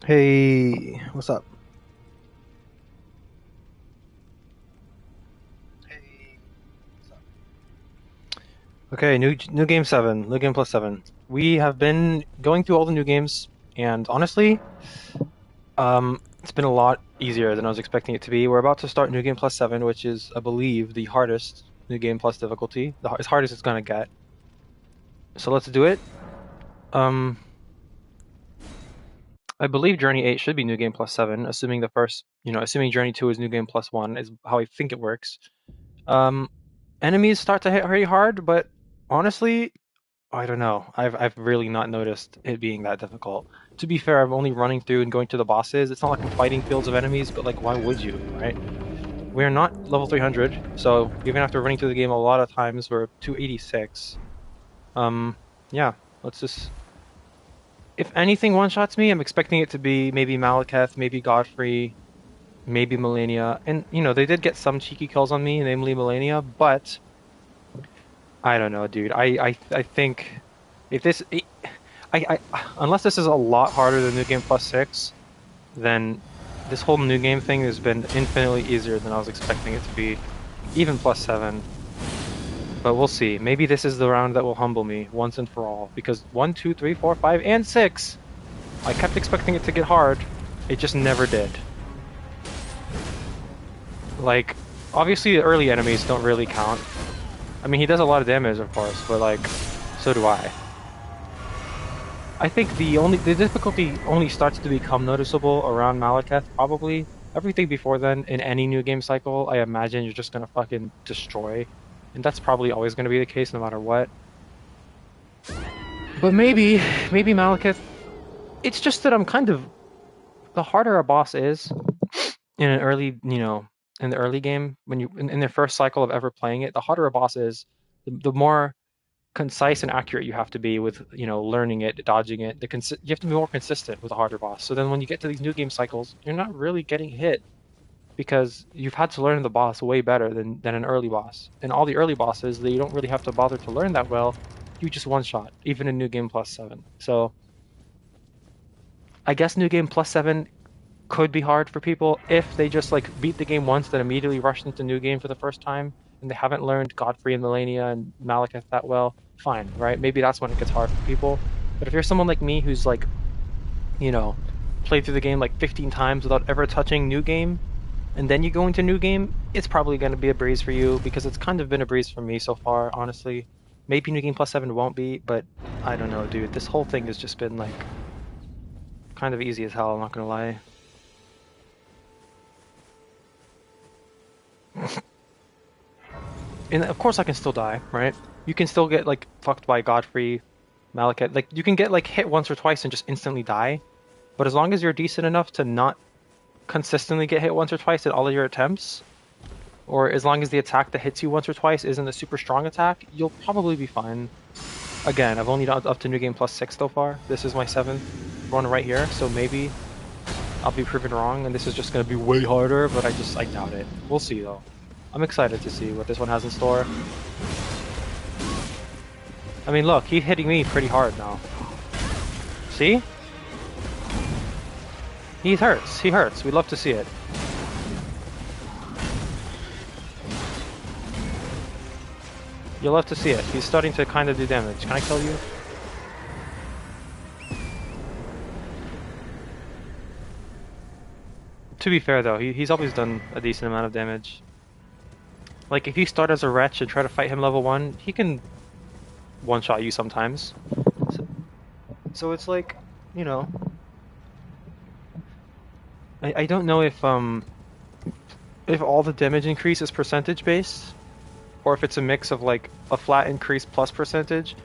Hey, what's up? Okay, new game 7, new game plus 7. We have been going through all the new games, and honestly, it's been a lot easier than I was expecting it to be. We're about to start new game plus 7, which is, I believe, the hardest new game plus difficulty, as hard as it's gonna get. So let's do it. Um, I believe Journey 8 should be new game plus 7, assuming the first, assuming Journey 2 is new game plus 1 is how I think it works. Um, Enemies start to hit pretty hard, but honestly, I don't know. I've really not noticed it being that difficult. To be fair, I'm only running through and going to the bosses. It's not like I'm fighting fields of enemies, but like, why would you, right? We're not level 300, so even after running through the game a lot of times, we're 286. Um, yeah, let's just. If anything one-shots me, I'm expecting it to be maybe Malekith, maybe Godfrey, maybe Melania. And, they did get some cheeky kills on me, namely Melania, but I don't know, dude. I think if this unless this is a lot harder than New Game Plus 6, then this whole New Game thing has been infinitely easier than I was expecting it to be, even plus 7. But we'll see. Maybe this is the round that will humble me once and for all, because 1, 2, 3, 4, 5, and 6, I kept expecting it to get hard. It just never did. Like, obviously the early enemies don't really count. I mean, he does a lot of damage, of course, but like, so do I. I think the difficulty only starts to become noticeable around Malekith, probably. Everything before then, in any new game cycle, I imagine you're just gonna fucking destroy. And that's probably always gonna be the case no matter what. But maybe Malekith, it's just that I'm kind of, the harder a boss is in an early, in the early game, when in their first cycle of ever playing it, the harder a boss is, the more concise and accurate you have to be with learning it, dodging it. You have to be more consistent with a harder boss. So then when you get to these new game cycles, you're not really getting hit because you've had to learn the boss way better than an early boss. And all the early bosses, they don't really have to bother to learn that well. You just one shot, even in new game plus 7. So I guess new game plus 7 could be hard for people if they just like beat the game once, then immediately rush into new game for the first time, and they haven't learned Godfrey and Melania and Malekith that well. Fine, right? Maybe that's when it gets hard for people. But if you're someone like me who's like, you know, played through the game like 15 times without ever touching new game, and then you go into new game, it's probably going to be a breeze for you because it's kind of been a breeze for me so far, honestly. Maybe new game plus 7 won't be, but I don't know, dude. This whole thing has just been like kind of easy as hell, I'm not gonna lie. And of course I can still die, right? You can still get like fucked by Godfrey, Malekith. Like you can get like hit once or twice and just instantly die. But as long as you're decent enough to not consistently get hit once or twice in all of your attempts, or as long as the attack that hits you once or twice isn't a super strong attack, you'll probably be fine. Again, I've only done up to new game plus 6 so far. This is my 7th run right here, so maybe I'll be proven wrong and this is just gonna be way harder, but I doubt it. We'll see though. I'm excited to see what this one has in store. I mean, look, he's hitting me pretty hard now. See? He hurts. He hurts. We love to see it. You'll love to see it. He's starting to kind of do damage. Can I kill you? To be fair, though, he's always done a decent amount of damage. Like, if you start as a wretch and try to fight him level 1, he can one-shot you sometimes. So, so it's like, you know... I don't know if all the damage increase is percentage based, or if it's a mix of like a flat increase plus percentage.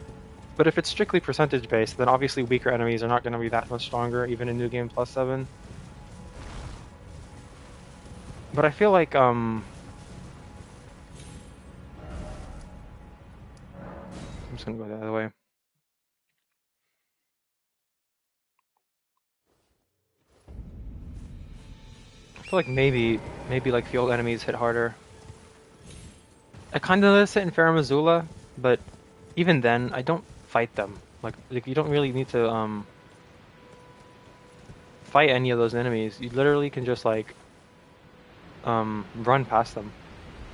But if it's strictly percentage based, then obviously weaker enemies are not going to be that much stronger, even in New Game Plus 7. But I feel like I'm just gonna go the other way. I feel like maybe like field enemies hit harder. I kind of noticed it in Farum Azula, but even then, I don't fight them. Like you don't really need to fight any of those enemies. You literally can just like run past them,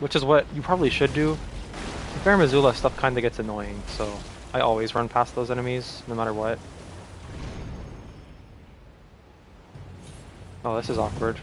which is what you probably should do. In Fair Missoula, stuff kind of gets annoying, so I always run past those enemies no matter what. Oh, this is awkward.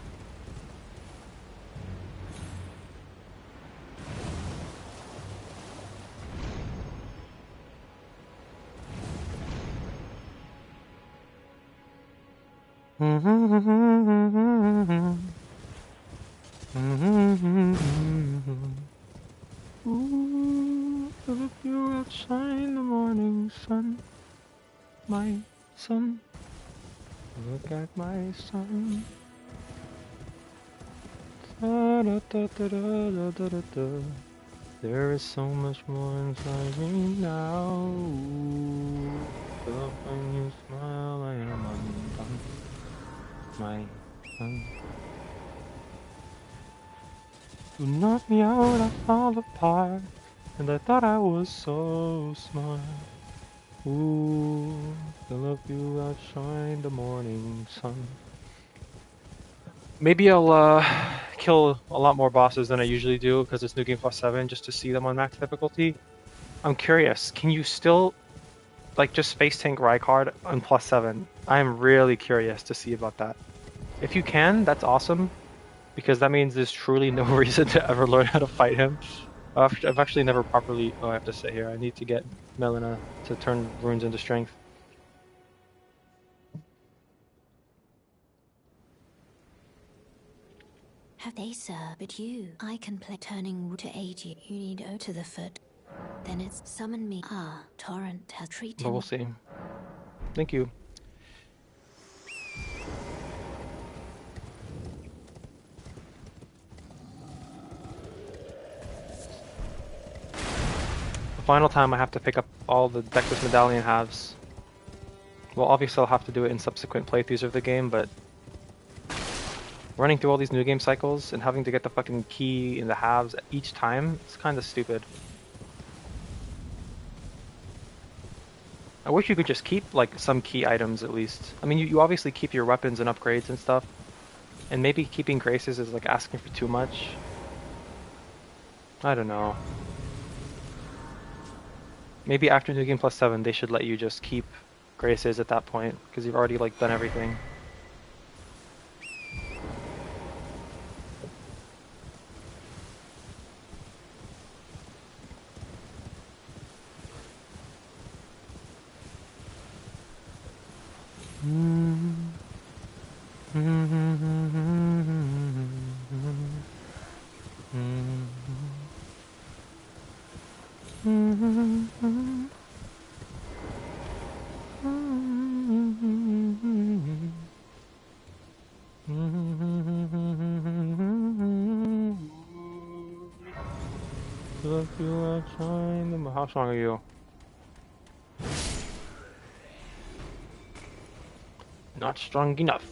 Ooh, look you outshine the morning sun, my son. Look at my son. Da, da, da, da, da, da, da, da. There is so much more inside me now. Love when you smile, I am undone, my son. You knocked me out, I fall apart, and I thought I was so smart. Ooh, the love you outshine the morning sun. Maybe I'll kill a lot more bosses than I usually do because it's New Game Plus 7 just to see them on max difficulty. I'm curious, can you still like just Space Tank Rykard on plus 7? I'm really curious to see about that. If you can, that's awesome, because that means there's truly no reason to ever learn how to fight him. I've actually never properly... Oh, I have to sit here. I need to get Melina to turn runes into strength. Have they, sir? But you, I can play turning to aid you. You need O to the foot. Then it's summon me. Ah, Torrent has treated. But we'll see. Thank you. The final time I have to pick up all the Dectus Medallion halves. Well, obviously I'll have to do it in subsequent playthroughs of the game, but running through all these new game cycles and having to get the fucking key in the halves each time, it's kind of stupid. I wish you could just keep like some key items at least. I mean, you obviously keep your weapons and upgrades and stuff, and maybe keeping graces is like asking for too much. I don't know. Maybe after New Game Plus 7 they should let you just keep graces at that point, because you've already like done everything. How strong are you? Not strong enough.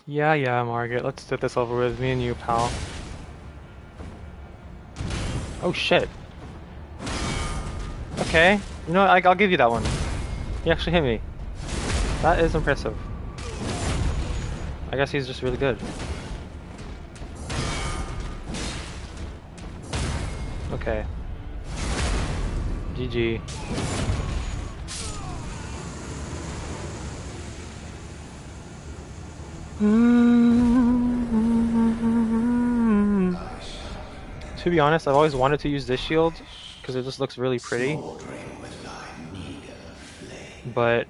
Yeah, Margaret. Let's get this over with. Me and you, pal. Oh shit. Okay. You know what? I'll give you that one. He actually hit me. That is impressive. I guess he's just really good. Okay. GG. To be honest, I've always wanted to use this shield because it just looks really pretty. But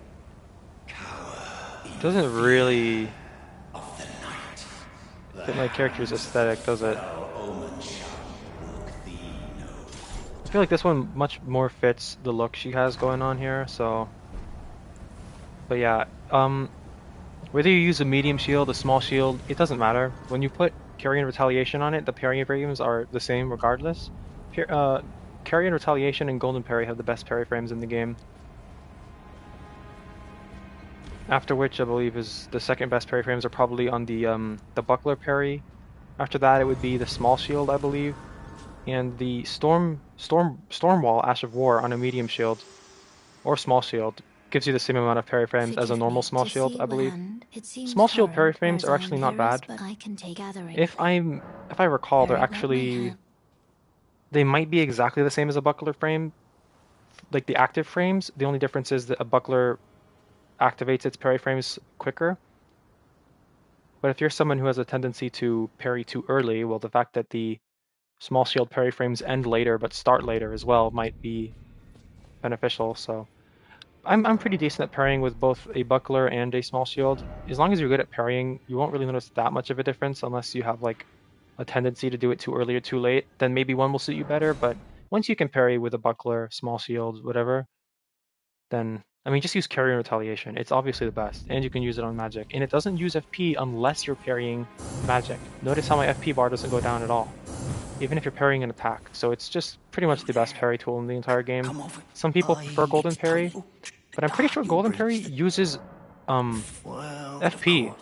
it doesn't really fit my character's aesthetic, does it? I feel like this one much more fits the look she has going on here, so... But yeah, whether you use a medium shield, a small shield, it doesn't matter. When you put Carry and Retaliation on it, the parry frames are the same regardless. Carry and Retaliation and Golden Parry have the best parry frames in the game. After which I believe is the second best parry frames are probably on the buckler parry. After that it would be the small shield, I believe, and the storm wall Ash of War on a medium shield or small shield gives you the same amount of parry frames as a Forgive normal me, small to shield, see I believe. land, it seems Small shield parry torrent, frames whereas are I am actually not curious, bad. but I can take gathering If thing. I recall, they're Very well, may actually help. they might be exactly the same as a buckler frame, like the active frames. The only difference is that a buckler activates its parry frames quicker. But if you're someone who has a tendency to parry too early, well, the fact that the small shield parry frames end later but start later as well might be beneficial. So I'm pretty decent at parrying with both a buckler and a small shield. As long as you're good at parrying, you won't really notice that much of a difference unless you have like a tendency to do it too early or too late. Then maybe one will suit you better. But once you can parry with a buckler, small shield, whatever, then I mean just use carry and retaliation. It's obviously the best, and you can use it on magic. And it doesn't use FP unless you're parrying magic. Notice how my FP bar doesn't go down at all, even if you're parrying an attack. So it's just pretty much You the best there. parry tool in the entire game. Come over. Some people prefer I golden need to tell parry, you. but I'm pretty sure You golden parry reached it. uses Well, of FP. course.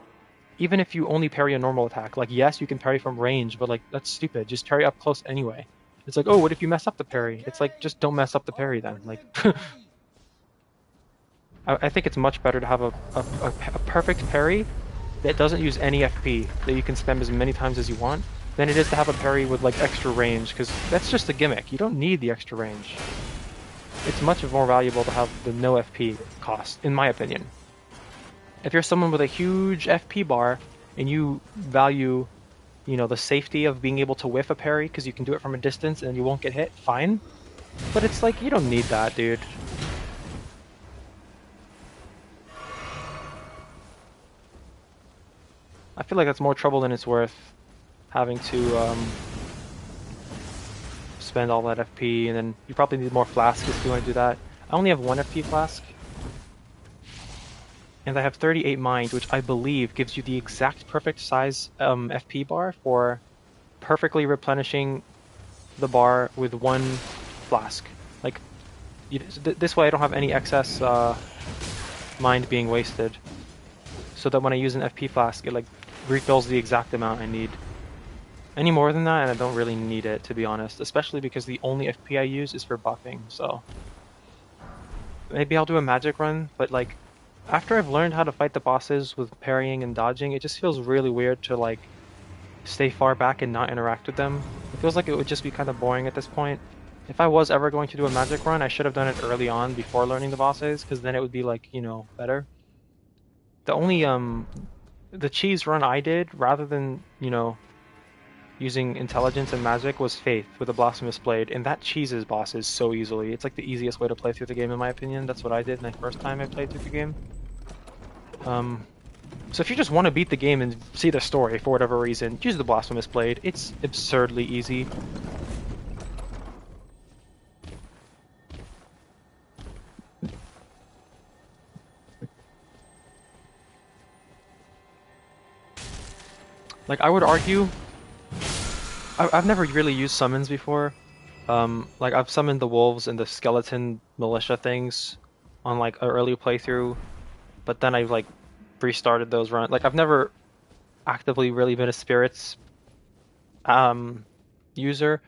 Even if you only parry a normal attack. Like yes, you can parry from range, but like that's stupid. Just parry up close anyway. It's like, oh, what if you mess up the parry? It's like just don't mess up the parry then. Like I think it's much better to have a perfect parry that doesn't use any FP that you can spam as many times as you want than it is to have a parry with like extra range, because that's just a gimmick. You don't need the extra range. It's much more valuable to have the no FP cost, in my opinion. If you're someone with a huge FP bar and you value, you know, the safety of being able to whiff a parry because you can do it from a distance and you won't get hit, fine. But it's like, you don't need that, dude. I feel like that's more trouble than it's worth, having to spend all that FP, and then you probably need more flasks if you want to do that. I only have one FP flask, and I have 38 mind, which I believe gives you the exact perfect size FP bar for perfectly replenishing the bar with one flask. Like, this way I don't have any excess mind being wasted, so that when I use an FP flask, it like refills the exact amount I need. Any more than that, and I don't really need it, to be honest, especially because the only FP I use is for buffing, so maybe I'll do a magic run, but like, after I've learned how to fight the bosses with parrying and dodging, it just feels really weird to like stay far back and not interact with them. It feels like it would just be kind of boring at this point. If I was ever going to do a magic run, I should have done it early on before learning the bosses, because then it would be like, you know, better. The only the cheese run I did, rather than, you know, using intelligence and magic, was faith with a blasphemous blade, and that cheeses bosses so easily. It's like the easiest way to play through the game in my opinion. That's what I did the first time I played through the game. So if you just want to beat the game and see the story for whatever reason, use the blasphemous blade. It's absurdly easy. Like, I would argue, I've never really used summons before. Like, I've summoned the wolves and the skeleton militia things on like an early playthrough, but then I've like restarted those runs. Like, I've never actively really been a spirits user.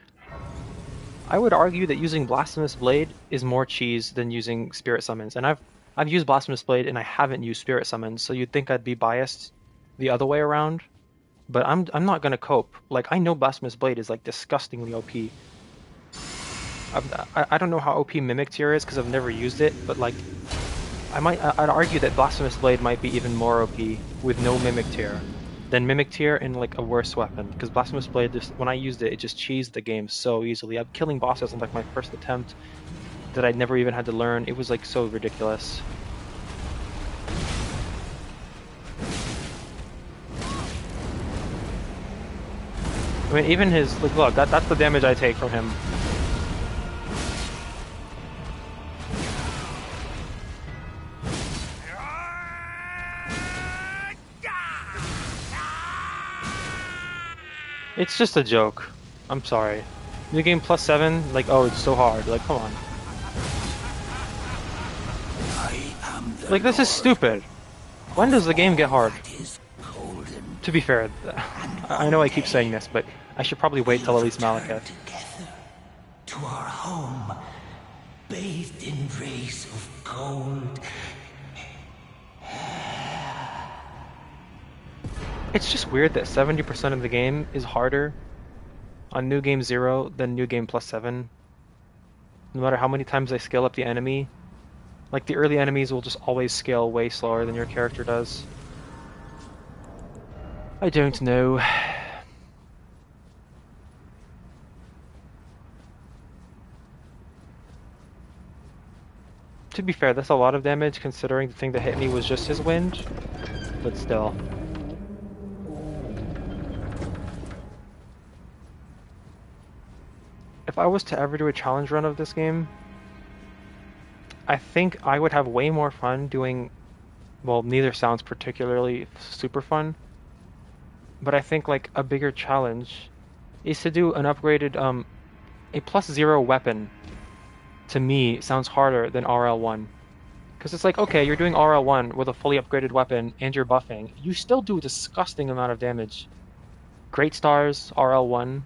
I would argue that using blasphemous blade is more cheese than using spirit summons, and I've used blasphemous blade and I haven't used spirit summons, so you'd think I'd be biased the other way around. But I'm not gonna cope. Like, I know blasphemous blade is like disgustingly OP. I don't know how OP mimic tier is because I've never used it, but like I'd argue that blasphemous blade might be even more OP with no mimic tier than mimic tier and like a worse weapon, because blasphemous blade, just when I used it, it just cheesed the game so easily. I'm killing bosses on like my first attempt that I'd never even had to learn. It was like so ridiculous. I mean, even his, like, look, that's the damage I take from him. It's just a joke. I'm sorry. New game +7, like, oh, it's so hard. Like, come on. I am the Like, this is Lord. stupid. When does the game get hard? That is golden. To be fair, And I know one I keep saying day this, but I should probably wait till we'll at least return Malekith. together to our home, bathed in rays of gold. It's just weird that 70% of the game is harder on New Game 0 than New Game +7. No matter how many times I scale up the enemy, like the early enemies will just always scale way slower than your character does. I don't know. To be fair, that's a lot of damage considering the thing that hit me was just his wind, but still. If I was to ever do a challenge run of this game, I think I would have way more fun doing, well, neither sounds particularly super fun, but I think like a bigger challenge is to do an upgraded, a +0 weapon to me sounds harder than RL1. Because it's like, okay, you're doing RL1 with a fully upgraded weapon and you're buffing. You still do a disgusting amount of damage. Great stars, RL1,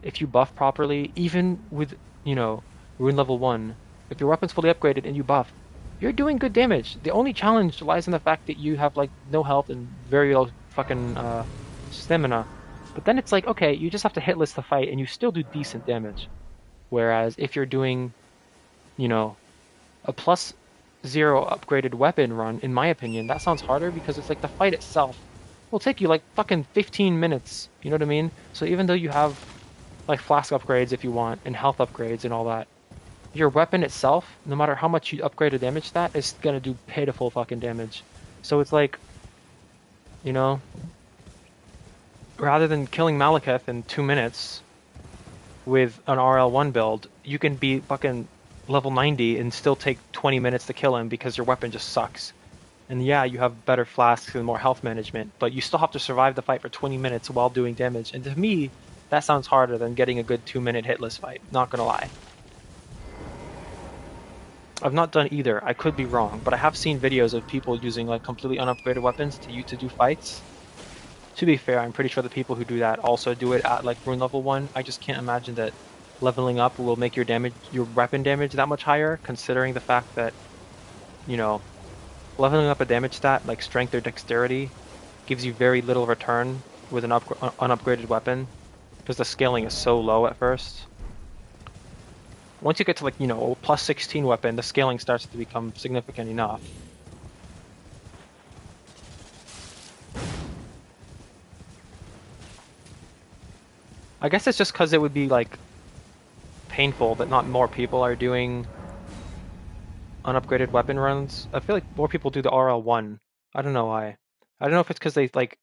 if you buff properly, even with, you know, rune level 1, if your weapon's fully upgraded and you buff, you're doing good damage. The only challenge lies in the fact that you have like no health and very low fucking stamina. But then it's like, okay, you just have to hit list the fight and you still do decent damage. Whereas if you're doing, you know, a +0 upgraded weapon run, in my opinion, that sounds harder because it's like the fight itself will take you like fucking 15 minutes. You know what I mean? So even though you have like flask upgrades if you want and health upgrades and all that, your weapon itself, no matter how much you upgrade a damage stat, is gonna do pitiful fucking damage. So it's like, you know, rather than killing Malekith in 2 minutes with an RL1 build, you can be fucking level 90 and still take 20 minutes to kill him because your weapon just sucks. And yeah, you have better flasks and more health management, but you still have to survive the fight for 20 minutes while doing damage. And to me, that sounds harder than getting a good 2-minute hitless fight, not gonna lie. I've not done either, I could be wrong, but I have seen videos of people using like completely unupgraded weapons to do fights. To be fair, I'm pretty sure the people who do that also do it at like rune level 1. I just can't imagine that leveling up will make your weapon damage that much higher, considering the fact that, you know, leveling up a damage stat like strength or dexterity gives you very little return with an unupgraded weapon, because the scaling is so low at first. Once you get to like, you know, a +16 weapon, the scaling starts to become significant enough. I guess it's just because it would be like painful that not more people are doing unupgraded weapon runs. I feel like more people do the RL1. I don't know why. I don't know if it's because they like,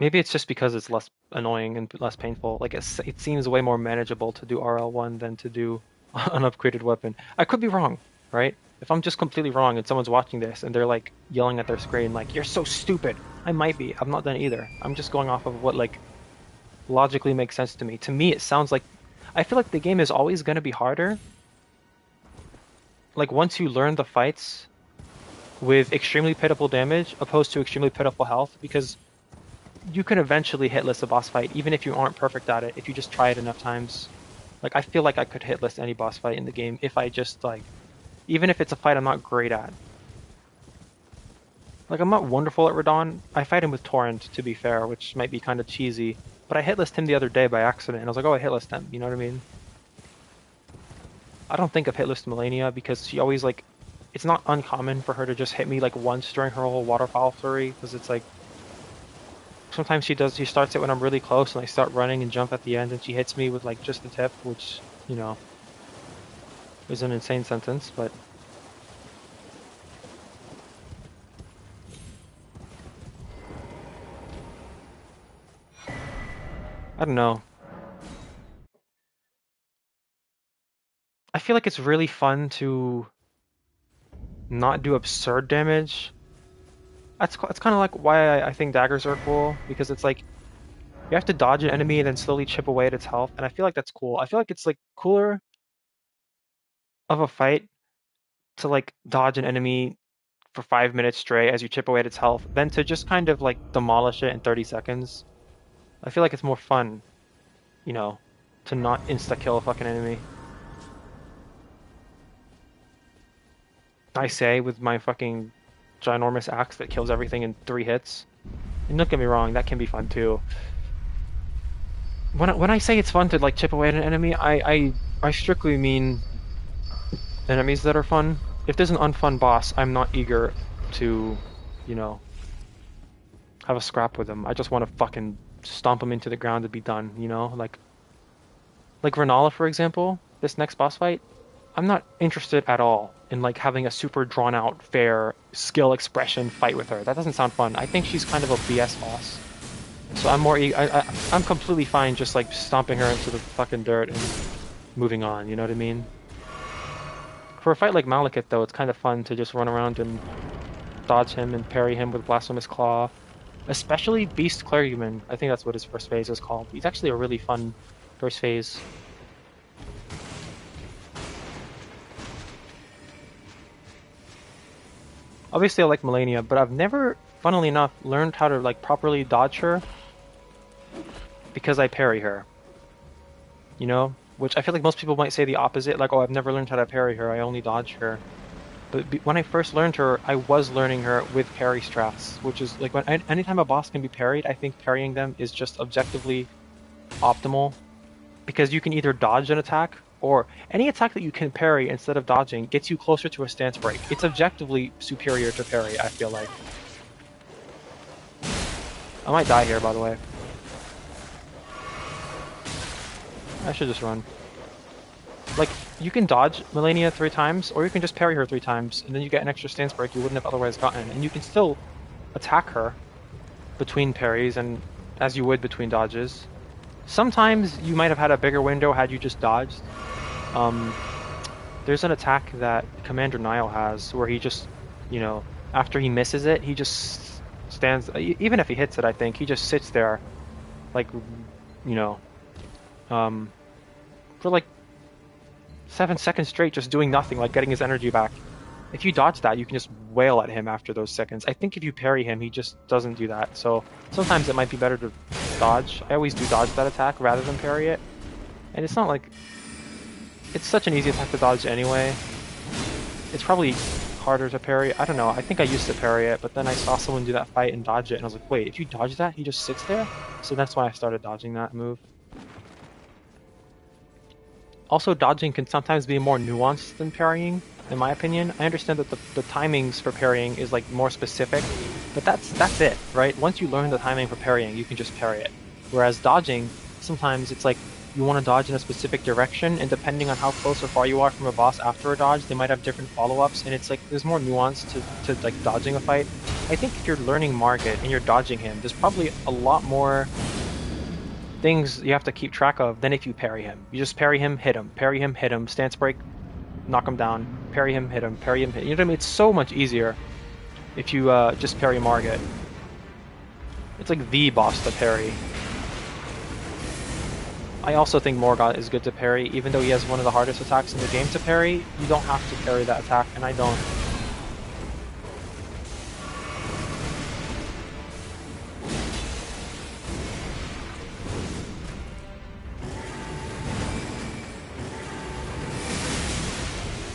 maybe it's just because it's less annoying and less painful. Like it seems way more manageable to do RL1 than to do an upgraded weapon. I could be wrong, right? If I'm just completely wrong and someone's watching this and they're like yelling at their screen like, "You're so stupid." I might be. I've not done either. I'm just going off of what like logically makes sense to me. To me, it sounds like I feel like the game is always going to be harder. Like once you learn the fights with extremely pitiful damage opposed to extremely pitiful health, because you can eventually hitlist a boss fight even if you aren't perfect at it, if you just try it enough times. Like I feel like I could hitlist any boss fight in the game if I just like, even if it's a fight I'm not great at. Like I'm not wonderful at Radon. I fight him with Torrent, to be fair, which might be kind of cheesy. But I hitlist him the other day by accident, and I was like, oh, I hitlist him. You know what I mean? I don't think I've hitlist Melania because she always like, it's not uncommon for her to just hit me like once during her whole waterfowl flurry, because it's like sometimes she starts it when I'm really close and I start running and jump at the end and she hits me with like just the tip, which, you know, is an insane sentence, but I don't know. I feel like it's really fun to not do absurd damage. That's kind of like why I think daggers are cool, because it's like you have to dodge an enemy and then slowly chip away at its health, and I feel like that's cool. I feel like it's like cooler of a fight to like dodge an enemy for 5 minutes straight as you chip away at its health, than to just kind of like demolish it in 30 seconds. I feel like it's more fun, you know, to not insta-kill a fucking enemy. I say with my fucking ginormous axe that kills everything in 3 hits. And don't get me wrong, that can be fun too. When I say it's fun to like chip away at an enemy, I strictly mean enemies that are fun. If there's an unfun boss, I'm not eager to, you know, have a scrap with them. I just want to fucking stomp them into the ground and be done, you know? Like Renala, for example, this next boss fight, I'm not interested at all in like having a super drawn out, fair skill expression fight with her. That doesn't sound fun. I think she's kind of a BS boss. So I'm completely fine just like stomping her into the fucking dirt and moving on, you know what I mean? For a fight like Malekith though, it's kind of fun to just run around and dodge him and parry him with Blasphemous Claw. Especially Beast Clergyman. I think that's what his first phase is called. He's actually a really fun first phase. Obviously I like Melania, but I've never, funnily enough, learned how to like properly dodge her because I parry her. You know? Which I feel like most people might say the opposite, like, oh, I've never learned how to parry her, I only dodge her. But when I first learned her, I was learning her with parry strats, which is like anytime a boss can be parried, I think parrying them is just objectively optimal. Because you can either dodge an attack, or any attack that you can parry instead of dodging gets you closer to a stance break. It's objectively superior to parry, I feel like. I might die here, by the way. I should just run. Like, you can dodge Melania 3 times, or you can just parry her 3 times, and then you get an extra stance break you wouldn't have otherwise gotten. And you can still attack her between parries, and as you would between dodges. Sometimes you might have had a bigger window had you just dodged. There's an attack that Commander Nile has, where he just, you know, after he misses it, he just stands, even if he hits it, I think, he just sits there, like, you know, for like 7 seconds straight just doing nothing, like getting his energy back. If you dodge that, you can just wail at him after those seconds. I think if you parry him, he just doesn't do that. So sometimes it might be better to dodge. I always do dodge that attack rather than parry it. And it's not like... It's such an easy attack to dodge anyway. It's probably harder to parry. I don't know. I think I used to parry it, but then I saw someone do that fight and dodge it, and I was like, wait, if you dodge that, he just sits there? So that's why I started dodging that move. Also, dodging can sometimes be more nuanced than parrying, in my opinion. I understand that the timings for parrying is like more specific, but that's it, right? Once you learn the timing for parrying, you can just parry it. Whereas dodging, sometimes it's like you want to dodge in a specific direction, and depending on how close or far you are from a boss after a dodge, they might have different follow-ups, and it's like there's more nuance to like dodging a fight. I think if you're learning Margit and you're dodging him, there's probably a lot more things you have to keep track of than if you parry him. You just parry him, hit him, stance break, knock him down, parry him, hit him, parry him, hit him. You know what I mean? It's so much easier if you just parry Margit. It's like the boss to parry. I also think Morgott is good to parry, even though he has one of the hardest attacks in the game to parry. You don't have to parry that attack, and I don't.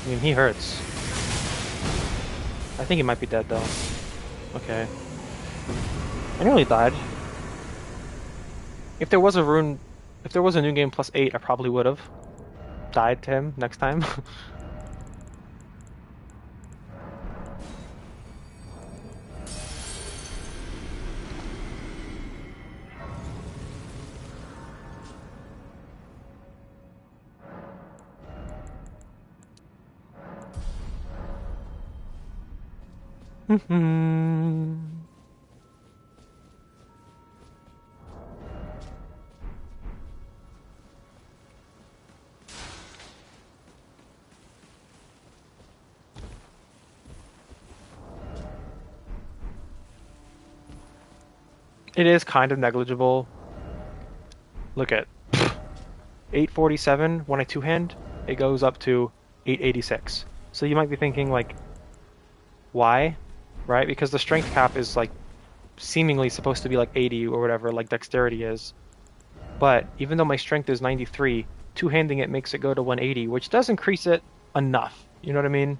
I mean, he hurts. I think he might be dead, though. Okay. I nearly died. If there was a rune... If there was a new game plus 8, I probably would have died to him next time. It is kind of negligible. Look at 847 when I two-hand, it goes up to 886. So you might be thinking like, why? right? Because the strength cap is like seemingly supposed to be like 80 or whatever, like dexterity is. But even though my strength is 93, two-handing it makes it go to 180, which does increase it enough. You know what I mean?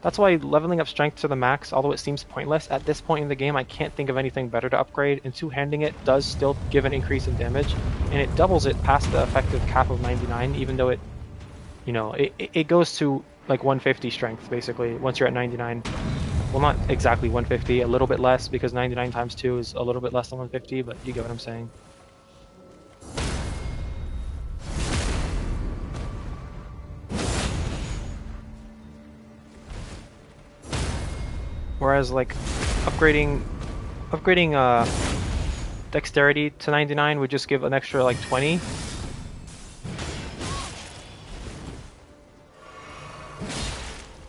That's why leveling up strength to the max, although it seems pointless, at this point in the game I can't think of anything better to upgrade, and two-handing it does still give an increase in damage, and it doubles it past the effective cap of 99, even though it, you know, it goes to like 150 strength, basically, once you're at 99. Well, not exactly 150, a little bit less, because 99 times 2 is a little bit less than 150, but you get what I'm saying. Whereas like upgrading dexterity to 99 would just give an extra like 20.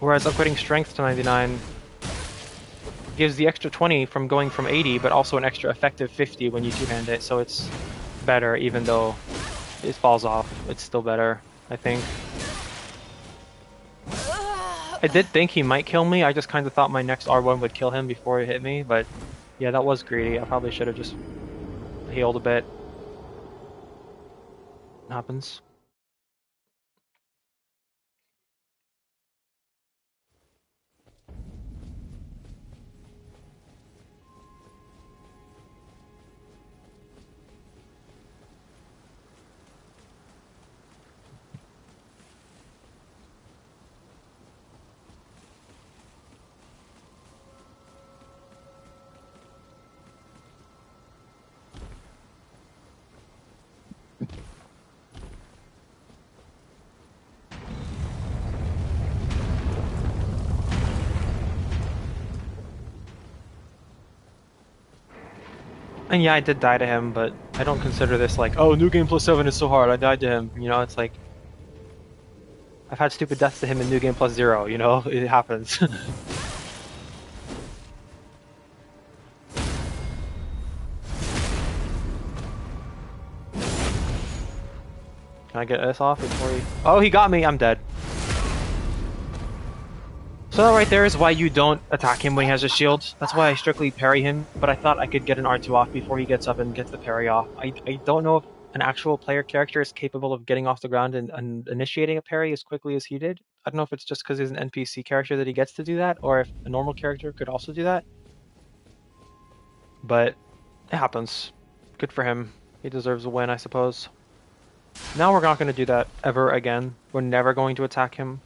Whereas upgrading strength to 99 gives the extra 20 from going from 80, but also an extra effective 50 when you two-hand it, so it's better even though it falls off. It's still better, I think. I did think he might kill me, I just kind of thought my next R1 would kill him before it hit me, but yeah, that was greedy. I probably should have just healed a bit. Happens. And yeah, I did die to him, but I don't consider this like, oh, New Game Plus 7 is so hard, I died to him. You know, it's like, I've had stupid deaths to him in New Game Plus 0, you know? It happens. Can I get this off before he... Oh, he got me! I'm dead. So that right there is why you don't attack him when he has a shield. That's why I strictly parry him, but I thought I could get an R2 off before he gets up and gets the parry off. I don't know if an actual player character is capable of getting off the ground and initiating a parry as quickly as he did. I don't know if it's just because he's an NPC character that he gets to do that, or if a normal character could also do that. But it happens. Good for him. He deserves a win, I suppose. Now we're not going to do that ever again. We're never going to attack him.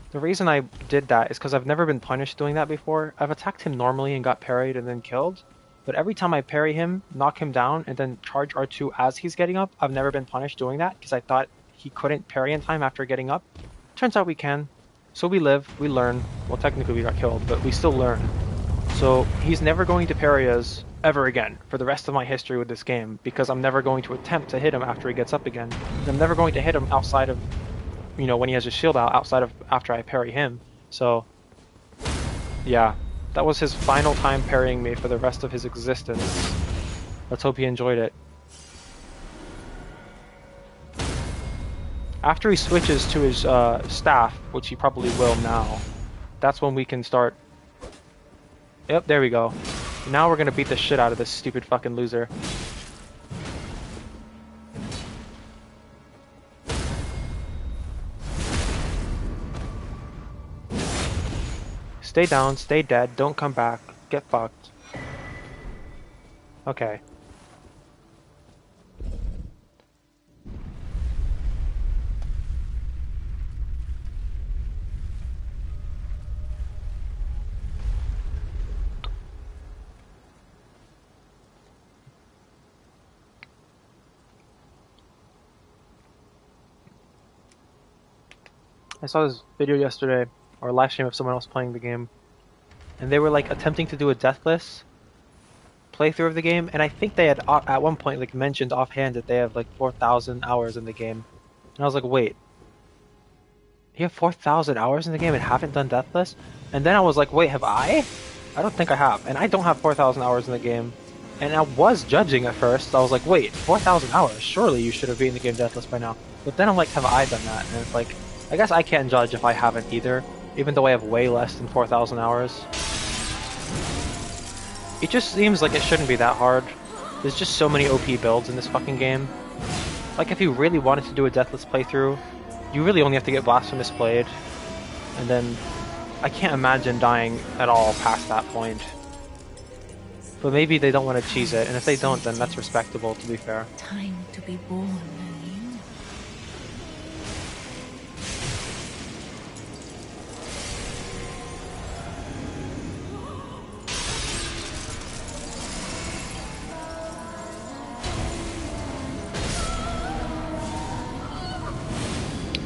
The reason I did that is because I've never been punished doing that before. I've attacked him normally and got parried and then killed. But every time I parry him, knock him down, and then charge R2 as he's getting up, I've never been punished doing that because I thought he couldn't parry in time after getting up. Turns out we can. So we live, we learn. Well, technically we got killed, but we still learn. So he's never going to parry us ever again for the rest of my history with this game because I'm never going to attempt to hit him after he gets up again. I'm never going to hit him outside of, you know, when he has his shield out, outside of after I parry him. So, yeah, that was his final time parrying me for the rest of his existence. Let's hope he enjoyed it. After he switches to his staff, which he probably will now, that's when we can start. Yep, there we go. Now we're gonna beat the shit out of this stupid fucking loser. Stay down, stay dead, don't come back, get fucked. Okay. I saw this video yesterday, or a live stream of someone else playing the game, and they were like attempting to do a deathless playthrough of the game, and I think they had at one point like mentioned offhand that they have like 4,000 hours in the game, and I was like, wait, you have 4,000 hours in the game and haven't done deathless? And then I was like, wait, have I? I don't think I have, and I don't have 4,000 hours in the game, and I was judging at first. I was like, wait, 4,000 hours? Surely you should have beaten the game deathless by now. But then I'm like, have I done that? And it's like, I guess I can't judge if I haven't either, even though I have way less than 4,000 hours. It just seems like it shouldn't be that hard. There's just so many OP builds in this fucking game. Like, if you really wanted to do a deathless playthrough, you really only have to get Blasphemous Blade, and then I can't imagine dying at all past that point. But maybe they don't want to cheese it, and if they don't, then that's respectable, to be fair. Time to be born anew.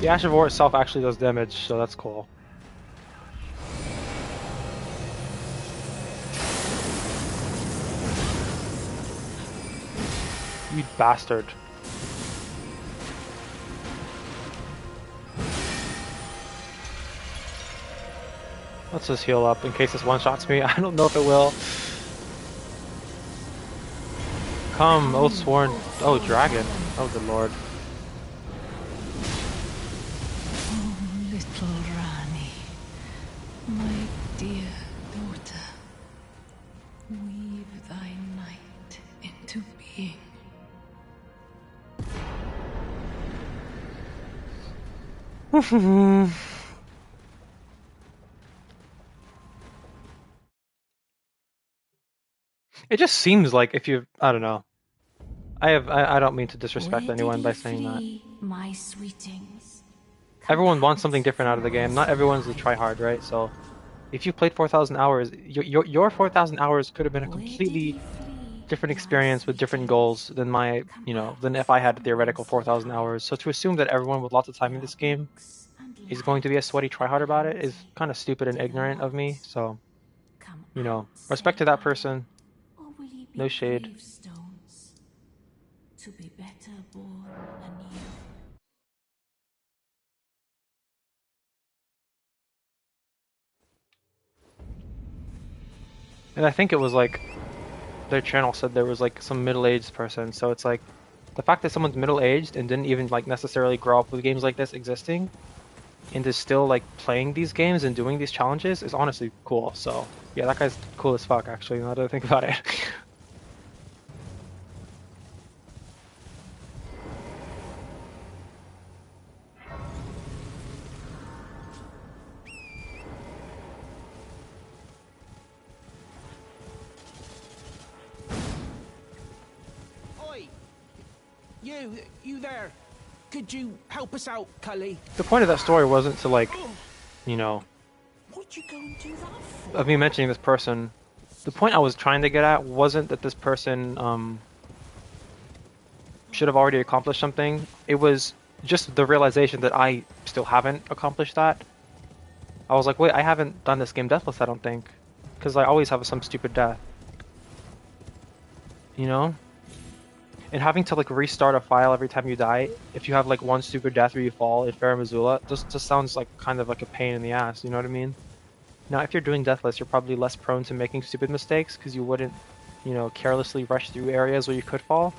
The Ash of War itself actually does damage, so that's cool. You bastard. Let's just heal up in case this one-shots me. I don't know if it will. Come, Oathsworn. Oh, dragon. Oh, good lord. Oh, little Rani, my dear daughter, weave thy night into being. It just seems like if you, I don't know. I don't mean to disrespect anyone by saying that. My sweetings. Everyone wants something different out of the game. Not everyone's a tryhard, right? So if you played 4,000 hours, your 4,000 hours could have been a completely different experience with different goals than my, than if I had a theoretical 4,000 hours. So to assume that everyone with lots of time in this game is going to be a sweaty tryhard about it is kind of stupid and ignorant of me. So, respect to that person. No shade. To be better born anew. And I think it was like their channel said there was like some middle-aged person. So it's like the fact that someone's middle-aged and didn't even like necessarily grow up with games like this existing and is still like playing these games and doing these challenges is honestly cool. So yeah, that guy's cool as fuck actually, now that I think about it. Oi! You there? Could you help us out, Cully? The point of that story wasn't to like, you know, What'd you go and do that for? of me mentioning this person. The point I was trying to get at wasn't that this person should have already accomplished something. It was just the realization that I still haven't accomplished that. I was like, wait, I haven't done this game deathless, I don't think. Because I always have some stupid death. You know? And having to like restart a file every time you die, if you have like one stupid death where you fall in Fair Missoula, just sounds like kind of like a pain in the ass, you know what I mean? Now, if you're doing deathless, you're probably less prone to making stupid mistakes because you wouldn't, carelessly rush through areas where you could fall.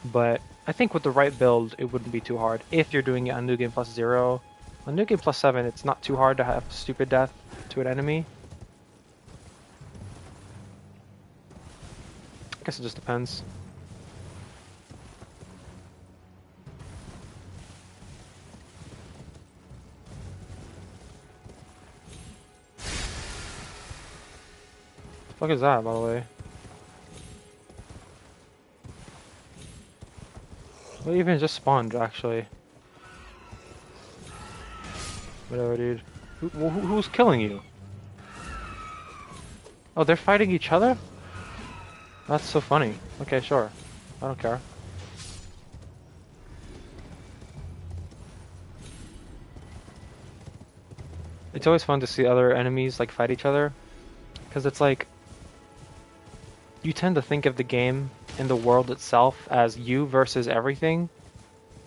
But I think with the right build, it wouldn't be too hard. If you're doing it on New Game Plus 0, on New Game Plus 7, it's not too hard to have stupid death to an enemy. I guess it just depends. What the fuck is that, by the way? What even just spawned, actually? Whatever, dude. Who's killing you? Oh, they're fighting each other? That's so funny. Okay, sure. I don't care. It's always fun to see other enemies like fight each other, because it's like you tend to think of the game and the world itself as you versus everything,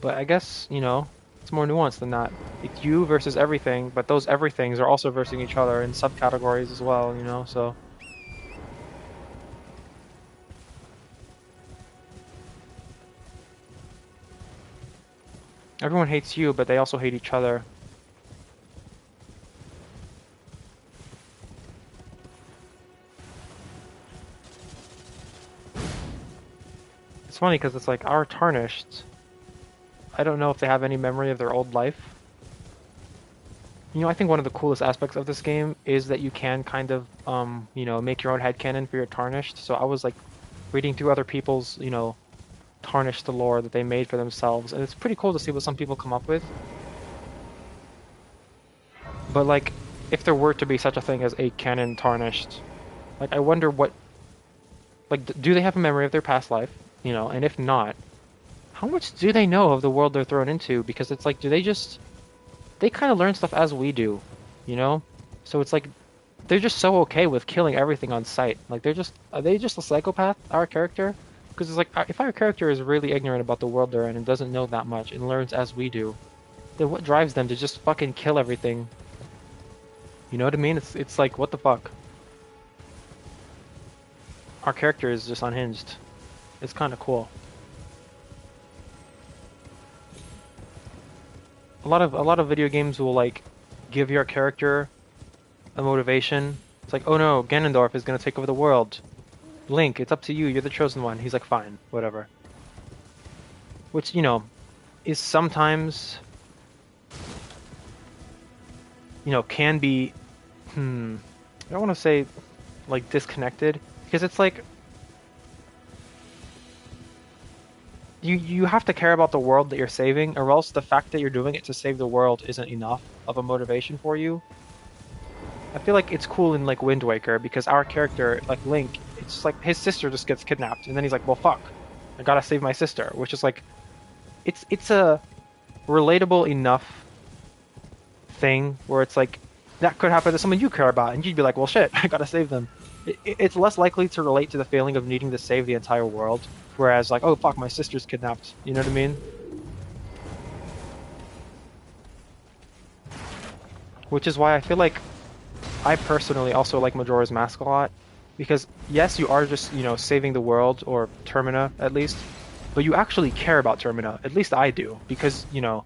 but I guess, it's more nuanced than that. It's you versus everything, but those everythings are also versing each other in subcategories as well, so everyone hates you, but they also hate each other. It's funny because it's like our Tarnished. I don't know if they have any memory of their old life. You know, I think one of the coolest aspects of this game is that you can kind of, you know, make your own headcanon for your Tarnished. So I was like reading through other people's, you know, Tarnished lore that they made for themselves, and it's pretty cool to see what some people come up with. But like, if there were to be such a thing as a canon Tarnished, like I wonder what, like, do they have a memory of their past life? You know, and if not, how much do they know of the world they're thrown into? Because it's like, do they just they kind of learn stuff as we do, you know? So it's like they're just so okay with killing everything on sight. Like they're just are they just a psychopath, our character? Because it's like if our character is really ignorant about the world they're in and doesn't know that much and learns as we do, then what drives them to just fucking kill everything? You know what I mean? It's like what the fuck? Our character is just unhinged. It's kind of cool. A lot of video games will like give your character a motivation. It's like, oh no, Ganondorf is gonna take over the world. Link, it's up to you. You're the chosen one. He's like, fine, whatever. Which, you know, is sometimes, you know, can be, I don't want to say like disconnected because it's like you have to care about the world that you're saving, or else the fact that you're doing it to save the world isn't enough of a motivation for you. I feel like it's cool in like Wind Waker because our character, like Link, it's like his sister just gets kidnapped, and then he's like, well, fuck, I gotta save my sister, which is like it's a relatable enough thing where it's like that could happen to someone you care about, and you'd be like, well, shit, I gotta save them. It's less likely to relate to the feeling of needing to save the entire world, whereas like, oh fuck, my sister's kidnapped. You know what I mean? Which is why I feel like I personally also like Majora's Mask a lot, because yes, you are just, you know, saving the world, or Termina at least, but you actually care about Termina. At least I do, because, you know,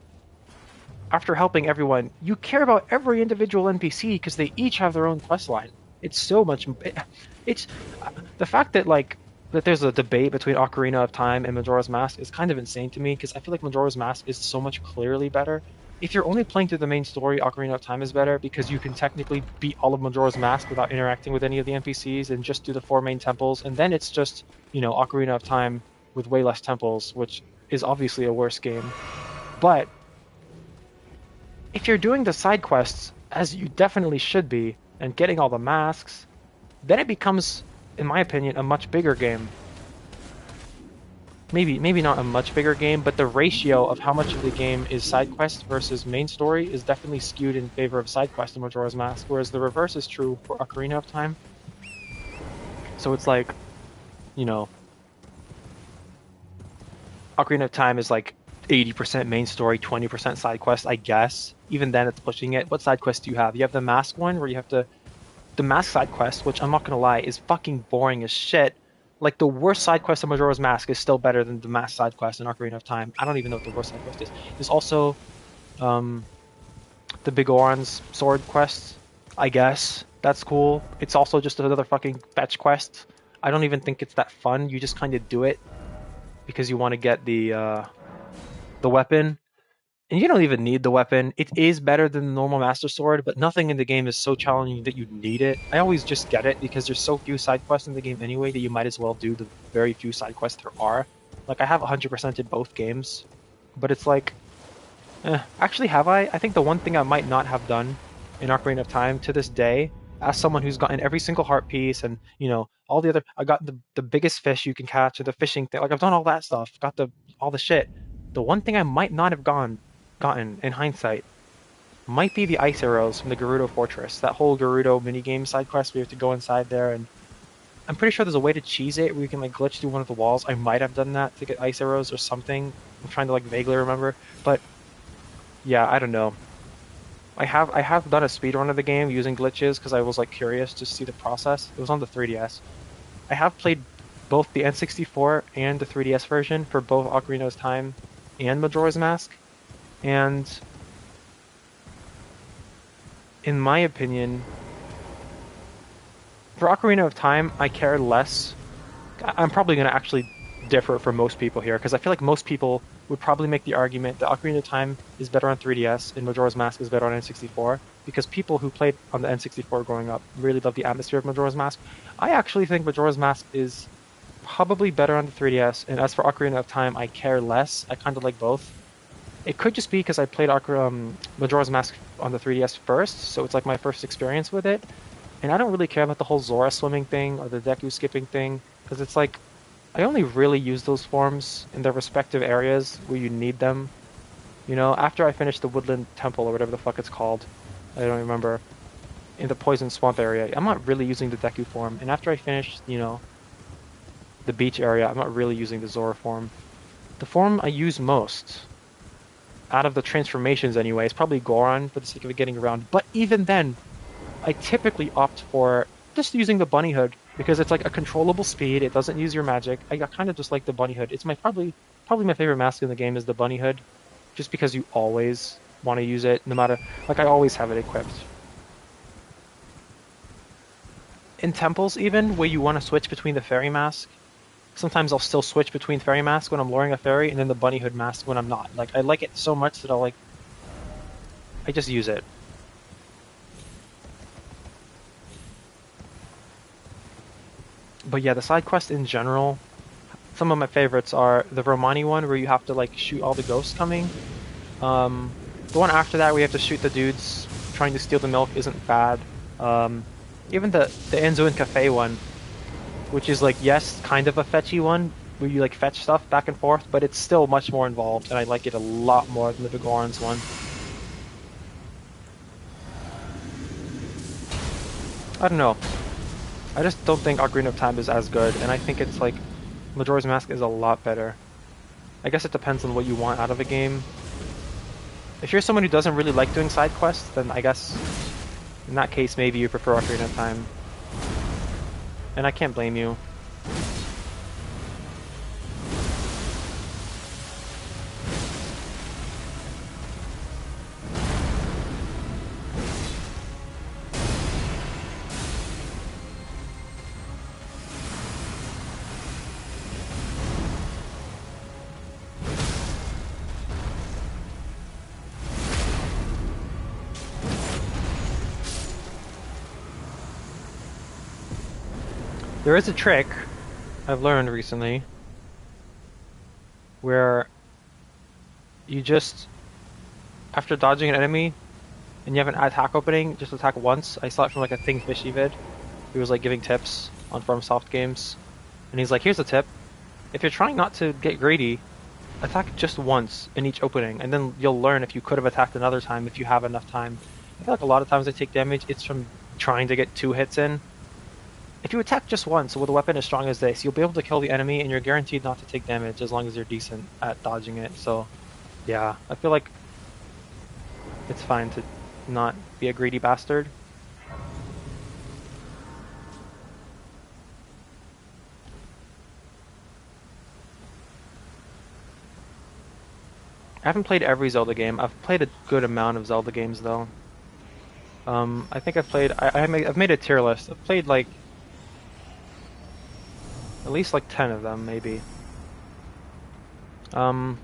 after helping everyone, you care about every individual NPC because they each have their own quest line. It's so much. It's the fact that like that there's a debate between Ocarina of Time and Majora's Mask is kind of insane to me because I feel like Majora's Mask is so much clearly better. If you're only playing through the main story, Ocarina of Time is better because you can technically beat all of Majora's Mask without interacting with any of the NPCs and just do the four main temples, and then it's just, you know, Ocarina of Time with way less temples, which is obviously a worse game. But if you're doing the side quests, as you definitely should be, and getting all the masks, then it becomes, in my opinion, a much bigger game. Maybe not a much bigger game, but the ratio of how much of the game is side quest versus main story is definitely skewed in favor of side quest in Majora's Mask, whereas the reverse is true for Ocarina of Time. So it's like, you know, Ocarina of Time is like 80% main story, 20% side quest, I guess. Even then, it's pushing it. What side quest do you have? You have the mask one where you have to. The mask side quest, which I'm not gonna lie, is fucking boring as shit. Like the worst side quest in Majora's Mask is still better than the mask side quest in Ocarina of Time. I don't even know what the worst side quest is. There's also um, the Big Oran's sword quest. I guess that's cool. It's also just another fucking fetch quest. I don't even think it's that fun. You just kind of do it because you want to get the weapon, and you don't even need the weapon. It is better than the normal Master Sword, but nothing in the game is so challenging that you need it. I always just get it because there's so few side quests in the game anyway that you might as well do the very few side quests there are. Like, I have 100%ed both games, but it's like, actually, have I? I think the one thing I might not have done in Ocarina of Time to this day, as someone who's gotten every single heart piece and, you know, all the other, I got the biggest fish you can catch or the fishing thing. Like, I've done all that stuff, got all the shit. The one thing I might not have gotten in hindsight might be the ice arrows from the Gerudo Fortress. That whole Gerudo minigame side quest where you have to go inside there, and I'm pretty sure there's a way to cheese it where you can like glitch through one of the walls. I might have done that to get ice arrows or something. I'm trying to like vaguely remember, but yeah, I don't know. I have done a speedrun of the game using glitches because I was like curious to see the process. It was on the 3DS. I have played both the N64 and the 3DS version for both Ocarina of Time and Majora's Mask, and in my opinion, for Ocarina of Time, I care less. I'm probably going to actually differ for most people here, because I feel like most people would probably make the argument that Ocarina of Time is better on 3DS and Majora's Mask is better on N64, because people who played on the N64 growing up really love the atmosphere of Majora's Mask. I actually think Majora's Mask is probably better on the 3DS, and as for Ocarina of Time, I care less. I kind of like both. It could just be because I played Majora's Mask on the 3DS first, so it's like my first experience with it, and I don't really care about the whole Zora swimming thing or the Deku skipping thing, because it's like I only really use those forms in their respective areas where you need them. You know, after I finish the Woodland Temple or whatever the fuck it's called, I don't remember, in the Poison Swamp area, I'm not really using the Deku form. And after I finish, you know, the beach area, I'm not really using the Zora form. The form I use most, out of the transformations anyway, is probably Goron for the sake of it getting around. But even then, I typically opt for just using the bunny hood because it's like a controllable speed. It doesn't use your magic. I kind of just like the bunny hood. It's my probably my favorite mask in the game is the bunny hood, just because you always want to use it, no matter like I always have it equipped. In temples, even where you want to switch between the fairy mask, sometimes I'll still switch between fairy mask when I'm luring a fairy, and then the bunny hood mask when I'm not. Like I like it so much that I just use it. But yeah, the side quest in general, some of my favorites are the Romani one where you have to like shoot all the ghosts coming. The one after that where you have to shoot the dudes trying to steal the milk isn't bad. Even the Enzo and Cafe one, which is like yes, kind of a fetchy one where you like fetch stuff back and forth, but it's still much more involved, and I like it a lot more than the Bigorons one. I don't know. I just don't think Ocarina of Time is as good, and I think it's like Majora's Mask is a lot better. I guess it depends on what you want out of a game. If you're someone who doesn't really like doing side quests, then I guess in that case maybe you prefer Ocarina of Time. And I can't blame you. There is a trick I've learned recently where you just, after dodging an enemy and you have an attack opening, just attack once. I saw it from like a Thing Fishy vid. He was like giving tips on FromSoft games. And he's like, here's a tip. If you're trying not to get greedy, attack just once in each opening, and then you'll learn if you could have attacked another time if you have enough time. I feel like a lot of times I take damage, it's from trying to get 2 hits in. If you attack just once with a weapon as strong as this, you'll be able to kill the enemy and you're guaranteed not to take damage as long as you're decent at dodging it. So, yeah, I feel like it's fine to not be a greedy bastard. I haven't played every Zelda game. I've played a good amount of Zelda games though. I think I've played. I've made a tier list. I've played like at least like 10 of them, maybe. Um,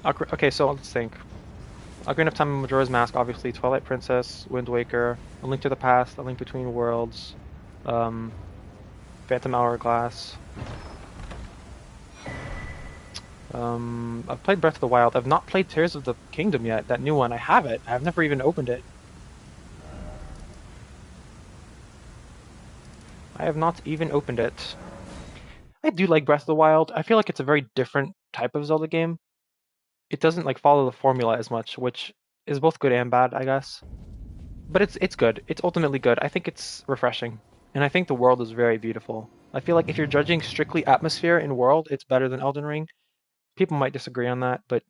okay, so let's think. Ocarina of Time and Majora's Mask, obviously. Twilight Princess, Wind Waker, A Link to the Past, A Link Between Worlds, Phantom Hourglass. I've played Breath of the Wild. I've not played Tears of the Kingdom yet. That new one. I have it. I've never even opened it. I have not even opened it. I do like Breath of the Wild. I feel like it's a very different type of Zelda game. It doesn't like follow the formula as much, which is both good and bad, I guess. But it's good. It's ultimately good. I think it's refreshing. And I think the world is very beautiful. I feel like if you're judging strictly atmosphere and world, it's better than Elden Ring. People might disagree on that, but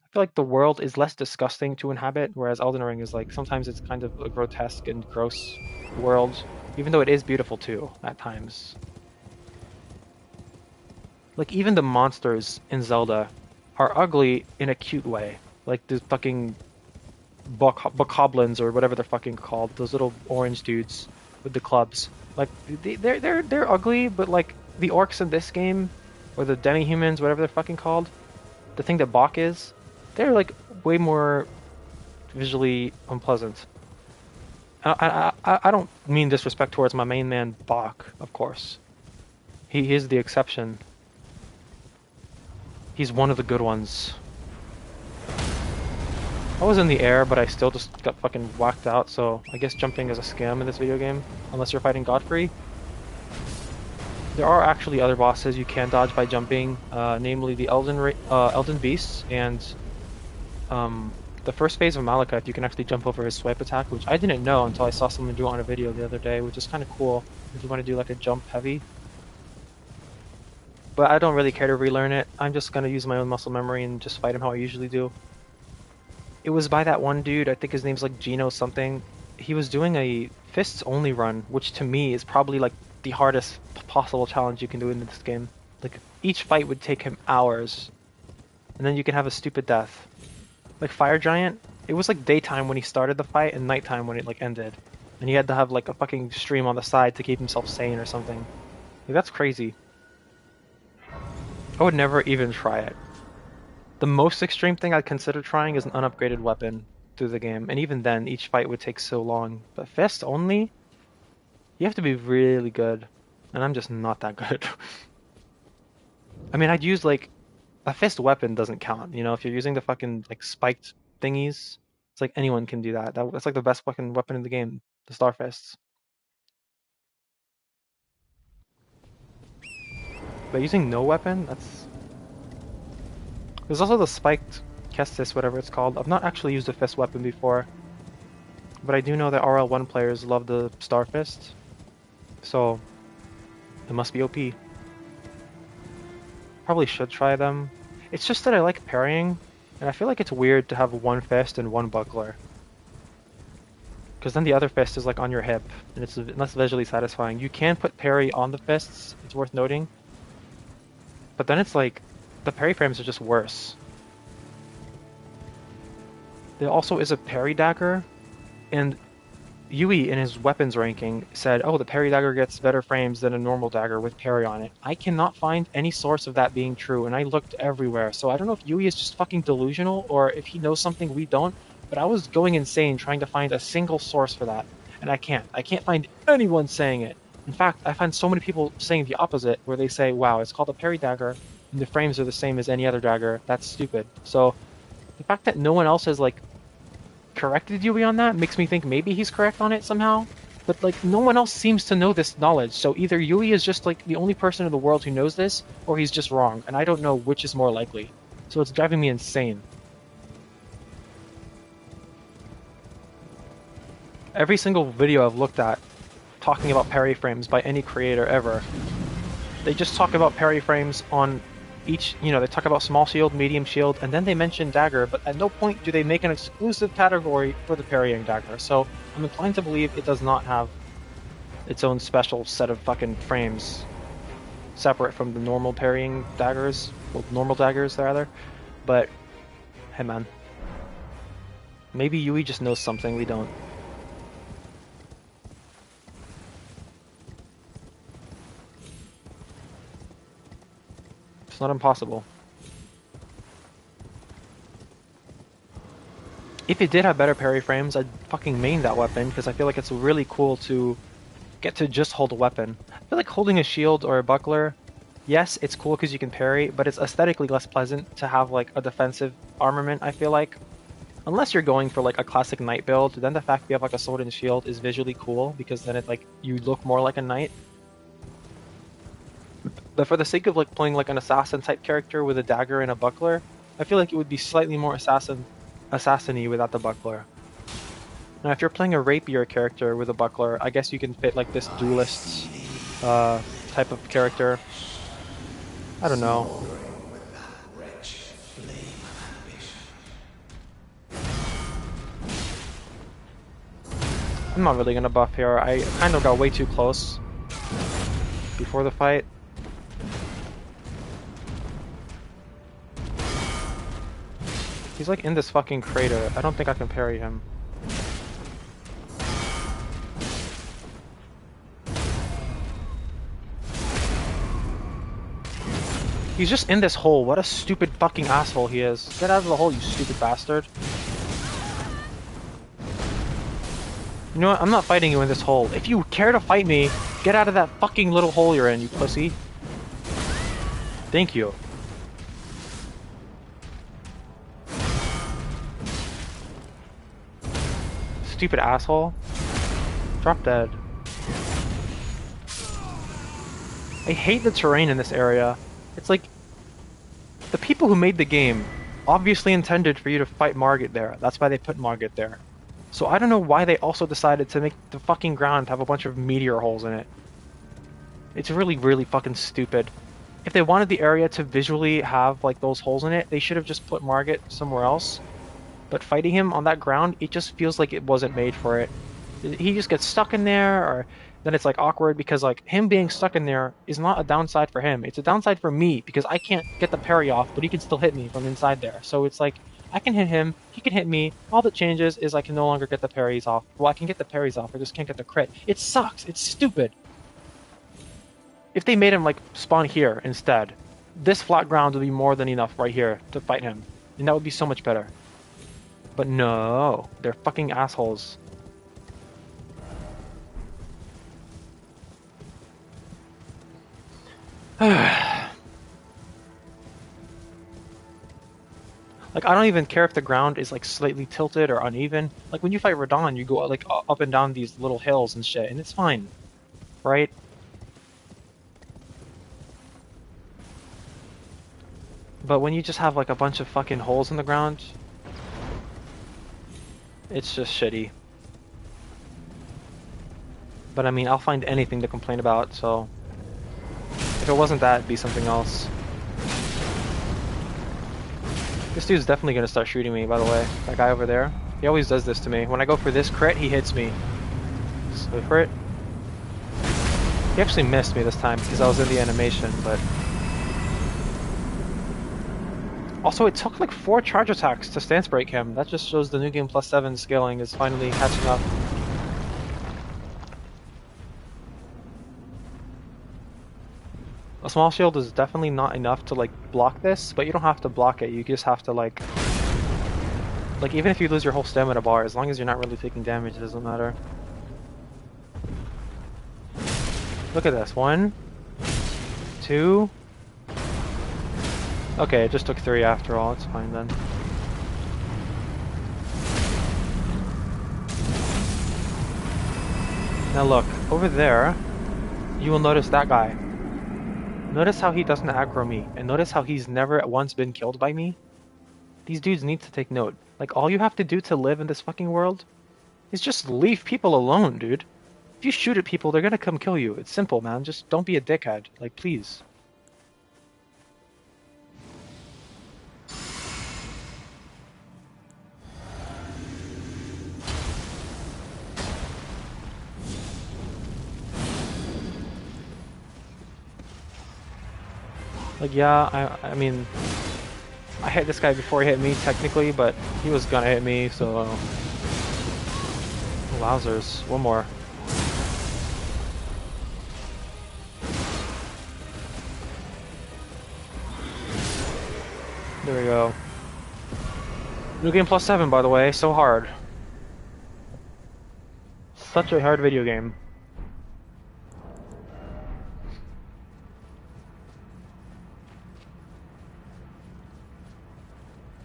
I feel like the world is less disgusting to inhabit, whereas Elden Ring is like sometimes it's kind of a grotesque and gross world, even though it is beautiful too at times. Like even the monsters in Zelda are ugly in a cute way. Like the fucking bokoblins or whatever they're fucking called, those little orange dudes with the clubs. Like they're ugly, but like the orcs in this game or the demi-humans, whatever they're fucking called, the thing that Bach is, they're like way more visually unpleasant. I don't mean disrespect towards my main man Bach, of course. He is the exception. He's one of the good ones. I was in the air, but I still just got fucking whacked out, so I guess jumping is a scam in this video game, unless you're fighting Godfrey. There are actually other bosses you can dodge by jumping, namely the Elden beasts, and the first phase of Malekith, you can actually jump over his swipe attack, which I didn't know until I saw someone do it on a video the other day, which is kind of cool if you want to do like a jump heavy. But I don't really care to relearn it. I'm just gonna use my own muscle memory and just fight him how I usually do. It was by that one dude, I think his name's like Gino something. He was doing a fists only run, which to me is probably like the hardest possible challenge you can do in this game. Like each fight would take him hours, and then you can have a stupid death. Like Fire Giant, it was like daytime when he started the fight and nighttime when it like ended. And he had to have like a fucking stream on the side to keep himself sane or something. Like that's crazy. I would never even try it. The most extreme thing I'd consider trying is an unupgraded weapon through the game, and even then, each fight would take so long. But fist only? You have to be really good, and I'm just not that good. I mean, I'd use like a fist weapon doesn't count, you know, if you're using the fucking like spiked thingies, it's like anyone can do that. That's like the best fucking weapon in the game, the Star Fists. But using no weapon, that's... There's also the spiked Kestis, whatever it's called. I've not actually used a fist weapon before, but I do know that RL1 players love the Star Fist, so it must be OP. Probably should try them. It's just that I like parrying, and I feel like it's weird to have one fist and one buckler. Because then the other fist is like on your hip, and it's less visually satisfying. You can put parry on the fists, it's worth noting. But then it's like, the parry frames are just worse. There also is a parry dagger, and Yui in his weapons ranking said, oh, the parry dagger gets better frames than a normal dagger with parry on it. I cannot find any source of that being true, and I looked everywhere. So I don't know if Yui is just fucking delusional, or if he knows something we don't, but I was going insane trying to find a single source for that, and I can't. I can't find anyone saying it. In fact, I find so many people saying the opposite, where they say, wow, it's called a parry dagger, and the frames are the same as any other dagger. That's stupid. So the fact that no one else has, like, corrected Yui on that makes me think maybe he's correct on it somehow. But, like, no one else seems to know this knowledge, so either Yui is just, like, the only person in the world who knows this, or he's just wrong, and I don't know which is more likely. So it's driving me insane. Every single video I've looked at talking about parry frames by any creator ever, they just talk about parry frames on each, you know, they talk about small shield, medium shield, and then they mention dagger, but at no point do they make an exclusive category for the parrying dagger. So I'm inclined to believe it does not have its own special set of fucking frames separate from the normal parrying daggers, well, normal daggers rather. But hey man, maybe Yui just knows something we don't. It's not impossible. If it did have better parry frames, I'd fucking main that weapon, because I feel like it's really cool to get to just hold a weapon. I feel like holding a shield or a buckler, yes, it's cool because you can parry, but it's aesthetically less pleasant to have like a defensive armament, I feel like. Unless you're going for like a classic knight build, then the fact you have like a sword and shield is visually cool, because then it like, you look more like a knight. But for the sake of like playing like an assassin type character with a dagger and a buckler, I feel like it would be slightly more assassin-y without the buckler. Now if you're playing a rapier character with a buckler, I guess you can fit like this duelist type of character. I don't know. I'm not really gonna buff here. I kind of got way too close before the fight. He's like in this fucking crater. I don't think I can parry him. He's just in this hole. What a stupid fucking asshole he is. Get out of the hole, you stupid bastard. You know what? I'm not fighting you in this hole. If you care to fight me, get out of that fucking little hole you're in, you pussy. Thank you. Stupid asshole. Drop dead. I hate the terrain in this area. It's like, the people who made the game obviously intended for you to fight Margit there. That's why they put Margit there. So I don't know why they also decided to make the fucking ground have a bunch of meteor holes in it. It's really, really fucking stupid. If they wanted the area to visually have like those holes in it, they should have just put Margit somewhere else. But fighting him on that ground, it just feels like it wasn't made for it. He just gets stuck in there, or then it's like awkward because like him being stuck in there is not a downside for him. It's a downside for me because I can't get the parry off, but he can still hit me from inside there. So it's like I can hit him, he can hit me. All that changes is I can no longer get the parries off. Well, I can get the parries off, I just can't get the crit. It sucks. It's stupid. If they made him like spawn here instead, this flat ground would be more than enough right here to fight him, and that would be so much better. But no, they're fucking assholes. Like, I don't even care if the ground is like slightly tilted or uneven. Like when you fight Radon, you go like up and down these little hills and shit, and it's fine, right? But when you just have like a bunch of fucking holes in the ground, it's just shitty. But I mean, I'll find anything to complain about, so if it wasn't that, it'd be something else. This dude's definitely gonna start shooting me, by the way. That guy over there. He always does this to me. When I go for this crit, he hits me. Just wait for it. He actually missed me this time because I was in the animation, but... Also, it took like 4 charge attacks to stance break him. That just shows the New Game Plus 7 scaling is finally catching up. A small shield is definitely not enough to like block this, but you don't have to block it. You just have to like even if you lose your whole stamina bar, as long as you're not really taking damage, it doesn't matter. Look at this. 1, 2. Okay, it just took 3 after all. It's fine then. Now look, over there, you will notice that guy. Notice how he doesn't aggro me, and notice how he's never once been killed by me. These dudes need to take note. Like, all you have to do to live in this fucking world is just leave people alone, dude. If you shoot at people, they're gonna come kill you. It's simple, man. Just don't be a dickhead. Like, please. Like, yeah, I mean, I hit this guy before he hit me, technically, but he was gonna hit me, so... Wowzers. One more. There we go. New Game Plus 7, by the way, so hard. Such a hard video game.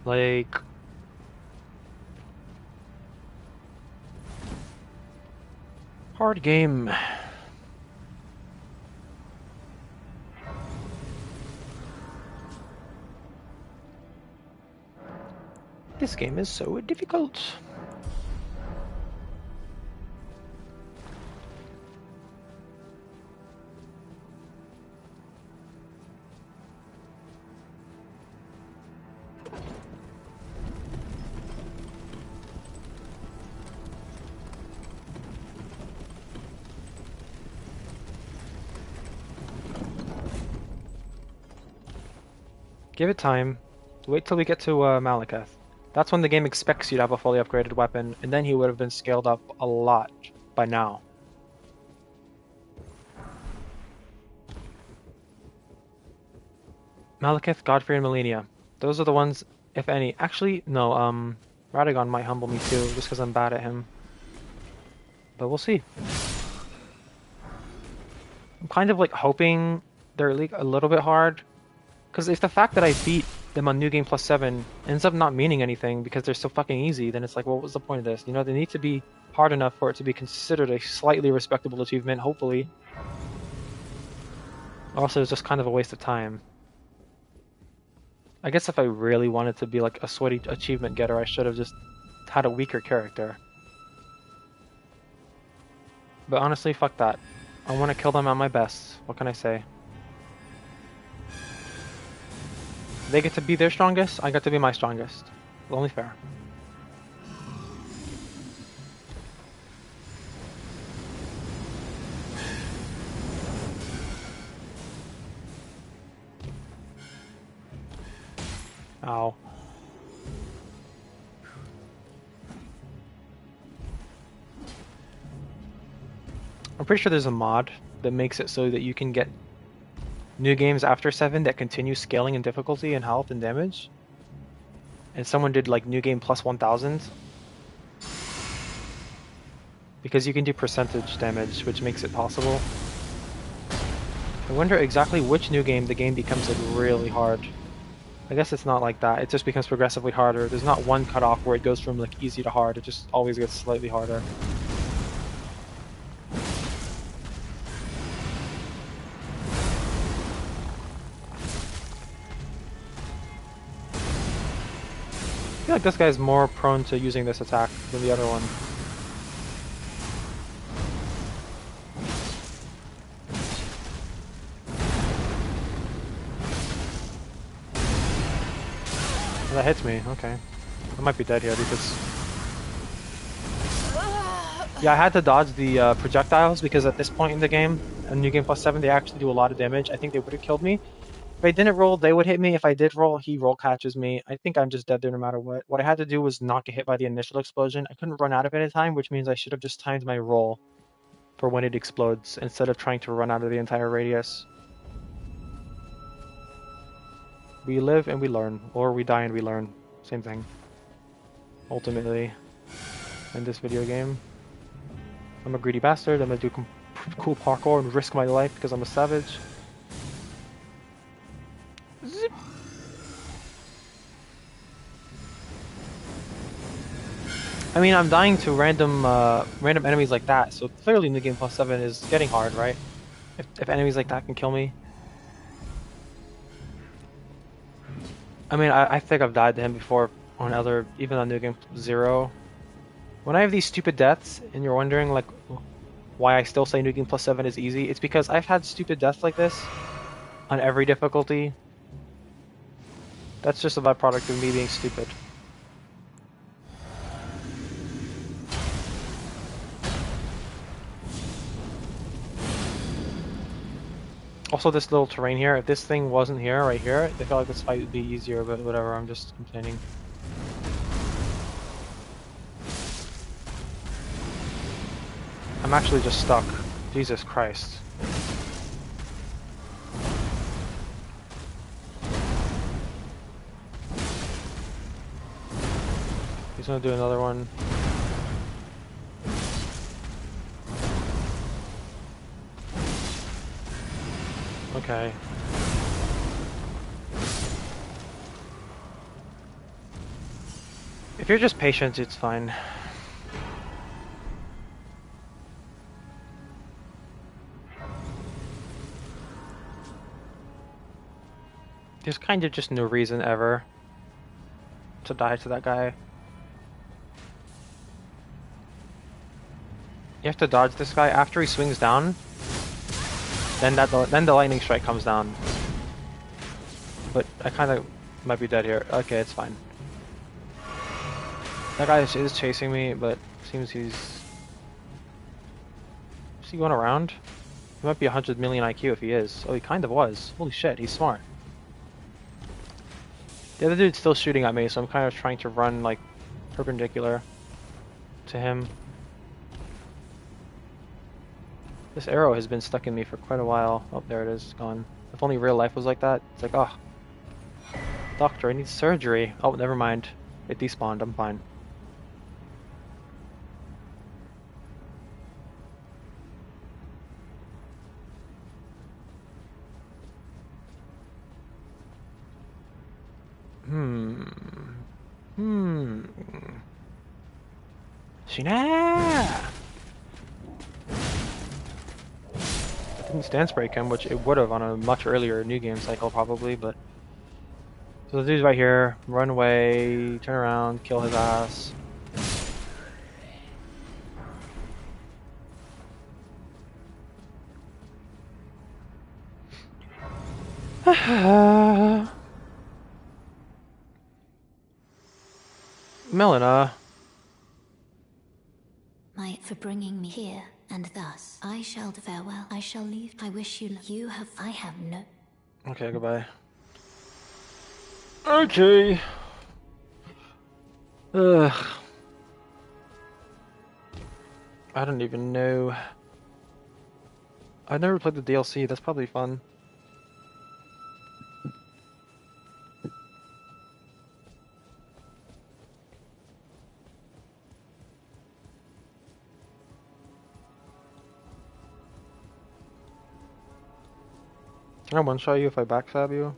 Like... Hard game. This game is so difficult. Give it time. Wait till we get to Malekith. That's when the game expects you to have a fully upgraded weapon, and then he would have been scaled up a lot by now. Malekith, Godfrey, and Melania. Those are the ones, if any. Actually, no, Radagon might humble me too, just because I'm bad at him. But we'll see. I'm kind of like hoping they're like a little bit hard. Because if the fact that I beat them on New Game Plus 7 ends up not meaning anything because they're so fucking easy, then it's like, well, what was the point of this? You know, they need to be hard enough for it to be considered a slightly respectable achievement, hopefully. Also, it's just kind of a waste of time. I guess if I really wanted to be like a sweaty achievement getter, I should have just had a weaker character. But honestly, fuck that. I want to kill them at my best. What can I say? They get to be their strongest, I get to be my strongest. Only fair. Ow. I'm pretty sure there's a mod that makes it so that you can get new games after 7 that continue scaling in difficulty and health and damage. And someone did like new game plus 1000. Because you can do percentage damage, which makes it possible. I wonder exactly which new game the game becomes like really hard. I guess it's not like that, it just becomes progressively harder. There's not one cutoff where it goes from like easy to hard, it just always gets slightly harder. I feel like this guy's more prone to using this attack than the other one. That hits me, okay. I might be dead here because... Yeah, I had to dodge the projectiles because at this point in the game, in New Game Plus 7, they actually do a lot of damage. I think they would have killed me. If I didn't roll, they would hit me. If I did roll, he roll catches me. I think I'm just dead there no matter what. What I had to do was not get hit by the initial explosion. I couldn't run out of it in time, which means I should have just timed my roll for when it explodes instead of trying to run out of the entire radius. We live and we learn, or we die and we learn. Same thing. Ultimately, in this video game. I'm a greedy bastard. I'm gonna do cool parkour and risk my life because I'm a savage. Zip. I mean, I'm dying to random enemies like that, so clearly New Game Plus 7 is getting hard, right? If enemies like that can kill me. I mean, I think I've died to him before on other, even on New Game 0. When I have these stupid deaths, and you're wondering like why I still say New Game Plus 7 is easy, it's because I've had stupid deaths like this on every difficulty. That's just a byproduct of me being stupid. Also, this little terrain here, if this thing wasn't here, right here, I feel like this fight would be easier, but whatever, I'm just complaining. I'm actually just stuck. Jesus Christ. He's gonna do another one. Okay. If you're just patient, it's fine. There's kind of just no reason ever to die to that guy. You have to dodge this guy after he swings down. Then the lightning strike comes down. But I kind of might be dead here. Okay, it's fine. That guy is chasing me, but seems he's... Is he going around? He might be 100 million IQ if he is. Oh, he kind of was. Holy shit, he's smart. The other dude's still shooting at me, so I'm kind of trying to run, like, perpendicular to him. This arrow has been stuck in me for quite a while. Oh, there it is, gone. If only real life was like that. It's like, oh, Doctor, I need surgery. Oh, never mind. It despawned. I'm fine. Sheena! I didn't stance break him, which it would have on a much earlier new game cycle probably, but... So the dude's right here. Run away, turn around, kill his ass. Melina. For bringing me here, and thus I shall farewell. I shall leave. I wish I have no. Okay, goodbye. Okay. Ugh. I don't even know. I've never played the DLC. That's probably fun. Can I one-shot you if I backstab you?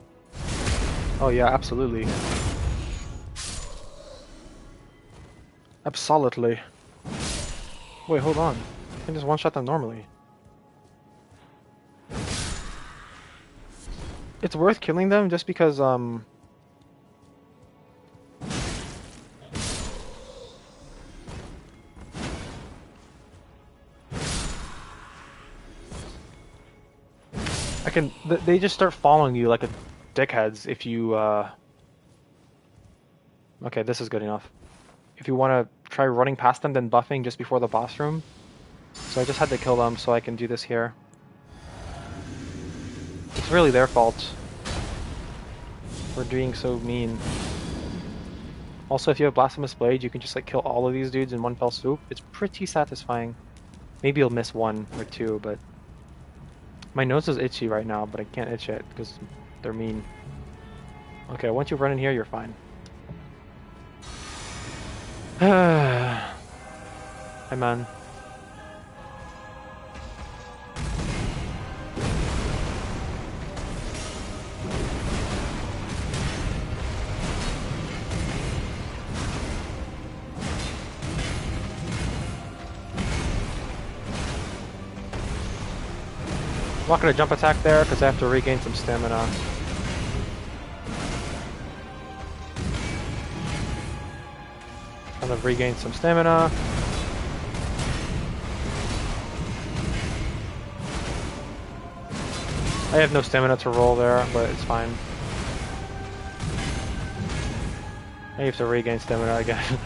Oh yeah, absolutely. Absolutely. Wait, hold on. I can just one-shot them normally. It's worth killing them just because, they just start following you like a dickheads if you, Okay, this is good enough. If you want to try running past them, then buffing just before the boss room. So I just had to kill them so I can do this here. It's really their fault for being so mean. Also, if you have Blasphemous Blade, you can just like kill all of these dudes in one fell swoop. It's pretty satisfying. Maybe you'll miss one or two, but... My nose is itchy right now, but I can't itch it because they're mean. Okay, once you run in here, you're fine. Hey man. I'm not gonna jump attack there because I have to regain some stamina. Kind of regain some stamina. I have no stamina to roll there, but it's fine. I have to regain stamina again.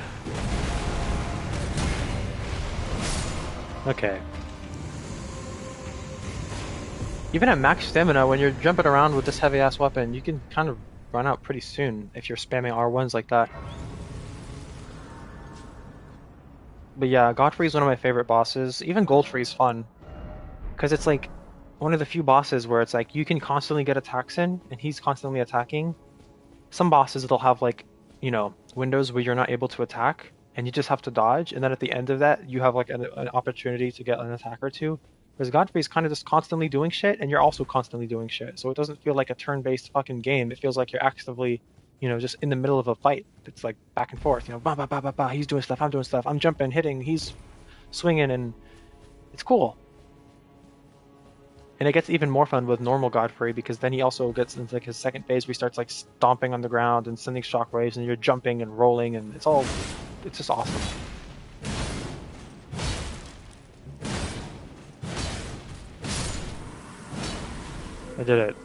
Okay. Even at max stamina, when you're jumping around with this heavy-ass weapon, you can kind of run out pretty soon if you're spamming R1s like that. But yeah, Godfrey's one of my favorite bosses. Even Goldfrey's fun. Because it's like one of the few bosses where it's like you can constantly get attacks in, and he's constantly attacking. Some bosses, they'll have like, you know, windows where you're not able to attack, and you just have to dodge, and then at the end of that, you have like an opportunity to get an attack or two. Whereas Godfrey's kind of just constantly doing shit, and you're also constantly doing shit. So it doesn't feel like a turn-based fucking game. It feels like you're actively, you know, just in the middle of a fight. It's like back and forth, you know, ba ba ba ba ba. He's doing stuff, I'm doing stuff, I'm jumping, hitting, he's swinging, and it's cool. And it gets even more fun with normal Godfrey because then he also gets into like his second phase where he starts like stomping on the ground and sending shockwaves, and you're jumping and rolling, and it's just awesome. I did it.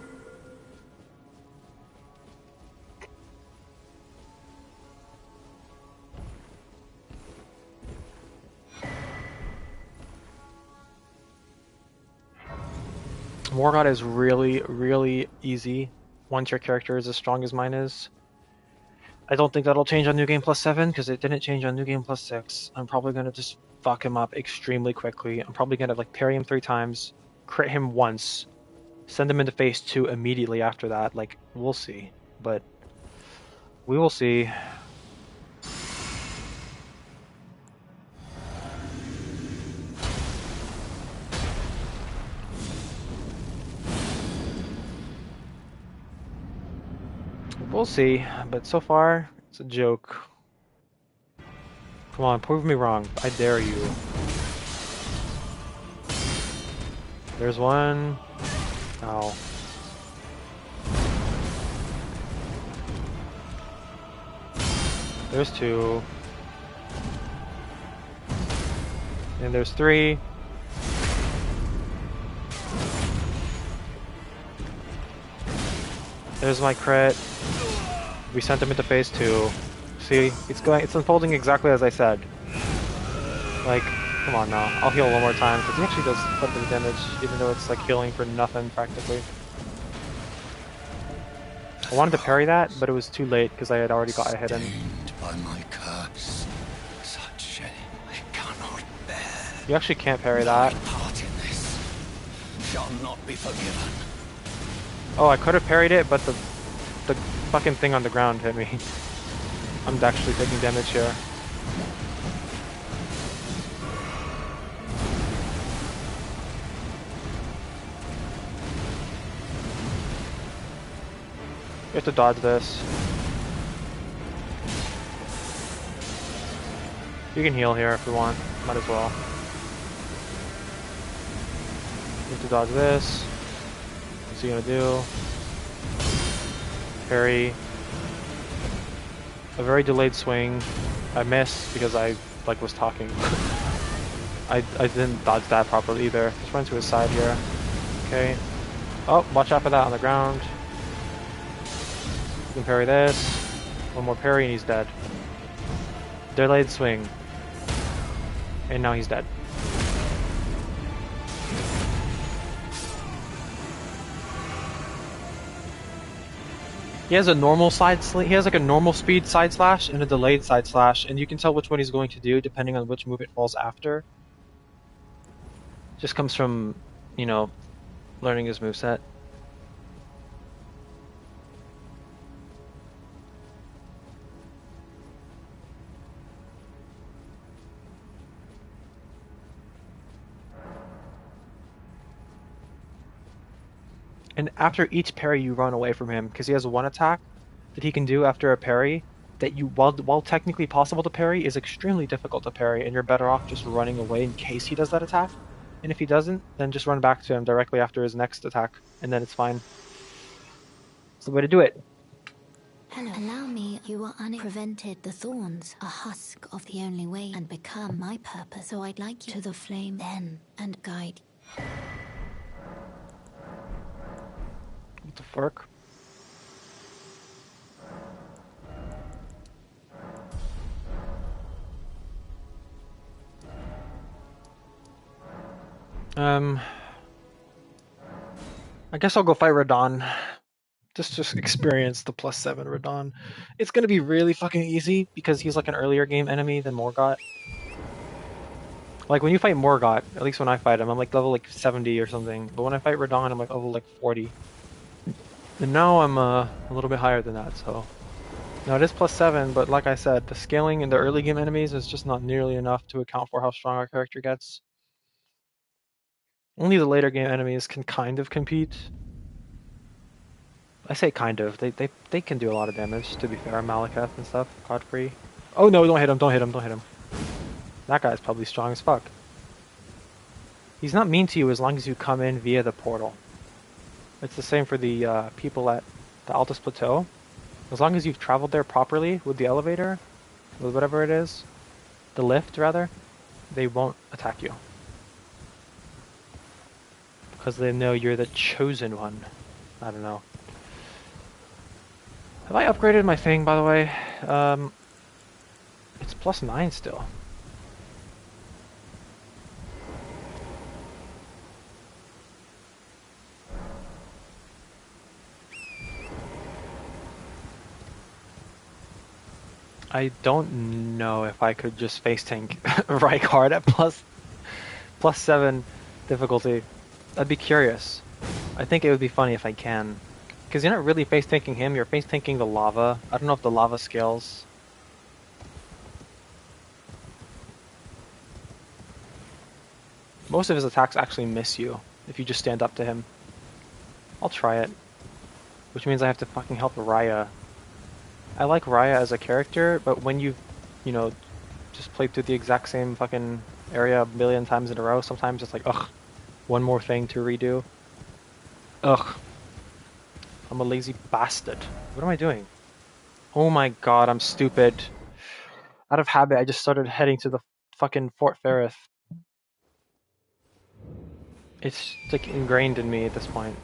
Morgott is really, really easy once your character is as strong as mine is. I don't think that'll change on New Game Plus 7 because it didn't change on New Game Plus 6. I'm probably going to just fuck him up extremely quickly. I'm probably going to like parry him 3 times, crit him once, send him into phase 2 immediately after that. Like, we'll see. But We will see. We'll see, but so far, it's a joke. Come on, prove me wrong. I dare you. There's one. Ow. There's two. And there's three. There's my crit. We sent him into phase 2. See, it's unfolding exactly as I said. Like, come on now. I'll heal one more time, because he actually does quite a bit of damage, even though it's like healing for nothing, practically. I wanted to parry that, but it was too late, because I had already got a hit in. By my curse, such shame I cannot bear. You actually can't parry that. My part in this shall not be forgiven. Oh, I could have parried it, but the fucking thing on the ground hit me. I'm actually taking damage here. You have to dodge this. You can heal here if you want. Might as well. You have to dodge this. What's he gonna do? Parry. A very delayed swing. I missed because I was talking. I didn't dodge that properly either. Just run to his side here. Okay. Oh, watch out for that on the ground. You can parry this. One more parry and he's dead. Delayed swing. And now he's dead. He has a normal he has like a normal speed side slash and a delayed side slash, and you can tell which one he's going to do depending on which move it falls after. Just comes from, you know, learning his moveset. And after each parry, you run away from him because he has one attack that he can do after a parry that while technically possible to parry, is extremely difficult to parry, and you're better off just running away in case he does that attack. And if he doesn't, then just run back to him directly after his next attack, and then it's fine. It's the way to do it. Hello. Allow me, you are unprevented. The thorns, a husk of the only way, and become my purpose. So I'd like you to the flame then, and guide. What the fuck? I guess I'll go fight Radon. Just experience the +7 Radon. It's gonna be really fucking easy because he's like an earlier game enemy than Morgott. Like when you fight Morgott, at least when I fight him, I'm like level 70 or something. But when I fight Radon, I'm like level 40. And now I'm a little bit higher than that, so. Now it is +7, but like I said, the scaling in the early game enemies is just not nearly enough to account for how strong our character gets. Only the later game enemies can kind of compete. I say kind of. They can do a lot of damage, to be fair. Malekith and stuff. Godfrey. Oh no, don't hit him, don't hit him, don't hit him. That guy's probably strong as fuck. He's not mean to you as long as you come in via the portal. It's the same for the people at the Altus Plateau. As long as you've traveled there properly with the elevator, with whatever it is, the lift rather, they won't attack you. Because they know you're the chosen one. I don't know. Have I upgraded my thing, by the way? It's +9 still. I don't know if I could just face tank Rykard at +7 difficulty. I'd be curious. I think it would be funny if I can. Because you're not really face tanking him, you're face tanking the lava. I don't know if the lava scales. Most of his attacks actually miss you if you just stand up to him. I'll try it. Which means I have to fucking help Raya. I like Raya as a character, but when you've, you know, just played through the exact same fucking area a million times in a row, sometimes it's like, ugh, one more thing to redo. Ugh. I'm a lazy bastard. What am I doing? Oh my god, I'm stupid. Out of habit, I just started heading to the fucking Fort Ferris. It's like ingrained in me at this point.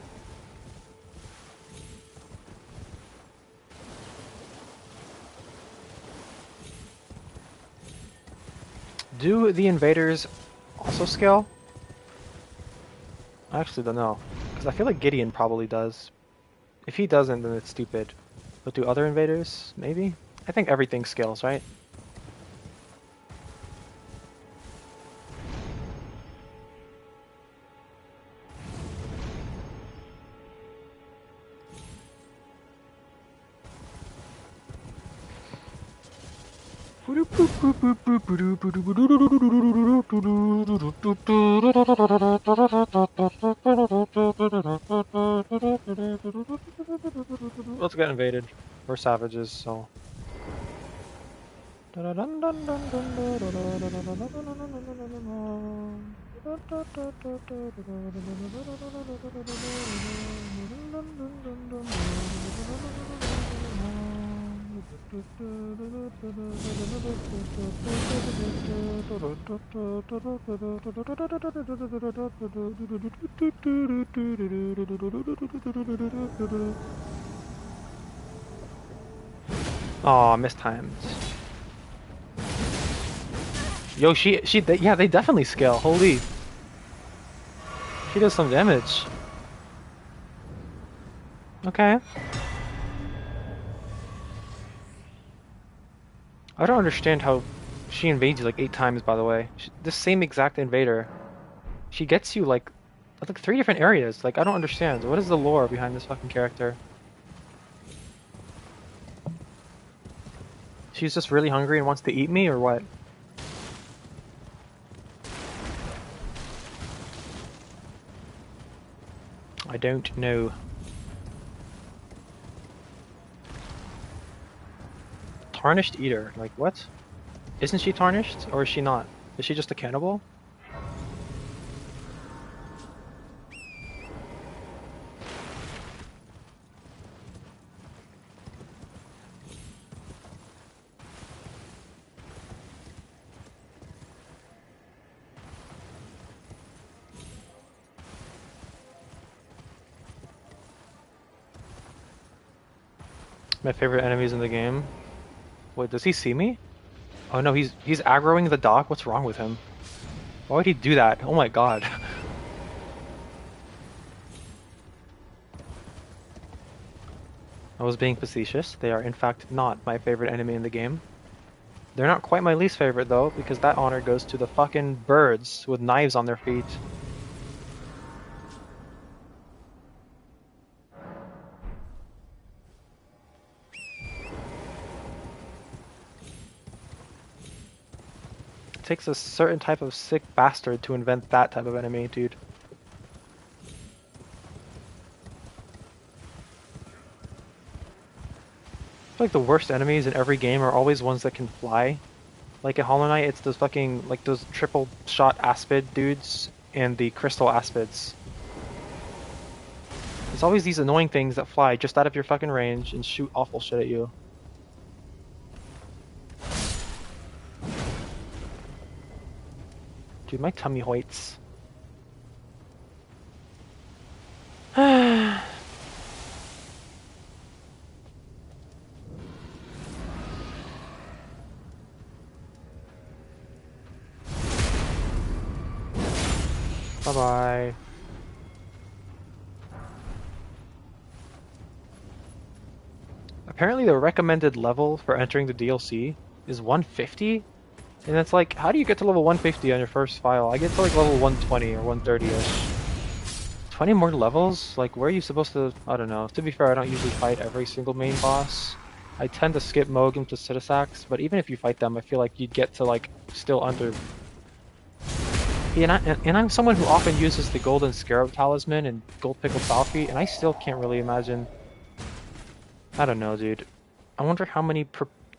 Do the invaders also scale? I actually don't know. Because I feel like Gideon probably does. If he doesn't, then it's stupid. But do other invaders? Maybe? I think everything scales, right? Let's get invaded. We're savages, so. Aw, mistimed. Yo, yeah, they definitely scale. Holy. She does some damage. Okay. I don't understand how she invades you like 8 times, by the way. This same exact invader. She gets you like 3 different areas. Like, I don't understand. What is the lore behind this fucking character? She's just really hungry and wants to eat me, or what? I don't know. Tarnished Eater. Like, what? Isn't she tarnished? Or is she not? Is she just a cannibal? My favorite enemies in the game. Wait, does he see me? Oh no, he's aggroing the dog? What's wrong with him? Why would he do that? Oh my god. I was being facetious. They are in fact not my favorite enemy in the game. They're not quite my least favorite though, because that honor goes to the fucking birds with knives on their feet. It takes a certain type of sick bastard to invent that type of enemy, dude. I feel like the worst enemies in every game are always ones that can fly. Like in Hollow Knight, it's those fucking, like those triple shot aspid dudes and the crystal aspids. There's always these annoying things that fly just out of your fucking range and shoot awful shit at you. Dude, my tummy hurts. Bye-bye. Apparently the recommended level for entering the DLC is 150? And it's like, how do you get to level 150 on your first file? I get to like level 120 or 130-ish. 20 more levels? Like, where are you supposed to... I don't know. To be fair, I don't usually fight every single main boss. I tend to skip Mogum to Citisax, but even if you fight them, I feel like you'd get to, like, still under... And I'm someone who often uses the Golden Scarab Talisman and Gold Pickled Falfy, and I still can't really imagine... I don't know, dude. I wonder how many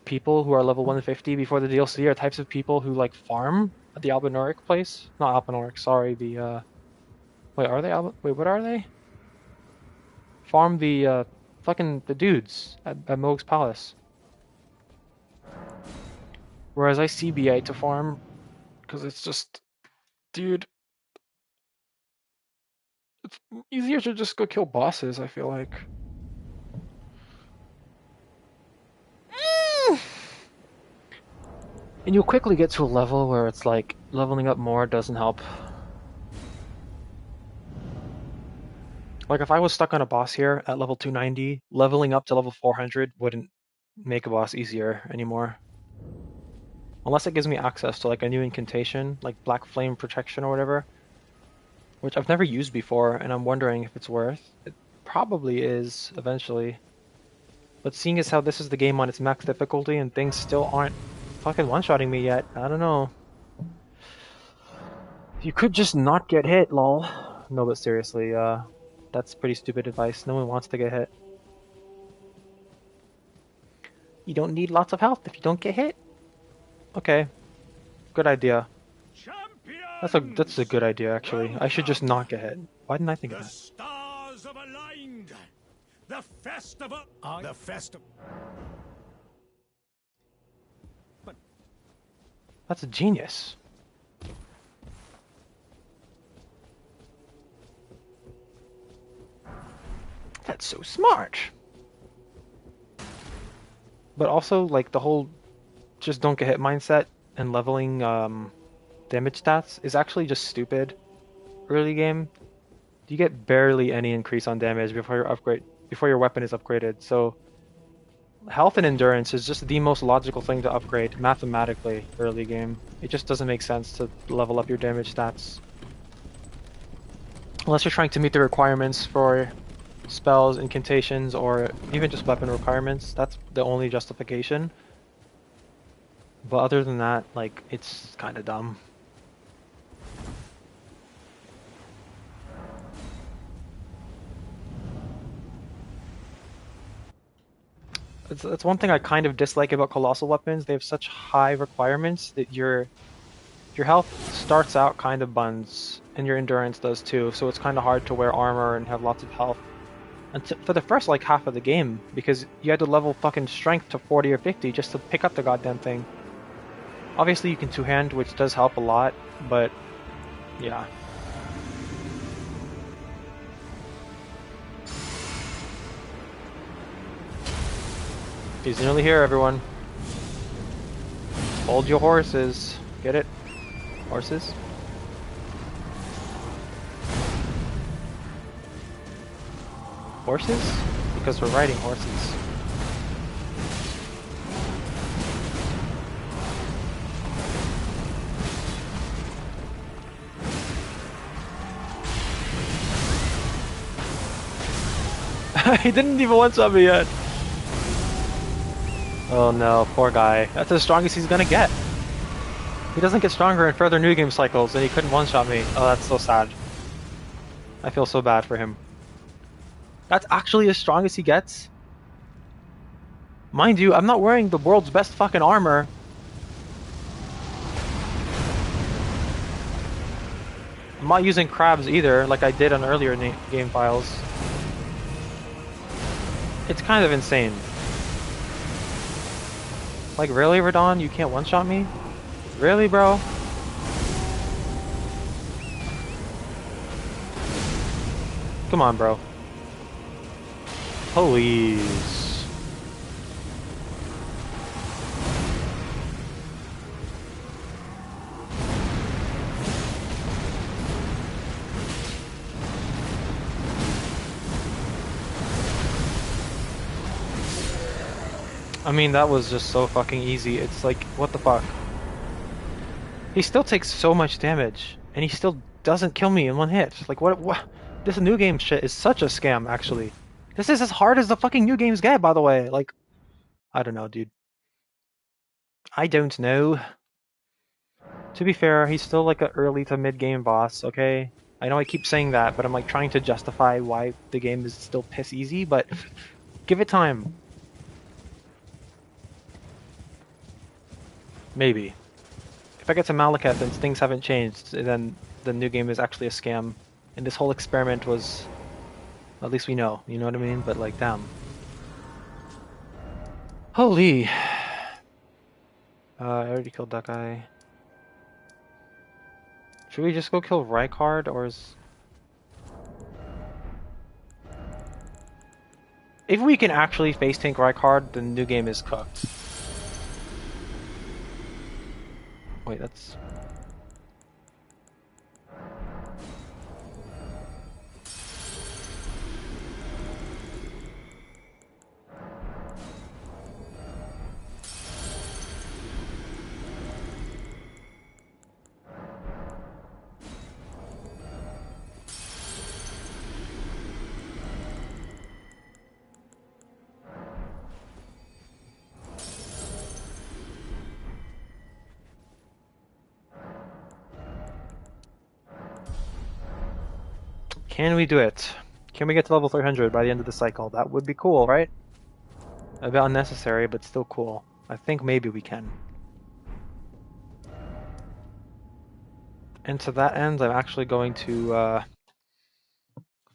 people who are level 150 before the DLC are types of people who, like, farm at the Albinoric place? Not Albinoric, sorry, the, Wait, are they Wait, what are they? Farm the, fucking the dudes at Moog's Palace. Whereas I CBA to farm, because it's just... Dude, it's easier to just go kill bosses, I feel like. And you'll quickly get to a level where it's like, leveling up more doesn't help. Like, if I was stuck on a boss here at level 290, leveling up to level 400 wouldn't make a boss easier anymore. Unless it gives me access to, like, a new incantation, like Black Flame Protection or whatever, which I've never used before, and I'm wondering if it's worth. It probably is, eventually. But seeing as how this is the game on its max difficulty and things still aren't fucking one-shotting me yet, I don't know. You could just not get hit, lol. No, but seriously, that's pretty stupid advice. No one wants to get hit. You don't need lots of health if you don't get hit. Okay, good idea. That's a good idea, actually. I should just not get hit. Why didn't I think of that? The stars have aligned. The festival. The festival. That's a genius. That's so smart. But also, like, the whole just don't get hit mindset and leveling damage stats is actually just stupid. Early game, you get barely any increase on damage before your weapon is upgraded. So health and endurance is just the most logical thing to upgrade mathematically early game. It just doesn't make sense to level up your damage stats. Unless you're trying to meet the requirements for spells, incantations, or even just weapon requirements. That's the only justification. But other than that, like, it's kind of dumb. It's one thing I kind of dislike about colossal weapons. They have such high requirements that your health starts out kind of buns, and your endurance does too. So it's kind of hard to wear armor and have lots of health. And for the first like half of the game, because you had to level fucking strength to 40 or 50 just to pick up the goddamn thing. Obviously you can two-hand, which does help a lot, but yeah. He's nearly here, everyone. Hold your horses. Get it? Horses? Horses? Because we're riding horses. He didn't even one-shot me yet. Oh no, poor guy. That's as strong as he's gonna get. He doesn't get stronger in further new game cycles, and he couldn't one-shot me. Oh, that's so sad. I feel so bad for him. That's actually as strong as he gets? Mind you, I'm not wearing the world's best fucking armor. I'm not using crabs either, like I did on earlier game files. It's kind of insane. Like, really, Radon? You can't one-shot me? Really, bro? Come on, bro. Please. I mean, that was just so fucking easy. It's like, what the fuck? He still takes so much damage, and he still doesn't kill me in one hit. Like, what? this new game shit is such a scam, actually. This is as hard as the fucking new games get, by the way. Like, I don't know, dude. I don't know. To be fair, he's still like a early to mid-game boss, okay? I know I keep saying that, but I'm like trying to justify why the game is still piss easy, but give it time. Maybe. If I get to Malekith and things haven't changed, then the new game is actually a scam. And this whole experiment was, at least we know, you know what I mean? But like, damn. Holy. I already killed that guy. Should we just go kill Rykard, or is... If we can actually face tank Rykard, the new game is cooked. Wait, that's... Can we do it? Can we get to level 300 by the end of the cycle? That would be cool, right? A bit unnecessary, but still cool. I think maybe we can. And to that end, I'm actually going to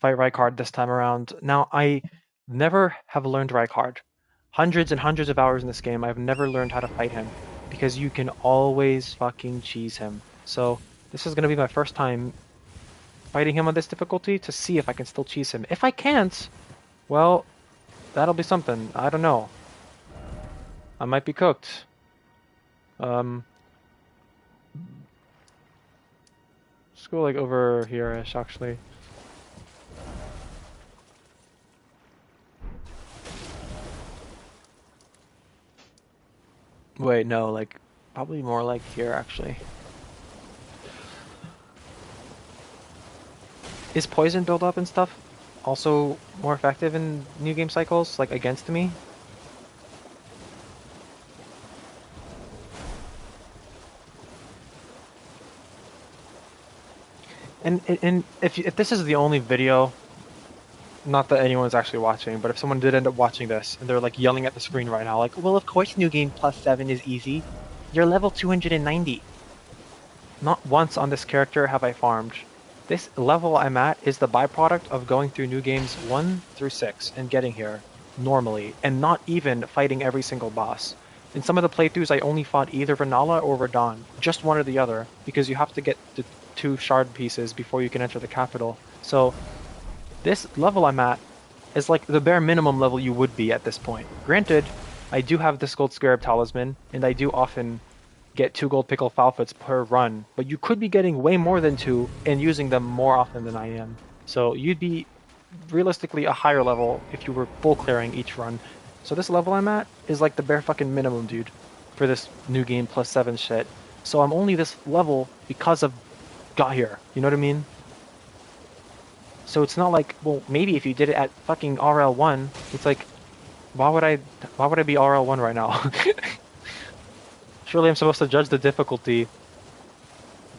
fight Rykard this time around. Now, I never have learned Rykard. Hundreds and hundreds of hours in this game, I've never learned how to fight him. Because you can always fucking cheese him. So, this is going to be my first time fighting him on this difficulty to see if I can still cheese him. If I can't, well, that'll be something. I don't know. I might be cooked. Let's go like over here-ish, actually. Wait, no, like, probably more like here, actually. Is poison build-up and stuff also more effective in new game cycles, like against me? And if this is the only video, not that anyone's actually watching, but if someone did end up watching this and they're like yelling at the screen right now, like, well, of course New Game plus 7 is easy. You're level 290. Not once on this character have I farmed. This level I'm at is the byproduct of going through New Games 1 through 6 and getting here normally, and not even fighting every single boss. In some of the playthroughs, I only fought either Vanilla or Radahn, just one or the other, because you have to get the 2 shard pieces before you can enter the capital. So this level I'm at is like the bare minimum level you would be at this point. Granted, I do have this Gold Scarab Talisman, and I do often get 2 gold pickle Falfoots per run, but you could be getting way more than 2 and using them more often than I am. So you'd be realistically a higher level if you were full clearing each run. So this level I'm at is like the bare fucking minimum, dude, for this new game plus 7 shit. So I'm only this level because I've got here. You know what I mean? So it's not like, well, maybe if you did it at fucking RL1, it's like, why would I be RL1 right now? Surely I'm supposed to judge the difficulty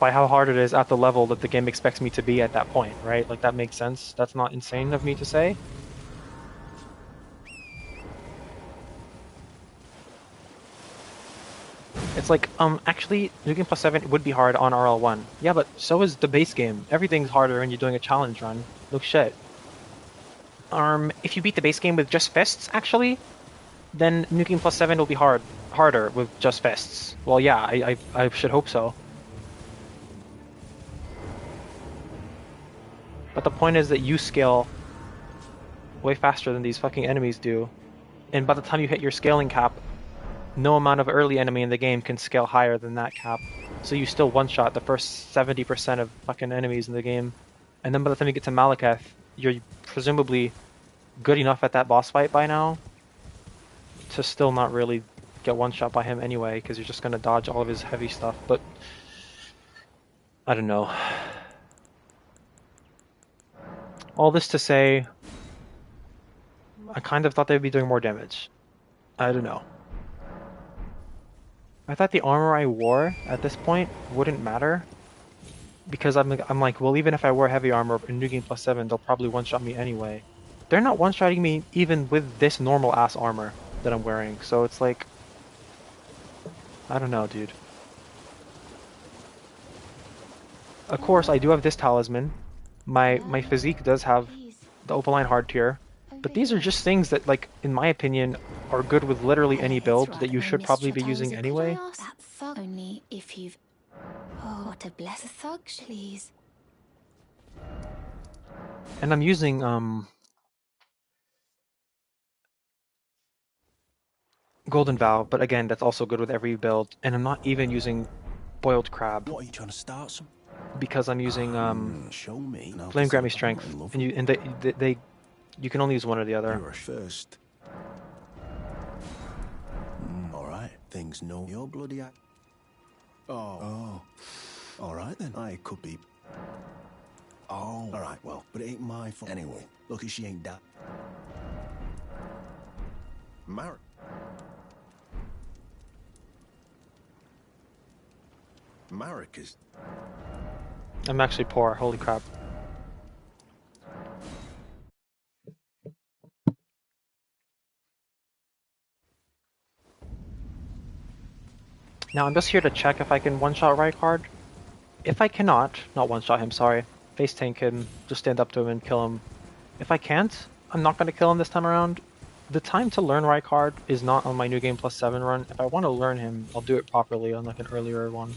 by how hard it is at the level that the game expects me to be at that point, right? Like, that makes sense. That's not insane of me to say. It's like, actually, New Game Plus 7 would be hard on RL1. Yeah, but so is the base game. Everything's harder when you're doing a challenge run. No shit. If you beat the base game with just fists, actually, then New Game Plus 7 will be harder with just fists. Well, yeah, I should hope so. But the point is that you scale way faster than these fucking enemies do. And by the time you hit your scaling cap, no amount of early enemy in the game can scale higher than that cap. So you still one-shot the first 70% of fucking enemies in the game. And then by the time you get to Malekith, you're presumably good enough at that boss fight by now to still not really get one-shot by him anyway, because you're just going to dodge all of his heavy stuff. But I don't know. All this to say, I kind of thought they'd be doing more damage. I don't know. I thought the armor I wore at this point wouldn't matter because I'm like, well, even if I wear heavy armor in New Game Plus 7, they'll probably one-shot me anyway. They're not one-shotting me even with this normal ass armor that I'm wearing, so it's like, I don't know, dude. Of course, I do have this talisman. My physique does have the Opaline hard tier, but these are just things that, like, in my opinion, are good with literally any build that you should probably be using anyway. That thug only if you've... Oh, what a blessed thug, please. And I'm using Golden Vow, but again, that's also good with every build. And I'm not even using Boiled Crab What are you trying to start some? because I'm using Show me. And I'll Flame decide. Grammy I'm not Strength, in love and with you can only use one or the other. you first. All right. Things know your bloody eye. Oh. All right then. I could be. Oh. All right. Well, but it ain't my fault anyway. Lucky she ain't that. Marek is. I'm actually poor, holy crap. Now I'm just here to check if I can one-shot Rykard. If I cannot, not one-shot him, sorry, face tank him, just stand up to him and kill him. If I can't, I'm not going to kill him this time around. The time to learn Rykard is not on my New Game Plus 7 run. If I want to learn him, I'll do it properly on like an earlier one.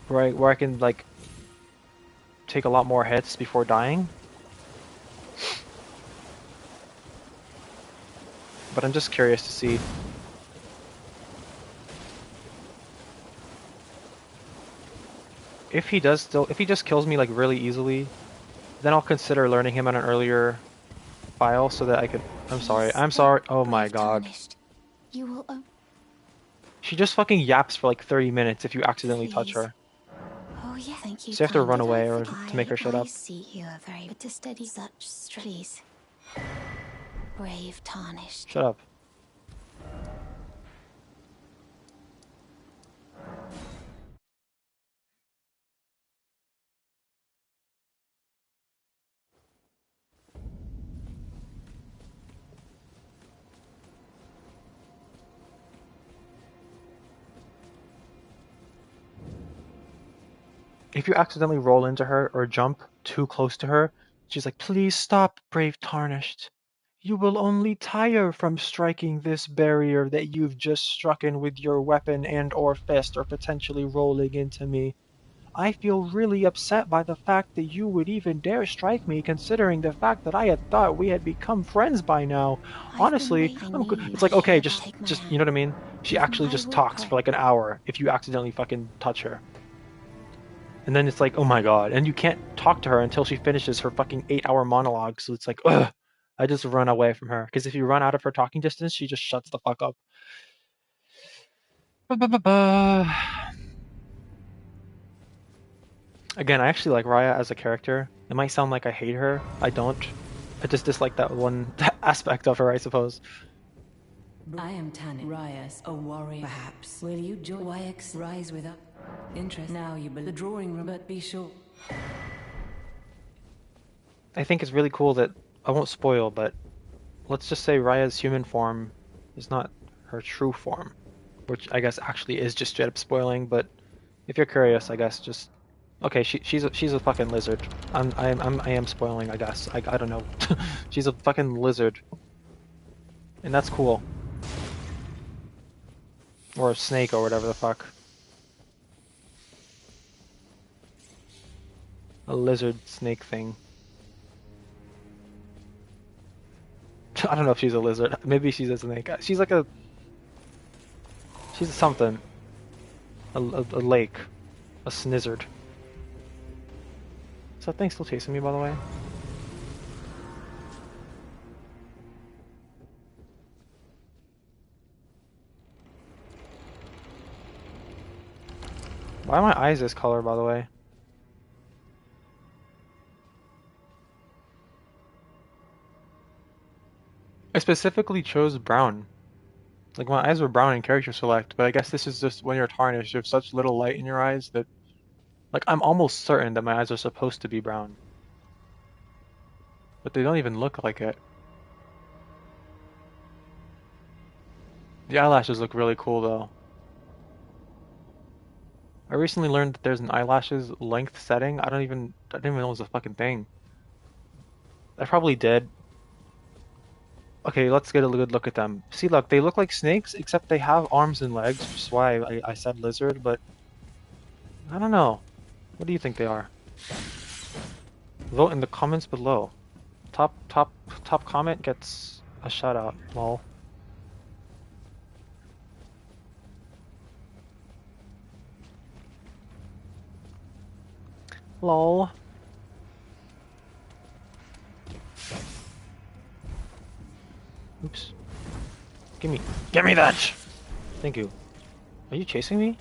Where I can like take a lot more hits before dying. But I'm just curious to see. If he just kills me like really easily, then I'll consider learning him on an earlier file so that I could. I'm sorry. Oh my god. You will. She just fucking yaps for like 30 minutes if you accidentally touch her. Oh yeah, thank you. So you have to run away or to make her shut up. I see you are very to study such please. Brave tarnished. Shut up. If you accidentally roll into her or jump too close to her, she's like, please stop, brave tarnished. You will only tire from striking this barrier that you've just struck in with your weapon and or fist or potentially rolling into me. I feel really upset by the fact that you would even dare strike me considering the fact that I had thought we had become friends by now. Honestly, it's like, okay, just, you know what I mean? She actually just talks for like an hour if you accidentally fucking touch her. And then it's like, oh my god. And you can't talk to her until she finishes her fucking 8-hour monologue. So it's like, ugh. I just run away from her. Because if you run out of her talking distance, she just shuts the fuck up. Again, I actually like Raya as a character. It might sound like I hate her. I don't. I just dislike that one aspect of her, I suppose. I am Tanit. Rias, a warrior. Perhaps. Will you join YX Rise with us? Interest. Now you believe the drawing room, but be sure. I think it's really cool that, I won't spoil, but let's just say Raya's human form is not her true form. Which I guess actually is just straight up spoiling, but if you're curious, I guess just... Okay, she's a fucking lizard. I am spoiling, I guess. I don't know. She's a fucking lizard. And that's cool. Or a snake or whatever the fuck. A lizard snake thing. I don't know if she's a lizard. Maybe she's a snake. She's like a... She's something. A lake. A snizzard. Is that thing still chasing me, by the way? Why are my eyes this color, by the way? I specifically chose brown. Like my eyes were brown in character select, but I guess this is just when you're tarnished, you have such little light in your eyes that like I'm almost certain that my eyes are supposed to be brown. But they don't even look like it. The eyelashes look really cool though. I recently learned that there's an eyelashes length setting. I didn't even know it was a fucking thing. I probably did. Okay, let's get a good look at them. See, look, they look like snakes, except they have arms and legs, which is why I said lizard, but I don't know. What do you think they are? Vote in the comments below. Top comment gets a shout out. Lol. Lol. Oops. Give me that! Thank you. Are you chasing me?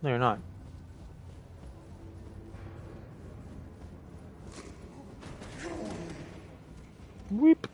No, you're not. Weep.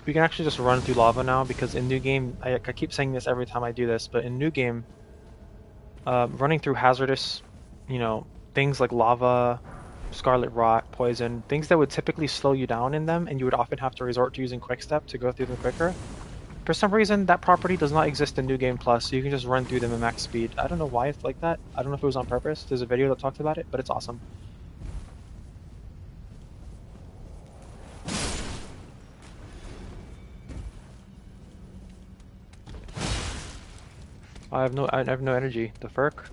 We can actually just run through lava now because in new game, I keep saying this every time I do this, but in new game, running through hazardous, things like lava, scarlet rot, poison, things that would typically slow you down in them, and you would often have to resort to using quick step to go through them quicker. For some reason, that property does not exist in New Game Plus, so you can just run through them at max speed. I don't know why it's like that. I don't know if it was on purpose. There's a video that talks about it, but it's awesome. I have no energy. The Ferk.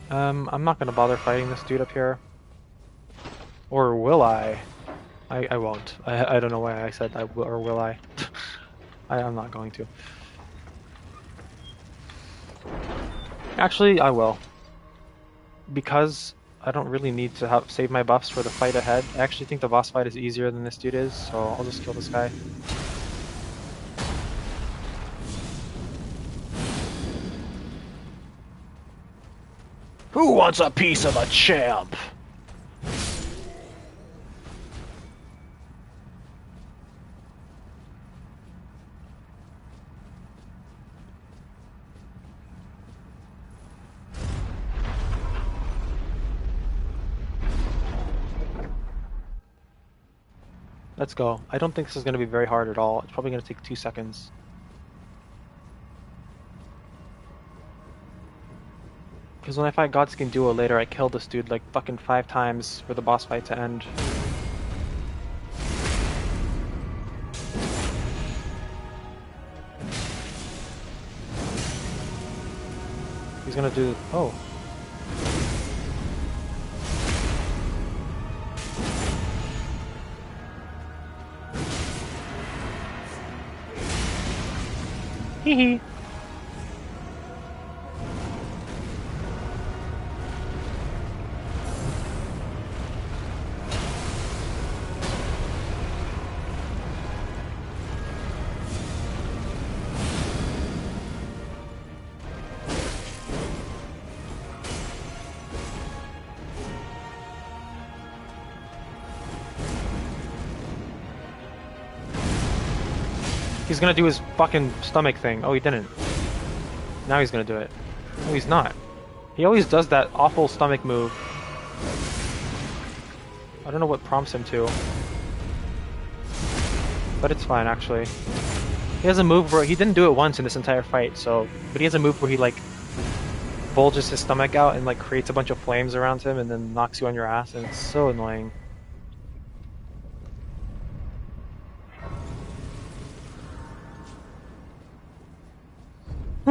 I'm not gonna bother fighting this dude up here. Or will I? I won't. I don't know why I said I will, or will I? I'm not going to. Actually, I will. Because I don't really need to save my buffs for the fight ahead. I actually think the boss fight is easier than this dude is, so I'll just kill this guy. Who wants a piece of a champ? Let's go. I don't think this is going to be very hard at all. It's probably going to take 2 seconds. Because when I fight Godskin Duo later, I kill this dude like fucking 5 times for the boss fight to end. He's gonna do... oh. Hee hee. He's gonna do his fucking stomach thing. Oh, he didn't. Now he's gonna do it. Oh, he's not. He always does that awful stomach move. I don't know what prompts him to. But it's fine, actually. He has a move where he didn't do it once in this entire fight, so... but he has a move where he, like, bulges his stomach out and, like, creates a bunch of flames around him and then knocks you on your ass, and it's so annoying. Ow.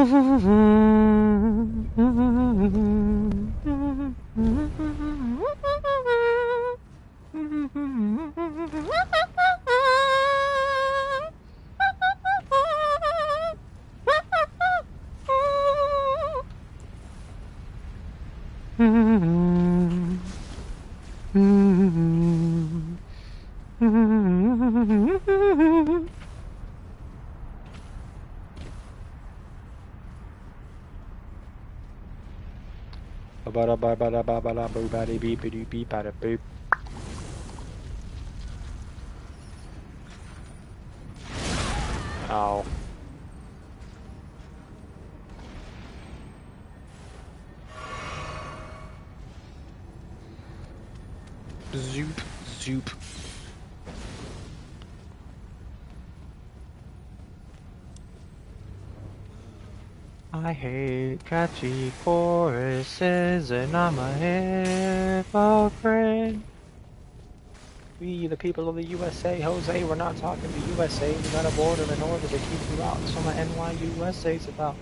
Zoop, zoop. I hate catchy choruses and I'm a hypocrite. We, the people of the USA, Jose, we're not talking to USA. We got a border in order to keep you out. So my NYUSA's about.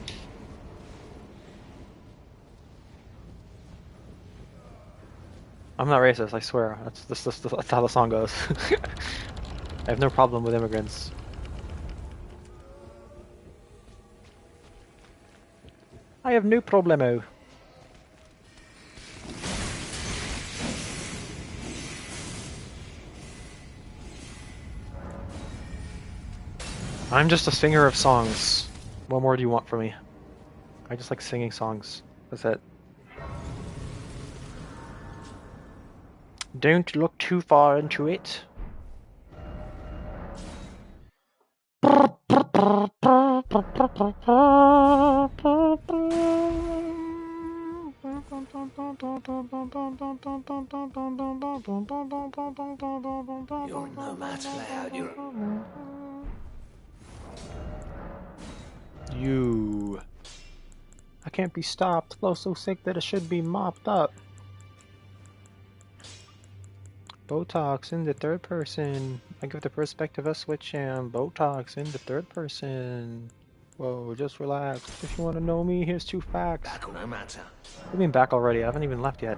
I'm not racist, I swear. That's how the song goes. I have no problem with immigrants. I have no problemo. I'm just a singer of songs. What more do you want from me? I just like singing songs. That's it. Don't look too far into it. You're no match, lad. You're... You. I can't be stopped. Flow so sick that it should be mopped up. Botox in the third person. I give the perspective a switch and Botox in the third person. Whoa, just relax. If you want to know me, here's 2 facts. Back no matter. What do you mean back already? I haven't even left yet.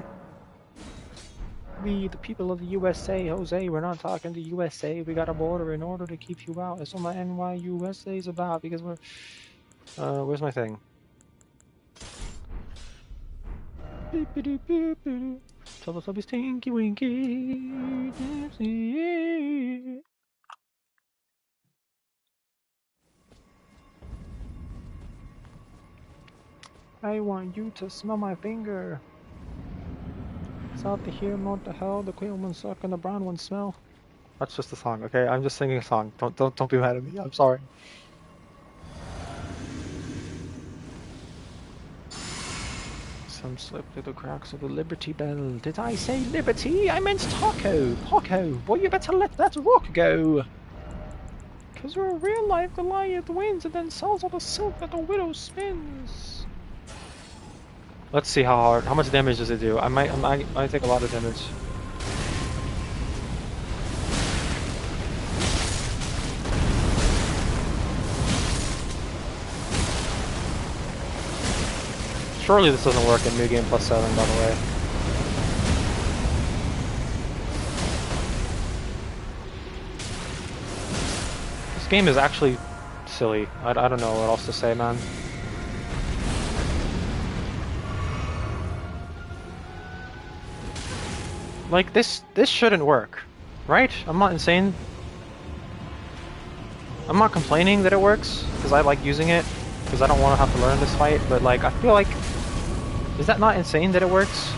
We, the people of the USA, Jose, we're not talking to USA. We got a border in order to keep you out. That's what my NYUSA's about because we're... where's my thing? Teletubbies Tinky Winky. I want you to smell my finger. It's out to hear what the hell the clean ones suck and the brown ones smell. That's just a song, okay? I'm just singing a song. Don't be mad at me. I'm sorry. Some slip through the cracks of the Liberty Bell. Did I say liberty? I meant taco. Taco. Boy, you better let that rock go. Cause you're a real life Goliath wins and then sells all the silk that the widow spins. Let's see how much damage does it do? I might take a lot of damage. Surely this doesn't work in New Game +7, by the way. This game is actually silly. I don't know what else to say, man. Like, this shouldn't work, right? I'm not insane. I'm not complaining that it works, because I like using it, because I don't want to have to learn this fight, but like, I feel like... Is that not insane that it works?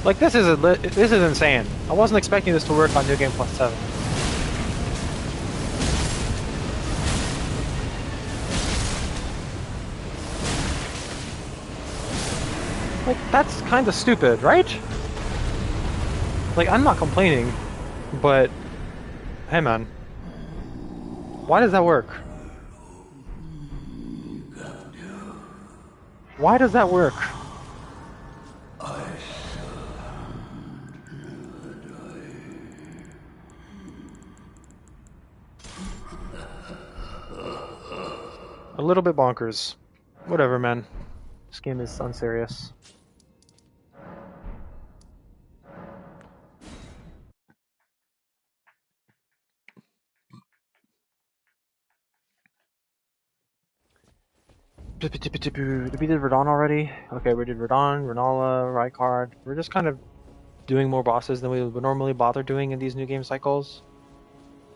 Like, this is insane. I wasn't expecting this to work on New Game +7. Like, that's kind of stupid, right? Like, I'm not complaining, but hey man, why does that work? Why does that work? A little bit bonkers. Whatever, man. This game is unserious. Did we did Verdon already? Okay, we did Verdon, Renala, Rykard. We're just kind of doing more bosses than we would normally bother doing in these new game cycles.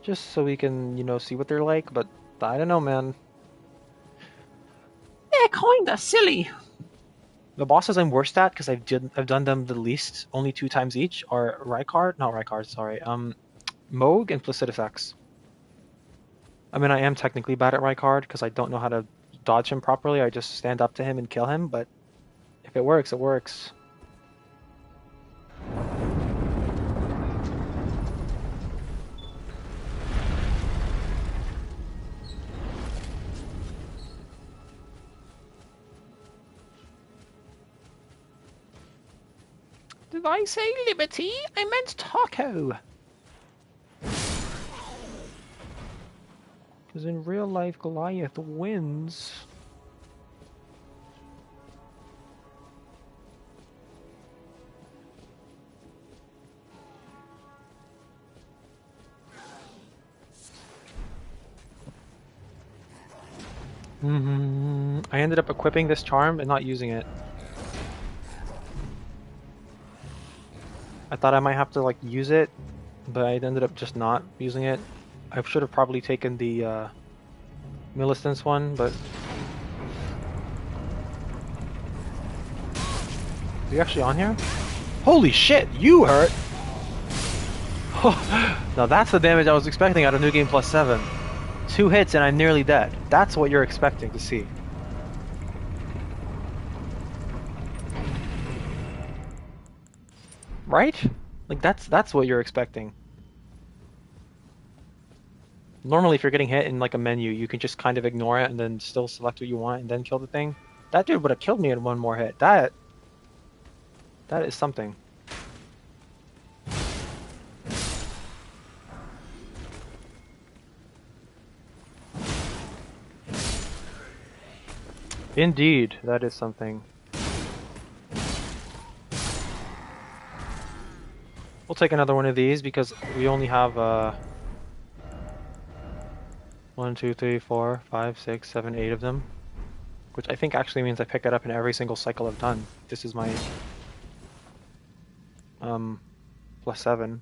Just so we can, you know, see what they're like, but I don't know, man. They're kinda silly. The bosses I'm worst at, because I've done them the least, only 2 times each, are Rykard, sorry, Moog and Placidus X. I mean, I am technically bad at Rykard, because I don't know how to dodge him properly, I just stand up to him and kill him, but if it works, it works. Did I say liberty? I meant taco! Because in real life, Goliath wins. I ended up equipping this charm and not using it. I thought I might have to like use it, but I ended up just not using it. I should have probably taken the Millicent's one, but... Is he actually on here? Holy shit, you hurt! Now that's the damage I was expecting out of New Game Plus 7. 2 hits and I'm nearly dead. That's what you're expecting to see. Right? Like that's what you're expecting. Normally if you're getting hit in like a menu, you can just kind of ignore it and then still select what you want and then kill the thing. That dude would have killed me in 1 more hit. That is something. Indeed, that is something. We'll take another one of these because we only have 1, 2, 3, 4, 5, 6, 7, 8 of them. Which I think actually means I pick it up in every single cycle I've done. This is my plus 7.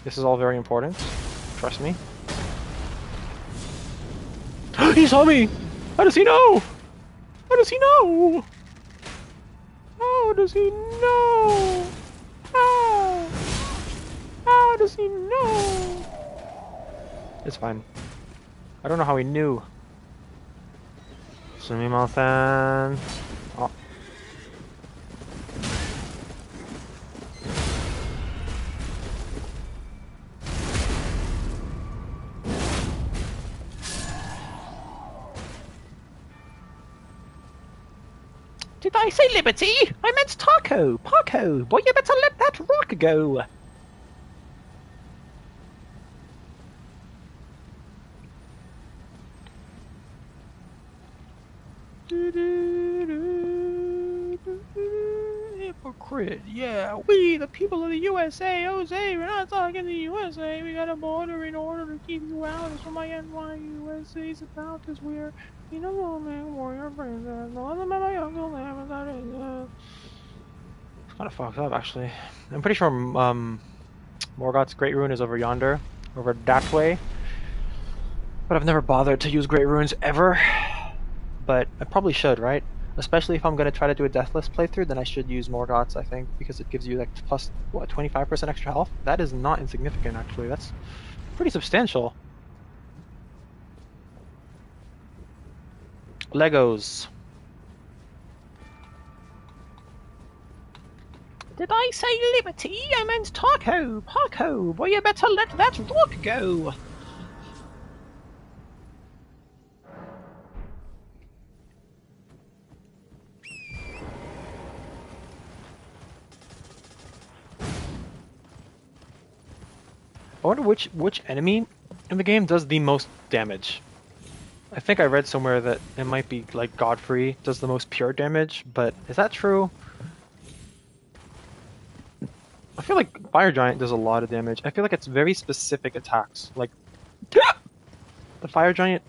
This is all very important. Trust me. He saw me! How does he know? How does he know? How does he know? How? How does he know? It's fine. I don't know how he knew. Sumimasen. Oh. Did I say liberty? I meant taco! Paco! Boy, you better let that rock go! Hypocrite, yeah, we, the people of the USA, Jose, we're not talking the USA, we got a border in order to keep you out, that's what my NYUSA's about, cause we're, you know, man, warrior princess, the one that my uncle never got it, It's kinda fucked up, actually. I'm pretty sure, Morgoth's Great Rune is over yonder, over that way, but I've never bothered to use Great Runes ever, but I probably should, right? Especially if I'm going to try to do a Deathless playthrough, then I should use Morgoth's, I think, because it gives you like plus, what, 25% extra health? That is not insignificant, actually. That's pretty substantial. Legos. Did I say liberty? I meant taco. Paco. Boy, you better let that rock go. I wonder which enemy in the game does the most damage. I think I read somewhere that it might be like Godfrey does the most pure damage, but is that true? I feel like Fire Giant does a lot of damage. I feel like it's very specific attacks. Like the Fire Giant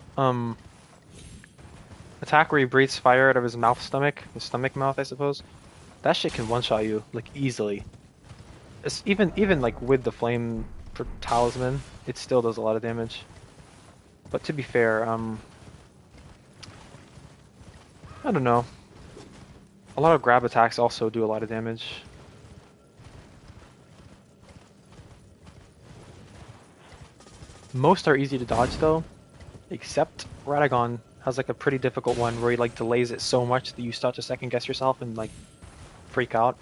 attack where he breathes fire out of his stomach mouth, I suppose. That shit can one-shot you like easily. It's even like with the flame for talisman, it still does a lot of damage. But to be fair, I don't know. A lot of grab attacks also do a lot of damage. Most are easy to dodge though, except Radagon has like a pretty difficult one where he like delays it so much that you start to second guess yourself and like freak out.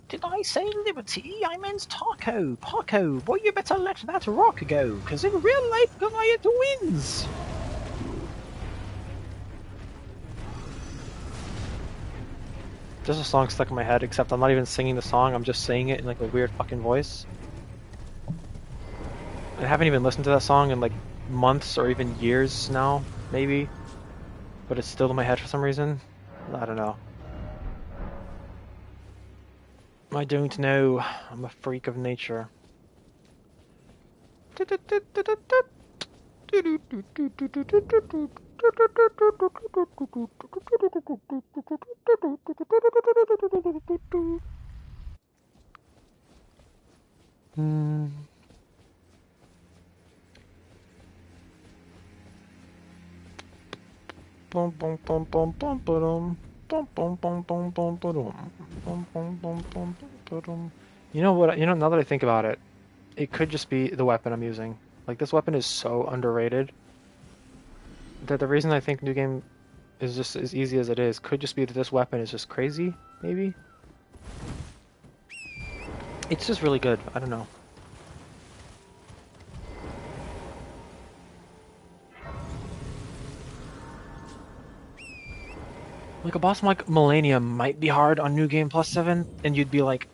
Did I say liberty? I meant taco. Paco. Boy, you better let that rock go, because in real life, Goliath wins. There's a song stuck in my head, except I'm not even singing the song, I'm just saying it in like a weird fucking voice. I haven't even listened to that song in like months or even years now, maybe. But it's still in my head for some reason. I don't know. I don't know. I'm a freak of nature. You know what? You know, now that I think about it, it could just be the weapon I'm using. Like, this weapon is so underrated that the reason I think New Game is just as easy as it is could just be that this weapon is just crazy, maybe? It's just really good. I don't know. Like, a boss like Millennium might be hard on New Game Plus 7, and you'd be like,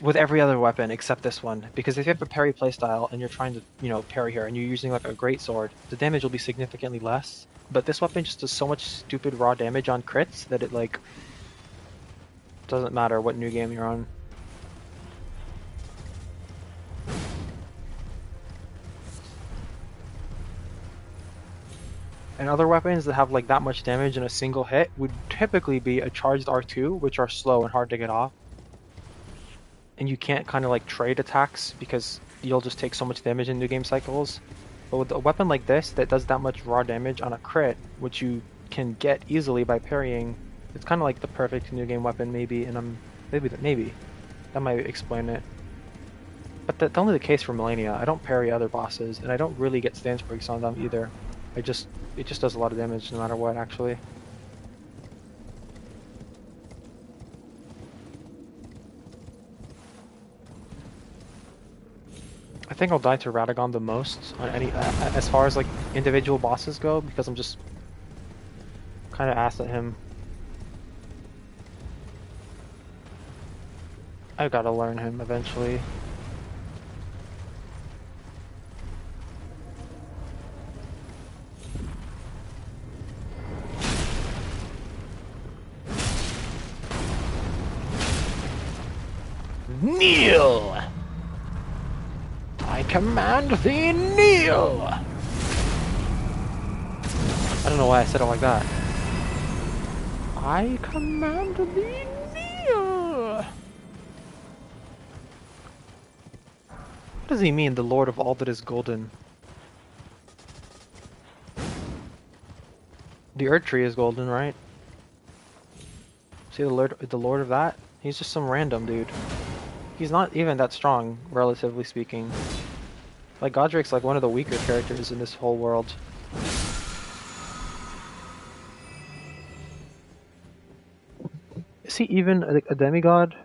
with every other weapon except this one, because if you have a parry playstyle and you're trying to, you know, parry here and you're using like a great sword, the damage will be significantly less. But this weapon just does so much stupid raw damage on crits that it like doesn't matter what new game you're on. And other weapons that have like that much damage in a single hit would typically be a charged R2, which are slow and hard to get off. And you can't kind of like trade attacks because you'll just take so much damage in new game cycles. But with a weapon like this that does that much raw damage on a crit, which you can get easily by parrying, it's kind of like the perfect new game weapon maybe, and maybe that might explain it. But that's only the case for Millennia. I don't parry other bosses, and I don't really get stance breaks on them either. It just does a lot of damage no matter what, actually. I think I'll die to Radagon the most on any, as far as like individual bosses go, because I'm just kind of ass at him. I gotta learn him eventually. Kneel! I command thee, kneel! I don't know why I said it like that. I command thee, kneel! What does he mean, the Lord of all that is golden? The Earth Tree is golden, right? See the Lord of that? He's just some random dude. He's not even that strong, relatively speaking. Like, Godric's like one of the weaker characters in this whole world. Is he even a demigod?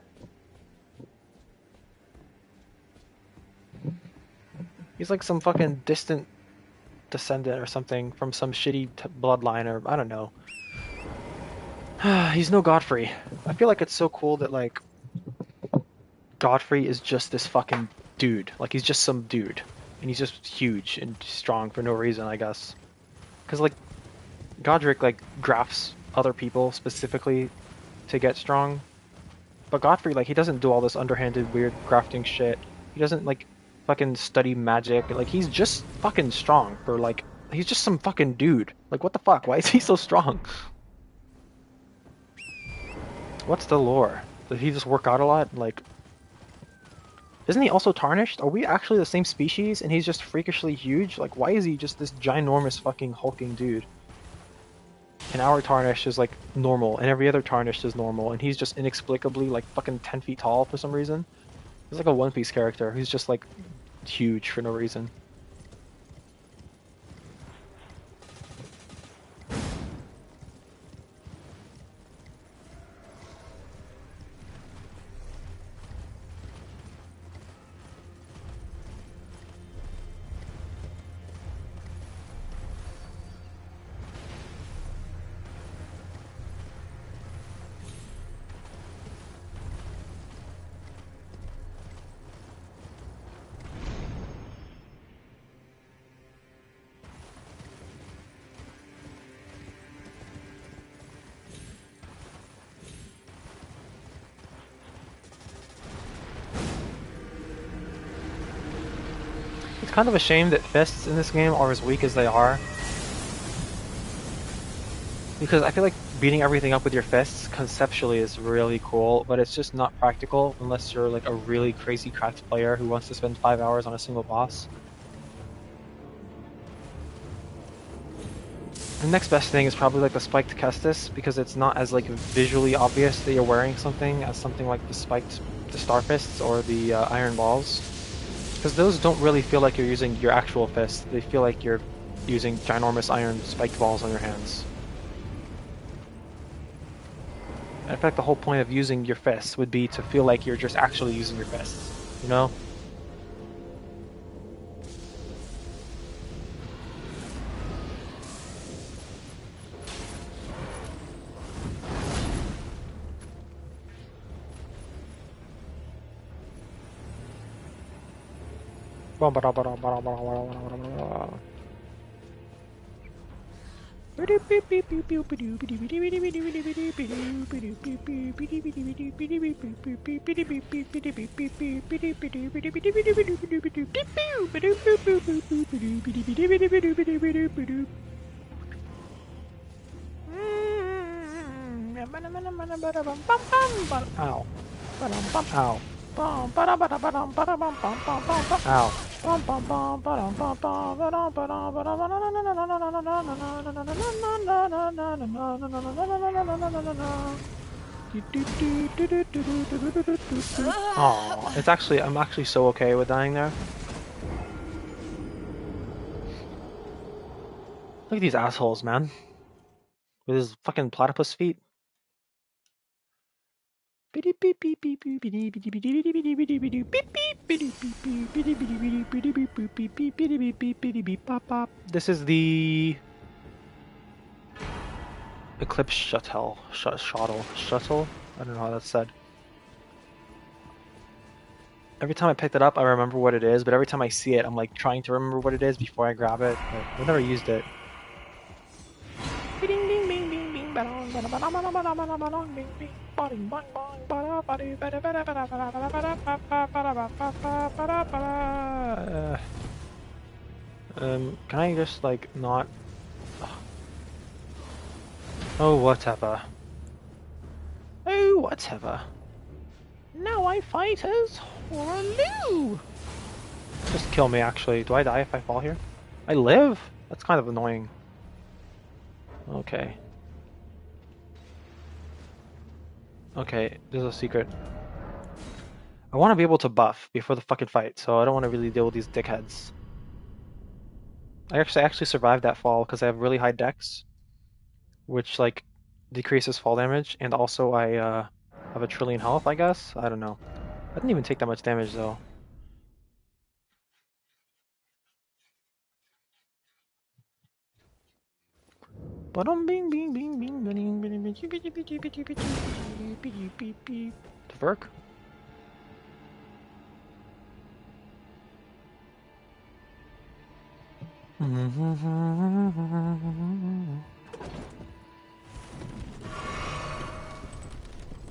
He's like some fucking distant descendant or something from some shitty bloodline, or I don't know. He's no Godfrey. I feel like it's so cool that like Godfrey is just this fucking dude. Like he's just some dude, and he's just huge and strong for no reason, I guess. Because like Godric like grafts other people specifically to get strong, but Godfrey like he doesn't do all this underhanded weird grafting shit. He doesn't like fucking study magic. Like he's just fucking strong for like he's just some fucking dude. Like what the fuck? Why is he so strong? What's the lore? Did he just work out a lot? Like isn't he also tarnished? Are we actually the same species and he's just freakishly huge? Like why is he just this ginormous fucking hulking dude? And our tarnish is like normal, and every other tarnish is normal, and he's just inexplicably like fucking 10 feet tall for some reason. He's like a One Piece character who's just like huge for no reason. It's kind of a shame that fists in this game are as weak as they are. Because I feel like beating everything up with your fists conceptually is really cool, but it's just not practical unless you're like a really crazy cracked player who wants to spend 5 hours on a single boss. The next best thing is probably like the spiked Kestis, because it's not as like visually obvious that you're wearing something as something like the Star Fists or the Iron Balls. Because those don't really feel like you're using your actual fist, they feel like you're using ginormous iron spiked balls on your hands. And in fact, the whole point of using your fists would be to feel like you're just actually using your fists, you know? Ow. Ow. Oh, it's actually, I'm actually so okay with dying there. Look at these assholes, man. With his fucking platypus feet. This is the Eclipse Shuttle. Shuttle? I don't know how that's said. Every time I picked it up, I remember what it is, but every time I see it, I'm like trying to remember what it is before I grab it, but I've never used it. Can I just like not? Oh, whatever. Oh, whatever. Now I fight as Horaloo! Just kill me, actually. Do I die if I fall here? I live? That's kind of annoying. Okay. Okay, there's a secret. I want to be able to buff before the fucking fight, so I don't want to really deal with these dickheads. I actually survived that fall because I have really high dex, which like decreases fall damage, and also I have a trillion health, I guess. I don't know. I didn't even take that much damage though. Twerk.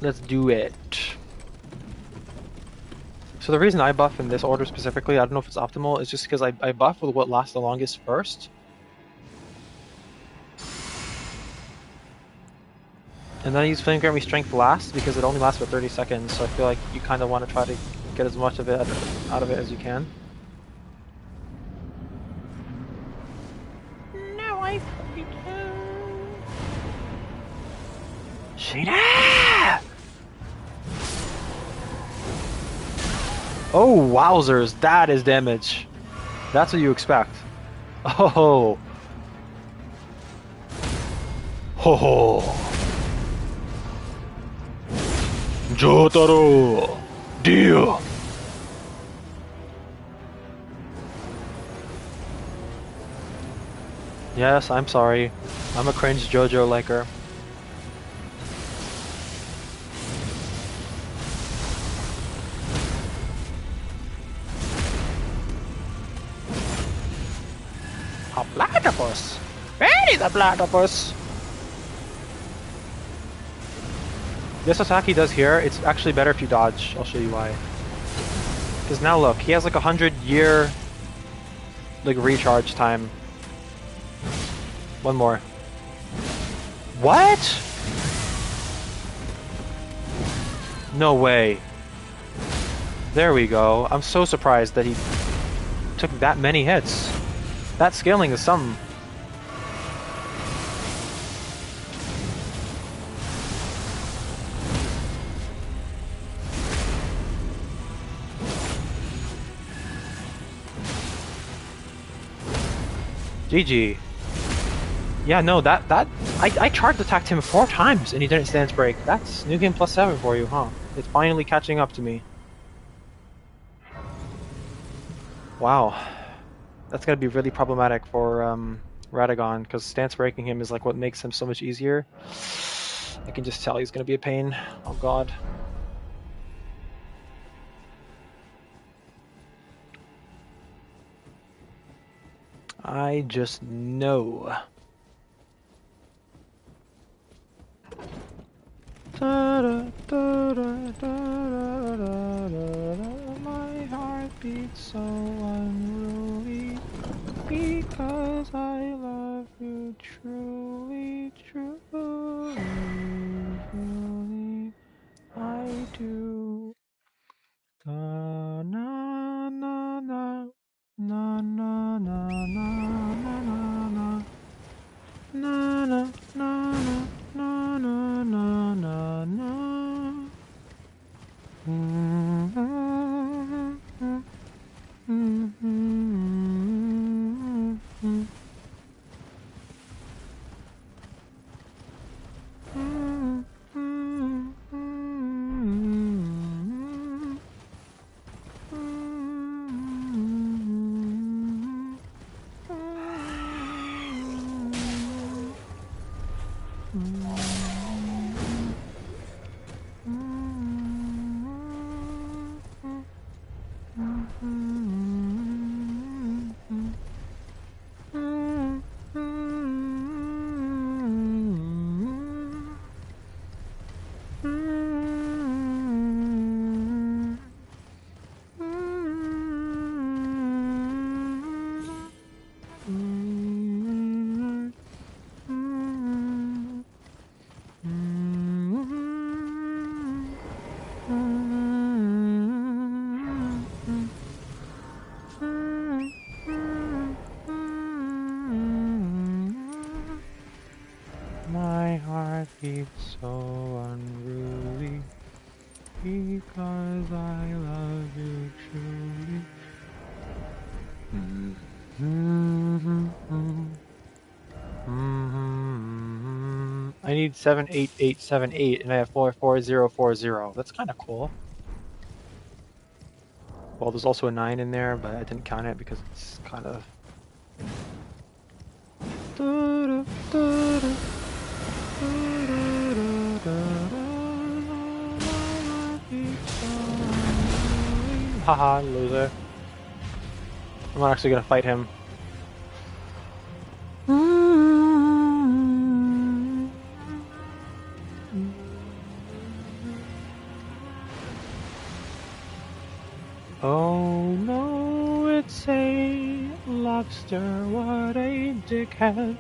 Let's do it. So the reason I buff in this order specifically, I don't know if it's optimal, is just because I buff with what lasts the longest first. And then I use Flame Granny Strength last because it only lasts for 30 seconds, so I feel like you kind of want to try to get as much of it out of it as you can. No, I... Sheena! Oh, wowzers, that is damage. That's what you expect. Oh. Ho ho. Jotaro! Deal! Yes, I'm sorry. I'm a cringe JoJo liker. A platypus! Where is a platypus? This attack he does here, it's actually better if you dodge. I'll show you why. Because now look, he has like 100-year like recharge time. One more. What? No way. There we go. I'm so surprised that he took that many hits. That scaling is something. GG. Yeah, no, I charged attacked him 4 times and he didn't stance break. That's new game +7 for you, huh? It's finally catching up to me. Wow. That's gonna be really problematic for Radagon, because stance breaking him is like what makes him so much easier. I can just tell he's gonna be a pain. Oh god. I just know. My heart beats so unruly because I love you truly, truly, truly. I do. Na na na na na na na na na na na na na na na na na na. My heart beats so unruly because I love you truly. need 78878 and I have 44040. That's kind of cool. Well, there's also a 9 in there, but I didn't count it because it's kind of... Haha, loser. I'm not actually gonna fight him. Oh no, it's a lobster, what a dickhead.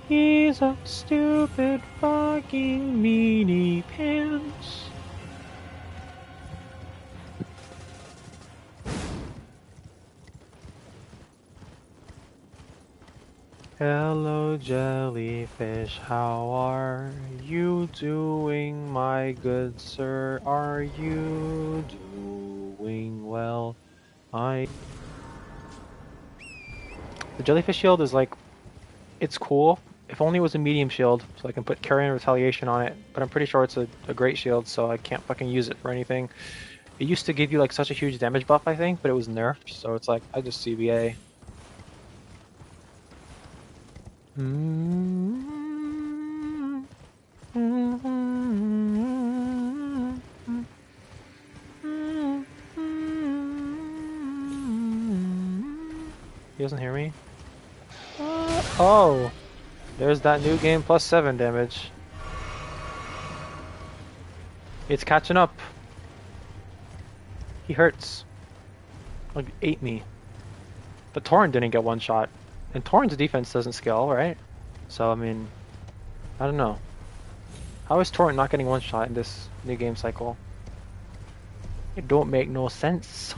He's a stupid fucking meanie pants. Hello jellyfish, how are you doing, my good sir? Are you doing well? The jellyfish shield is like, it's cool. If only it was a medium shield, so I can put carrion retaliation on it, but I'm pretty sure it's a great shield, so I can't fucking use it for anything. It used to give you like such a huge damage buff, I think, but it was nerfed, so it's like, I just CBA. He doesn't hear me? Oh! There's that new game plus 7 damage. It's catching up. He hurts. Like, ate me. But Torrent didn't get one shot. And Torrent's defense doesn't scale, right? So, I mean, I don't know. How is Torrent not getting one shot in this new game cycle? It don't make no sense.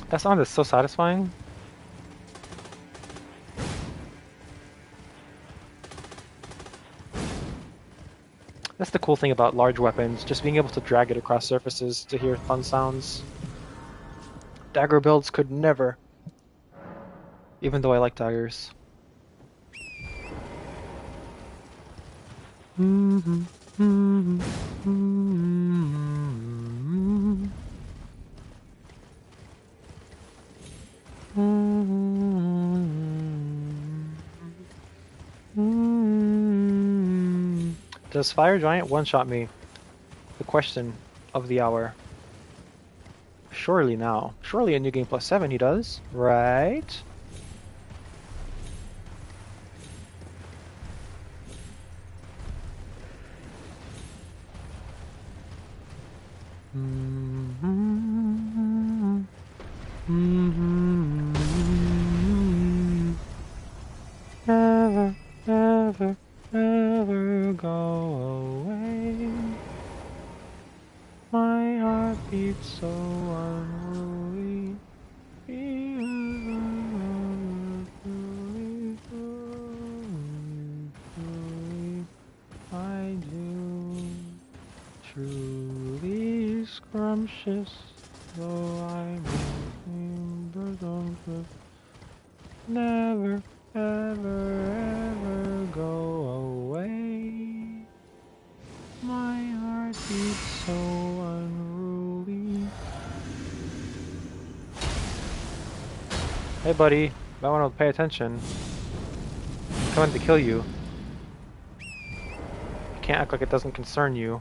That sound is so satisfying. That's the cool thing about large weapons, just being able to drag it across surfaces to hear fun sounds. Dagger builds could never. Even though I like daggers. Does Fire Giant one-shot me? The question of the hour. Surely now. Surely in New Game Plus 7 he does, right? Never, never, never go away. My heart beats so unruly. I do. Truly scrumptious, though I never, ever, ever go away. My heart beats so unruly. Hey buddy, I want to pay attention. I'm coming to kill you. You can't act like it doesn't concern you.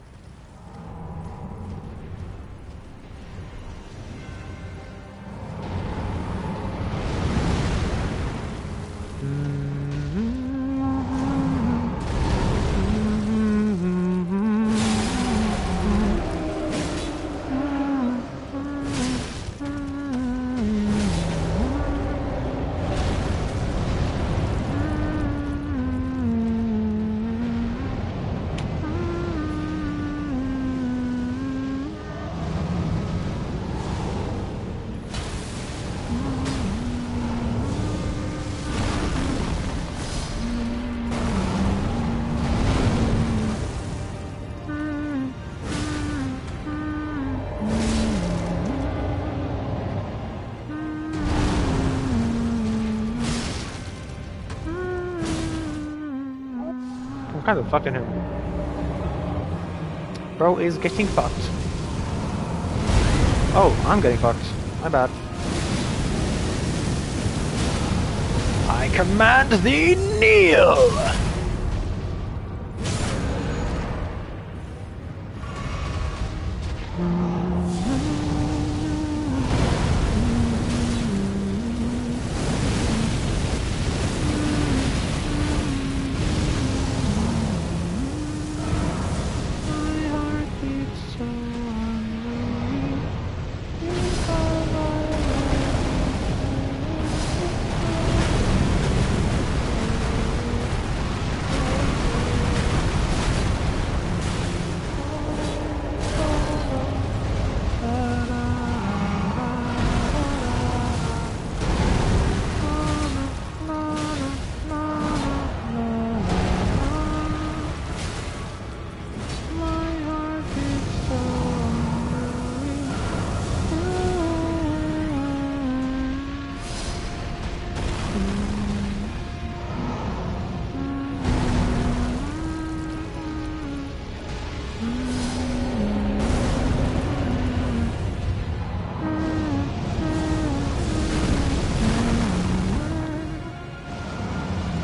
kind of fucking him. Bro is getting fucked. Oh, I'm getting fucked. My bad. I command thee, kneel!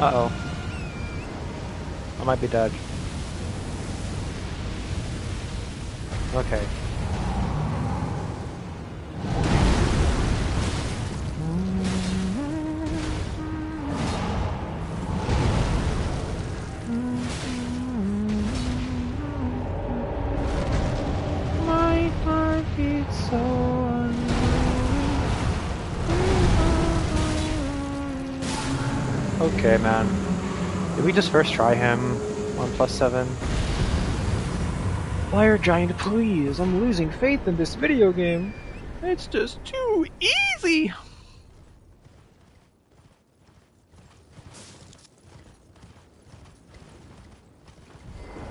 Uh-oh. I might be dead. Okay. My heart beats so unruly. Okay, man. Did we just first try him on +7? Fire Giant, please, I'm losing faith in this video game. It's just too easy!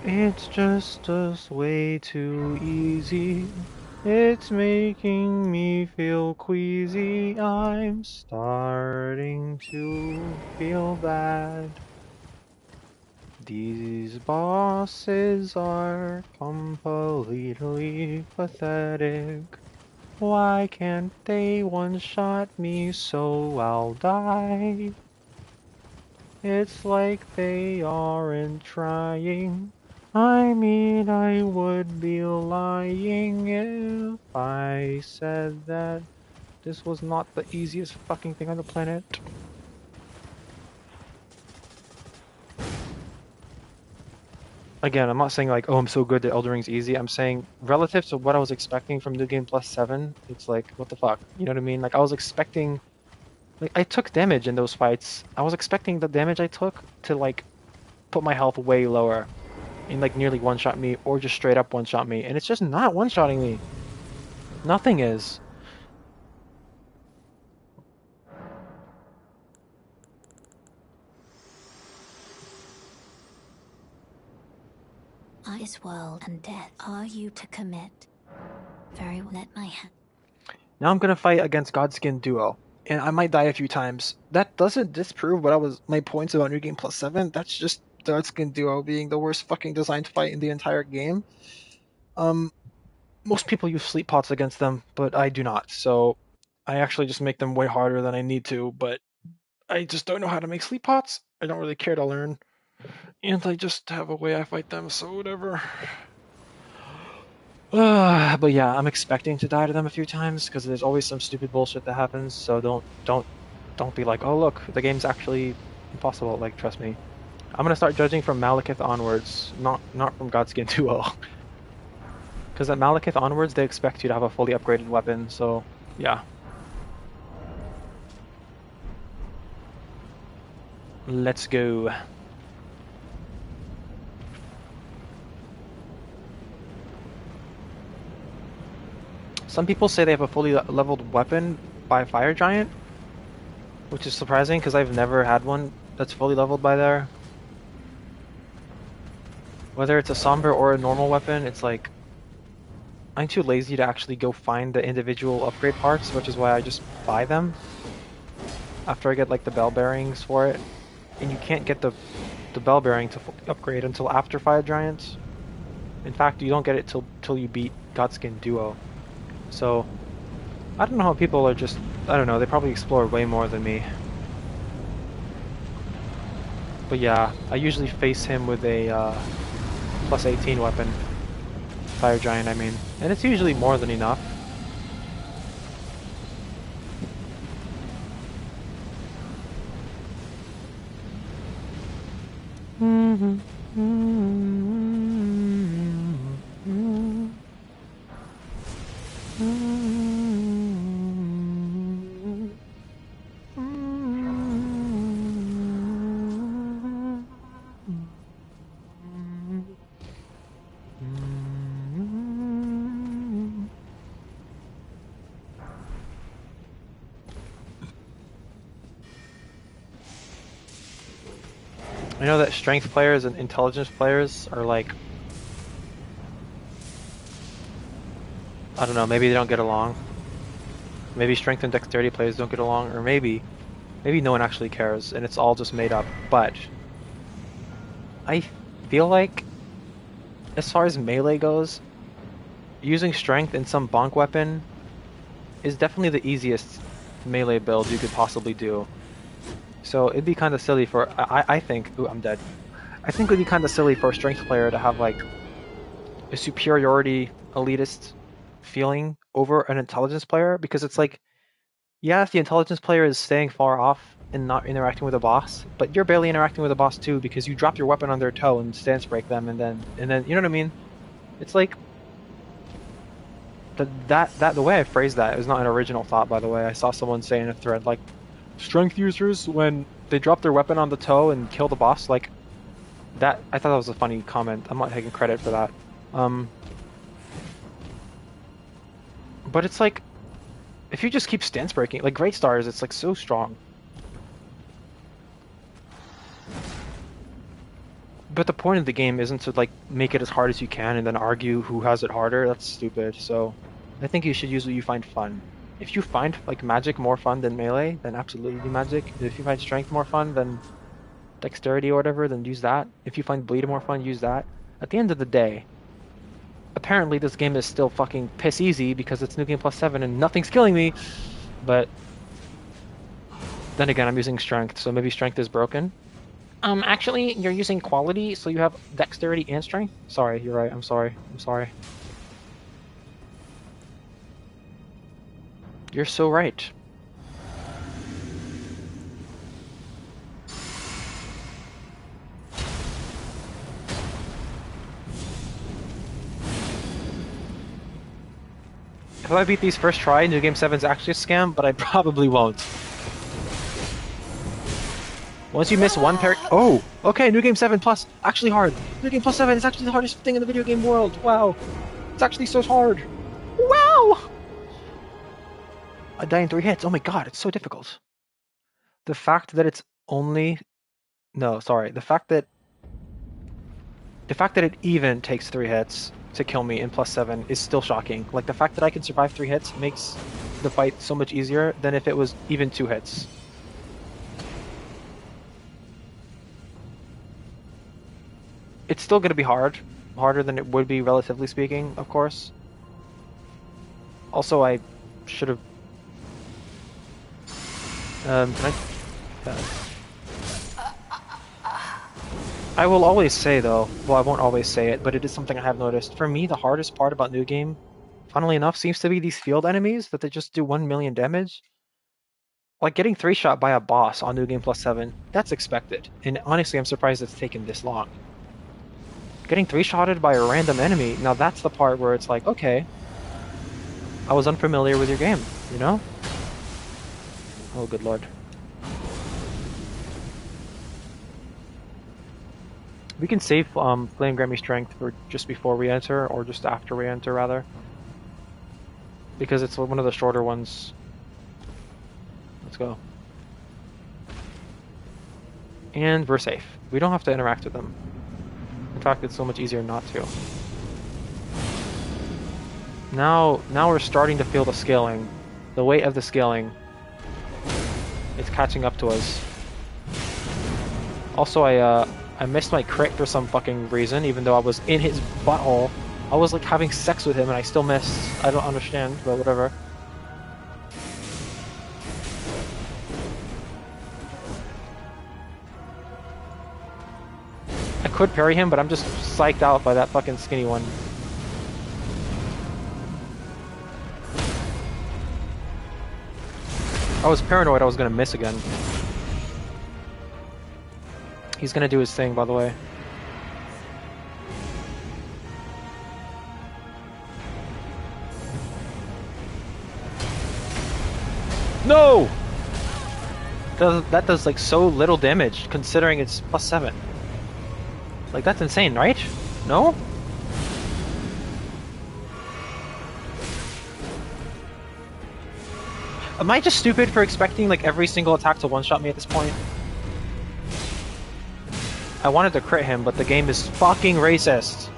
It's just way too easy. It's making me feel queasy. I'm starting to feel bad. These bosses are completely pathetic. Why can't they one-shot me so I'll die? It's like they aren't trying. I mean, I would be lying if I said that this was not the easiest fucking thing on the planet. Again, I'm not saying like, oh, I'm so good that Elden Ring's easy. I'm saying relative to what I was expecting from New Game Plus 7, it's like, what the fuck? You know what I mean? Like, I was expecting, like, I took damage in those fights. I was expecting the damage I took to, like, put my health way lower and, like, nearly one-shot me or just straight up one-shot me. And it's just not one-shotting me. Nothing is. This world and death are you to commit? Very well, let my hand. Now I'm gonna fight against Godskin Duo, and I might die a few times. That doesn't disprove what I was my points about New Game Plus 7. That's just Godskin Duo being the worst fucking designed fight in the entire game. Um, most people use sleep pots against them, but I do not. So I actually just make them way harder than I need to. But I just don't know how to make sleep pots. I don't really care to learn, and I just have a way I fight them. So whatever. But yeah, I'm expecting to die to them a few times because there's always some stupid bullshit that happens. So don't be like, oh look, the game's actually impossible. Like, trust me. I'm gonna start judging from Malekith onwards, not from Godskin 2.0. Because at Malekith onwards, they expect you to have a fully upgraded weapon. So yeah, let's go. Some people say they have a fully leveled weapon by Fire Giant, which is surprising because I've never had one that's fully leveled by there. Whether it's a somber or a normal weapon, it's like I'm too lazy to actually go find the individual upgrade parts, which is why I just buy them after I get like the bell bearings for it. And you can't get the the bell bearing to upgrade until after Fire Giants. In fact, you don't get it till you beat Godskin Duo. So I don't know how people are just, I don't know, they probably explore way more than me. But yeah, I usually face him with a plus 18 weapon. Fire Giant, I mean. And it's usually more than enough. I know that strength players and intelligence players are like, I don't know, maybe they don't get along. Maybe strength and dexterity players don't get along, or maybe no one actually cares and it's all just made up. But I feel like, as far as melee goes, using strength in some bonk weapon is definitely the easiest melee build you could possibly do. So it'd be kind of silly for, I think, ooh, I'm dead. I think it'd be kind of silly for a strength player to have like a superiority elitist feeling over an intelligence player, because it's like, yeah, if the intelligence player is staying far off and not interacting with a boss, but you're barely interacting with a boss too because you drop your weapon on their toe and stance break them, and then you know what I mean? It's like that the way I phrased that is not an original thought, by the way. I saw someone say in a thread like, strength users, when they drop their weapon on the toe and kill the boss, like that. I thought that was a funny comment. I'm not taking credit for that. But it's like, if you just keep stance breaking, like Great Stars, it's like so strong. But the point of the game isn't to like make it as hard as you can and then argue who has it harder. That's stupid. So I think you should use what you find fun. If you find like magic more fun than melee, then absolutely do magic. If you find strength more fun than dexterity or whatever, then use that. If you find bleed more fun, use that. At the end of the day, apparently this game is still fucking piss easy because it's New Game Plus 7 and nothing's killing me. But then again, I'm using strength, so maybe strength is broken. Actually, you're using quality, so you have dexterity and strength? Sorry, you're right. I'm sorry. You're so right. If I beat these first try, New Game 7's actually a scam, but I probably won't. Once you miss one parry— oh! Okay, New Game 7 Plus, actually hard! New Game Plus 7 is actually the hardest thing in the video game world! Wow! It's actually so hard! Wow! I die in 3 hits, oh my god, it's so difficult. The fact that it's only— no, sorry, the fact that it even takes 3 hits to kill me in Plus 7 is still shocking. Like, the fact that I can survive 3 hits makes the fight so much easier than if it was even 2 hits. It's still going to be harder than it would be, relatively speaking, of course. Also, I should have... can I will always say, though, well, I won't always say it, but it is something I have noticed. For me, the hardest part about New Game, funnily enough, seems to be these field enemies, that they just do 1 million damage. Like, getting 3-shot by a boss on New Game Plus 7, that's expected. And honestly, I'm surprised it's taken this long. Getting 3-shotted by a random enemy, now that's the part where it's like, okay, I was unfamiliar with your game, you know? Oh, good lord. We can save Flame Grammy Strength for just before we enter, or just after we enter, rather. Because it's one of the shorter ones. Let's go. And we're safe. We don't have to interact with them. In fact, it's so much easier not to. Now we're starting to feel the scaling. The weight of the scaling. It's catching up to us. Also, I I missed my crit for some fucking reason, even though I was in his butthole. I was like having sex with him and I still missed. I don't understand, but whatever. I could parry him, but I'm just psyched out by that fucking skinny one. I was paranoid I was gonna miss again. He's gonna do his thing, by the way. No! That does like so little damage, considering it's +7. Like, that's insane, right? No? Am I just stupid for expecting like every single attack to one-shot me at this point? I wanted to crit him, but the game is fucking racist.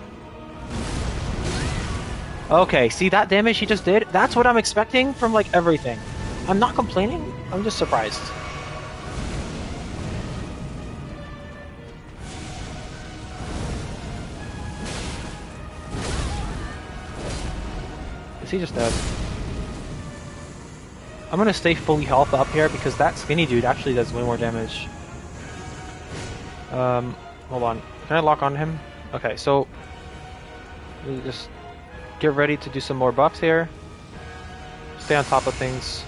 Okay, see that damage he just did? That's what I'm expecting from like everything. I'm not complaining, I'm just surprised. Is he just dead? I'm gonna stay fully health up here because that skinny dude actually does way more damage. Hold on. Can I lock on him? Okay, so just get ready to do some more buffs here. Stay on top of things.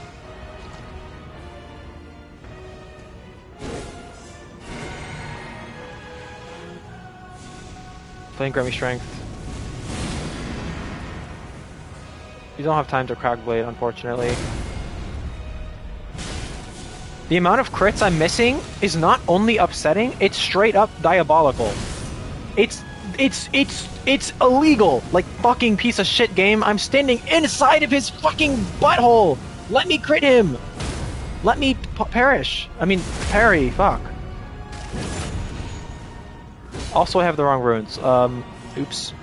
Playing Grammy Strength. You don't have time to crack Blade, unfortunately. The amount of crits I'm missing is not only upsetting, it's straight up diabolical. It's illegal. Like fucking piece of shit game. I'm standing inside of his fucking butthole. Let me crit him. Let me perish. I mean, parry. Fuck. Also, I have the wrong runes. Oops.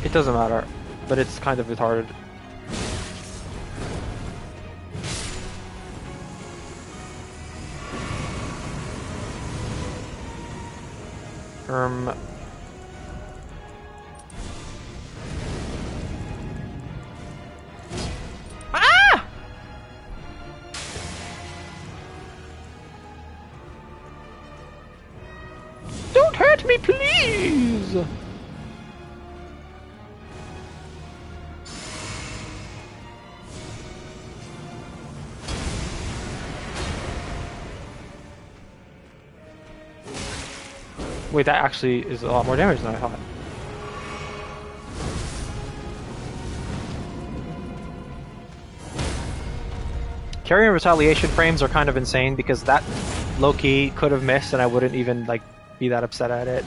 It doesn't matter, but it's kind of retarded. Ah! Don't hurt me, please! Wait, that actually is a lot more damage than I thought. Carry and retaliation frames are kind of insane because that low-key could have missed and I wouldn't even like be that upset at it.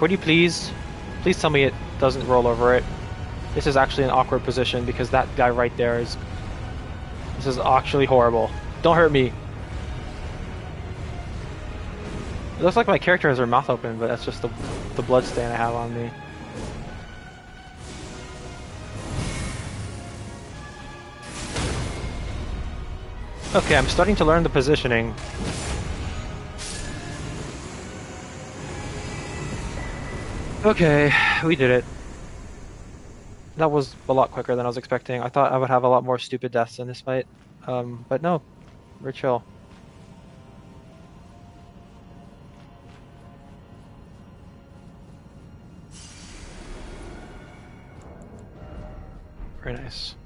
Would you please tell me it doesn't roll over it? This is actually an awkward position because that guy right there is... This is actually horrible. Don't hurt me. It looks like my character has her mouth open, but that's just the blood stain I have on me. Okay, I'm starting to learn the positioning. Okay, we did it. That was a lot quicker than I was expecting. I thought I would have a lot more stupid deaths in this fight. But no, we're chill. Very nice.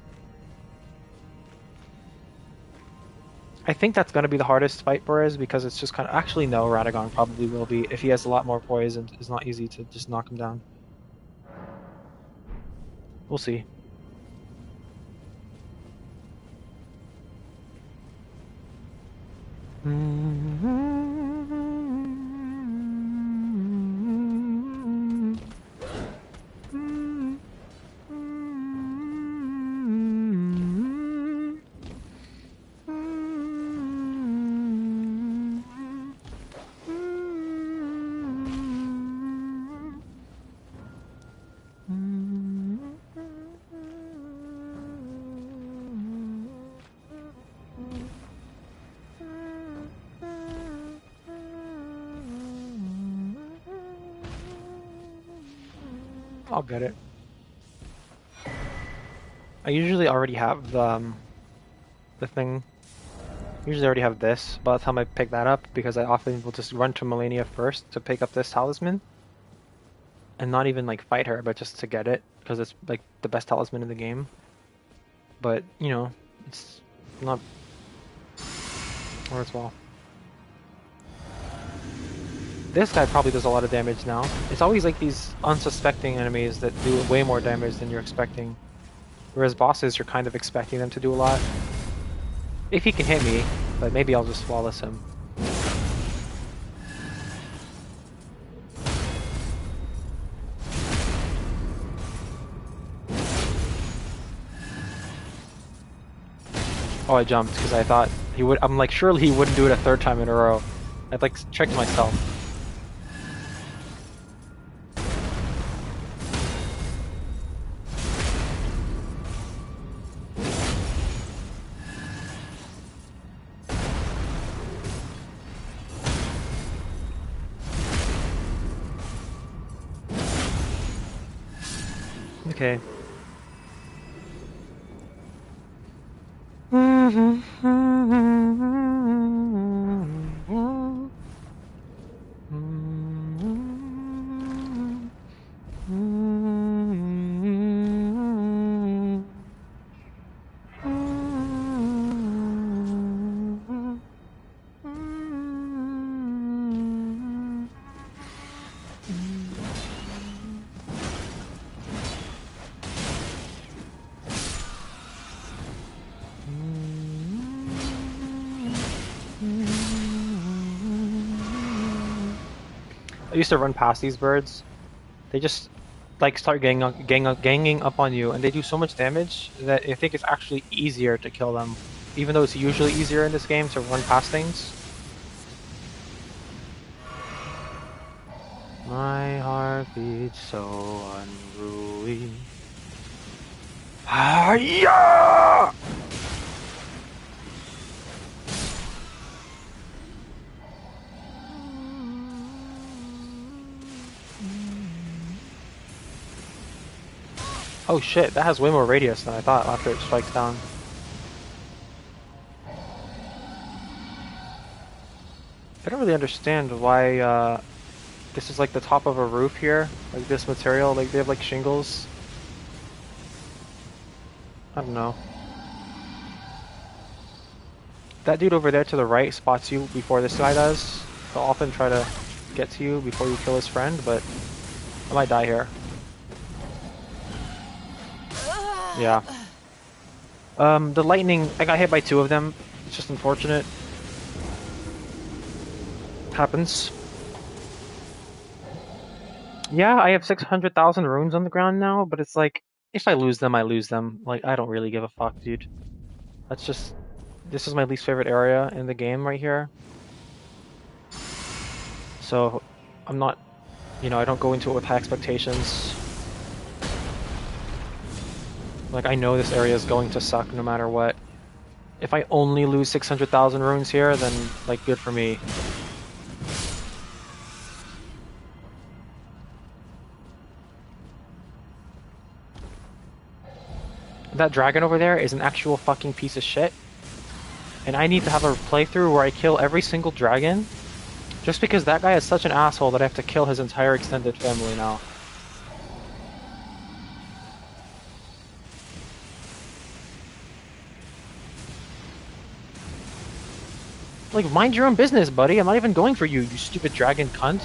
I think that's going to be the hardest fight for us because it's just kind of... Actually, no, Radagon probably will be. If he has a lot more poison, it's not easy to just knock him down. We'll see. I'll get it. I usually already have the thing. Usually already have this by the time I pick that up because I often will just run to Melania first to pick up this talisman and not even like fight her, but just to get it because it's like the best talisman in the game. But you know, it's not worthwhile. This guy probably does a lot of damage now. It's always like these unsuspecting enemies that do way more damage than you're expecting. Whereas bosses, you're kind of expecting them to do a lot. If he can hit me, but maybe I'll just flawless him. Oh, I jumped because I thought he would. I'm like, surely he wouldn't do it a third time in a row. I'd like tricked myself. Okay. I used to run past these birds. They just like start ganging up on you, and they do so much damage that I think it's actually easier to kill them, even though it's usually easier in this game to run past things. My heart beats so unruly. Hiya! Oh shit, that has way more radius than I thought after it strikes down. I don't really understand why this is like the top of a roof here. Like this material, like they have like shingles. I don't know. That dude over there to the right spots you before this guy does. He'll often try to get to you before you kill his friend, but I might die here. Yeah. The lightning, I got hit by 2 of them. It's just unfortunate. Happens. Yeah, I have 600,000 runes on the ground now, but it's like, if I lose them, I lose them. Like, I don't really give a fuck, dude. That's just, this is my least favorite area in the game right here. So, I'm not, you know, I don't go into it with high expectations. Like, I know this area is going to suck no matter what. If I only lose 600,000 runes here, then, like, good for me. That dragon over there is an actual fucking piece of shit. And I need to have a playthrough where I kill every single dragon. Just because that guy is such an asshole that I have to kill his entire extended family now. Like, mind your own business, buddy. I'm not even going for you, you stupid dragon cunt.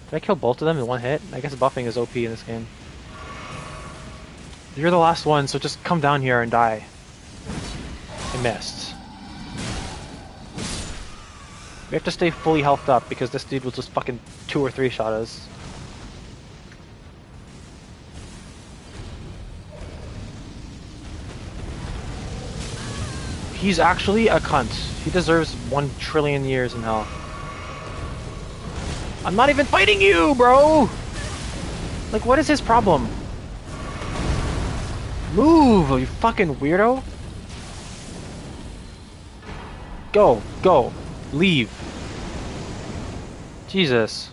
Did I kill both of them in one hit? I guess buffing is OP in this game. You're the last one, so just come down here and die. I missed. We have to stay fully healthed up because this dude will just fucking 2 or 3 shot us. He's actually a cunt. He deserves 1 trillion years in hell. I'm not even fighting you, bro! Like, what is his problem? Move, you fucking weirdo! Go, go, leave. Jesus.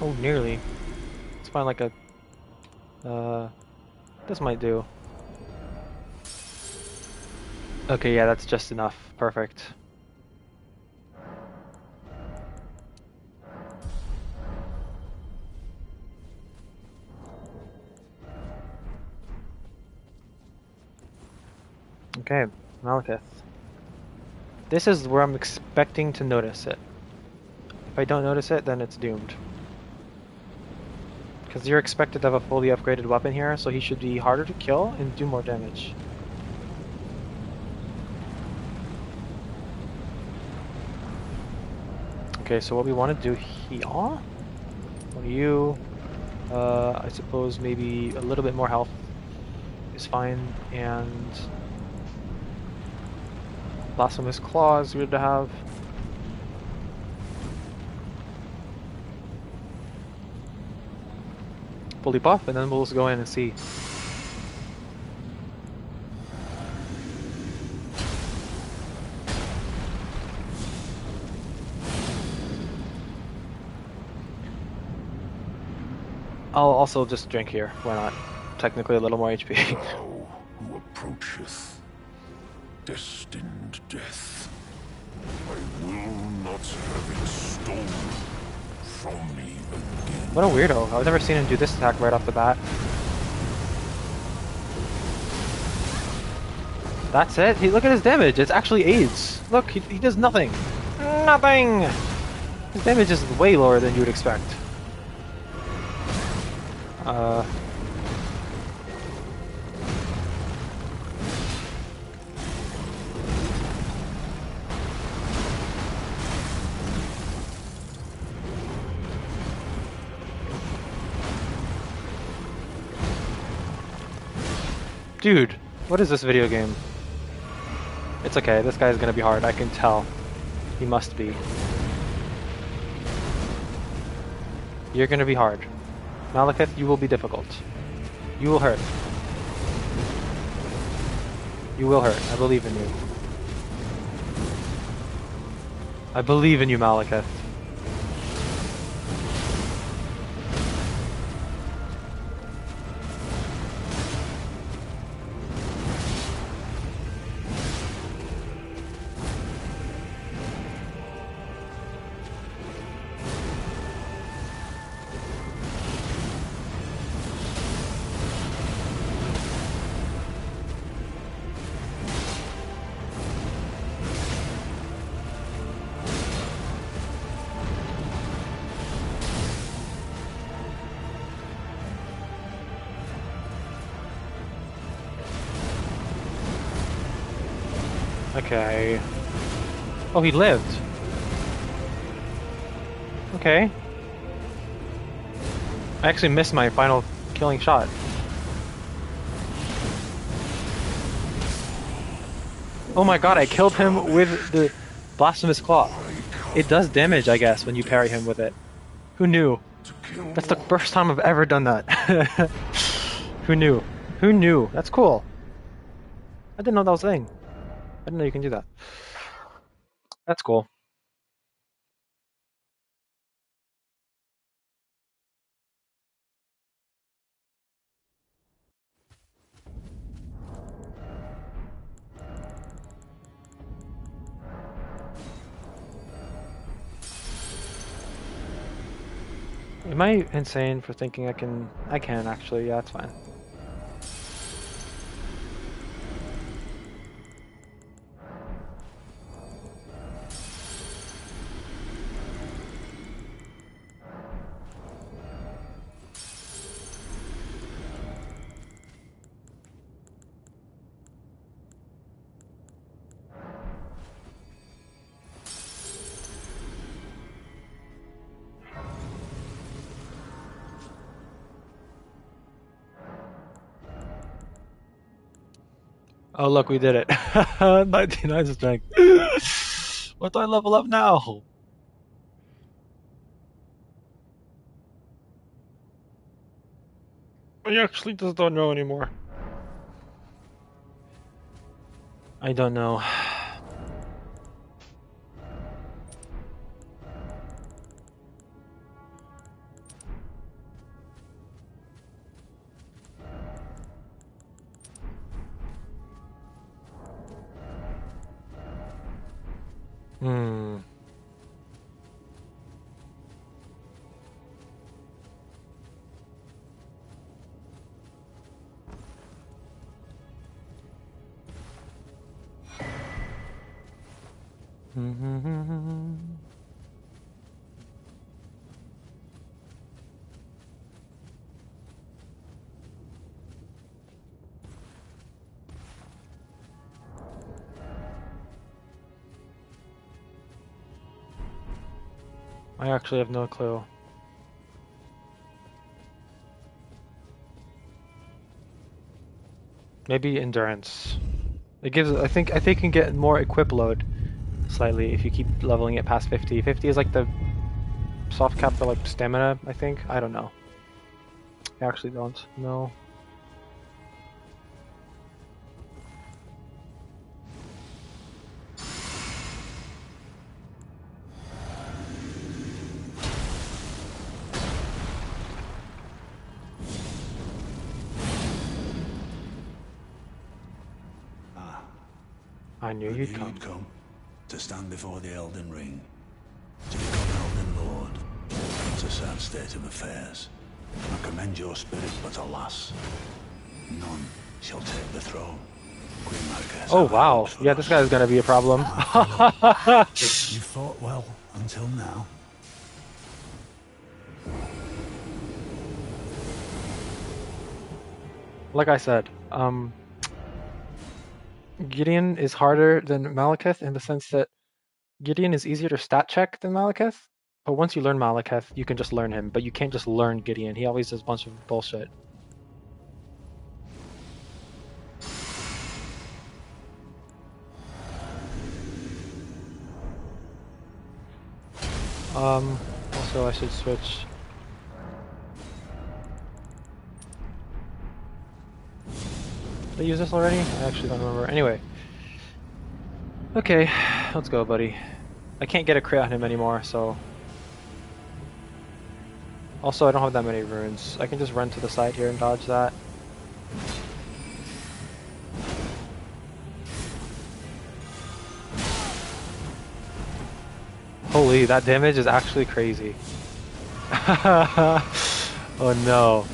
Oh, nearly. Let's find like a. This might do. Okay, yeah, that's just enough. Perfect. Okay, Malekith. This is where I'm expecting to notice it. If I don't notice it, then it's doomed. Because you're expected to have a fully upgraded weapon here, so he should be harder to kill and do more damage. Okay, so what we want to do here... What are you? I suppose maybe a little bit more health is fine, and... Blasphemous Claw is good to have. Fully buff, and then we'll just go in and see. I'll also just drink here. Why not? Technically a little more HP. Thou who approacheth destined death, I will not have it stolen from me again. What a weirdo. I've never seen him do this attack right off the bat. That's it? Look at his damage. It's actually AIDS. Look, he does nothing. Nothing! His damage is way lower than you would expect. Dude, what is this video game? It's okay, this guy's gonna be hard, I can tell. He must be. You're gonna be hard. Malekith, you will be difficult. You will hurt. You will hurt. I believe in you. I believe in you, Malekith. Okay. Oh, he lived. Okay. I actually missed my final killing shot. Oh my god, I killed him with the Blasphemous Claw. It does damage, I guess, when you parry him with it. Who knew? That's the first time I've ever done that. Who knew? Who knew? That's cool. I didn't know that was a thing. I didn't know you can do that. That's cool. Am I insane for thinking I can? I can actually, yeah, that's fine. Oh look, we did it. 99 strength. What do I level up now? I actually just don't know anymore. I don't know. Hmm. I actually have no clue. Maybe endurance. It gives. I think you can get more equip load slightly if you keep leveling it past 50. 50 is like the soft cap for like stamina, I think. I don't know. I actually don't know. I knew you'd come. To stand before the Elden Ring. To become Elden Lord. It's a sad state of affairs. I commend your spirit, but alas, none shall take the throne. Queen Marika has Oh high wow. hopes for Yeah, this us. guy's gonna be a problem. You fought well until now. Like I said, Gideon is harder than Malekith in the sense that Gideon is easier to stat check than Malekith. But once you learn Malekith, you can just learn him. But you can't just learn Gideon. He always does a bunch of bullshit. Also I should switch. Did I use this already? I actually don't remember. Anyway. Okay, let's go, buddy. I can't get a crit on him anymore, so... Also, I don't have that many runes. I can just run to the side here and dodge that. Holy, that damage is actually crazy. Oh no.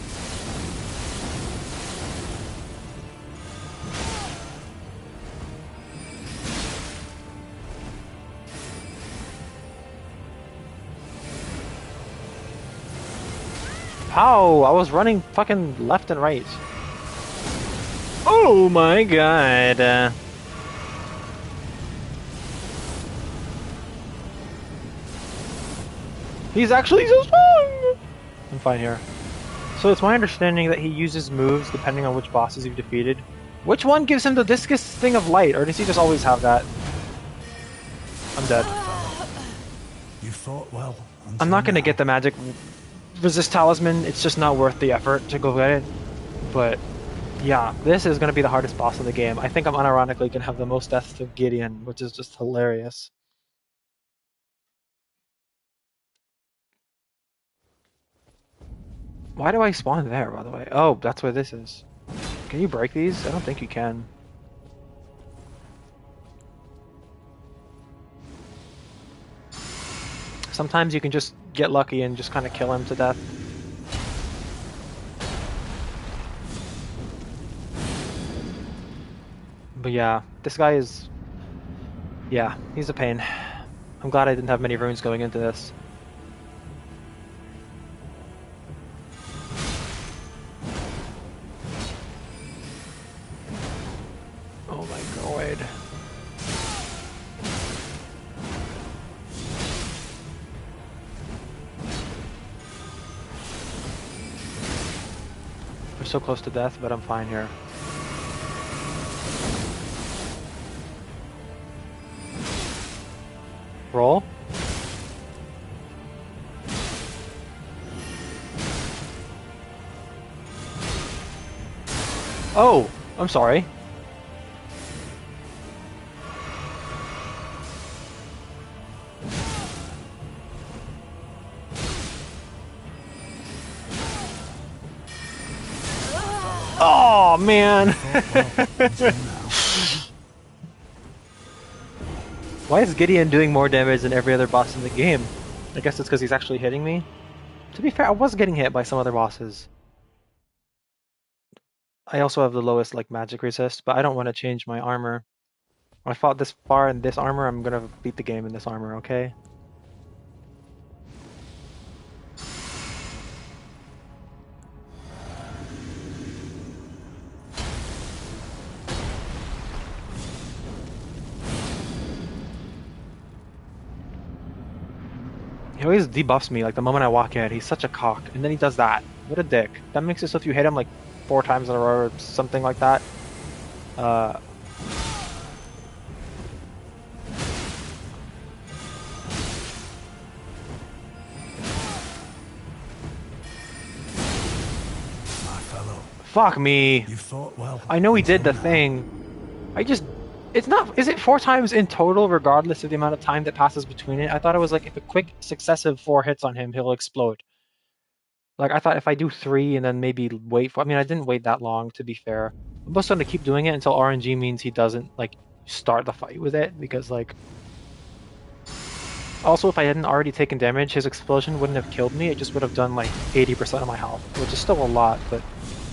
How? I was running fucking left and right. Oh my god. He's actually so strong! I'm fine here. So it's my understanding that he uses moves depending on which bosses you've defeated. Which one gives him the discus thing of light, or does he just always have that? I'm dead. You fought well. I'm not gonna get the magic resist talisman, it's just not worth the effort to go get it. But yeah, this is gonna be the hardest boss in the game. I think I'm unironically gonna have the most deaths to Gideon, which is just hilarious. Why do I spawn there, by the way? Oh, that's where this is. Can you break these? I don't think you can. Sometimes you can just get lucky and just kind of kill him to death. But yeah, this guy is... Yeah, he's a pain. I'm glad I didn't have many runes going into this. Oh my god. We're so close to death, but I'm fine here. Roll. Oh, I'm sorry. Oh man. Why is Gideon doing more damage than every other boss in the game? I guess it's because he's actually hitting me. To be fair, I was getting hit by some other bosses. I also have the lowest like magic resist, but I don't want to change my armor. I fought this far in this armor, I'm gonna beat the game in this armor, okay? He always debuffs me like the moment I walk in. He's such a cock. And then he does that. What a dick. That makes it so if you hit him like 4 times in a row or something like that, uh, fuck me. You thought well. I know he did the thing. It's not, is it 4 times in total regardless of the amount of time that passes between it? I thought it was like if a quick successive 4 hits on him, he'll explode. Like I thought if I do 3 and then maybe wait for, I mean, I didn't wait that long to be fair. I'm just gonna keep doing it until RNG means he doesn't like start the fight with it because like, also if I hadn't already taken damage, his explosion wouldn't have killed me. It just would have done like 80% of my health, which is still a lot, but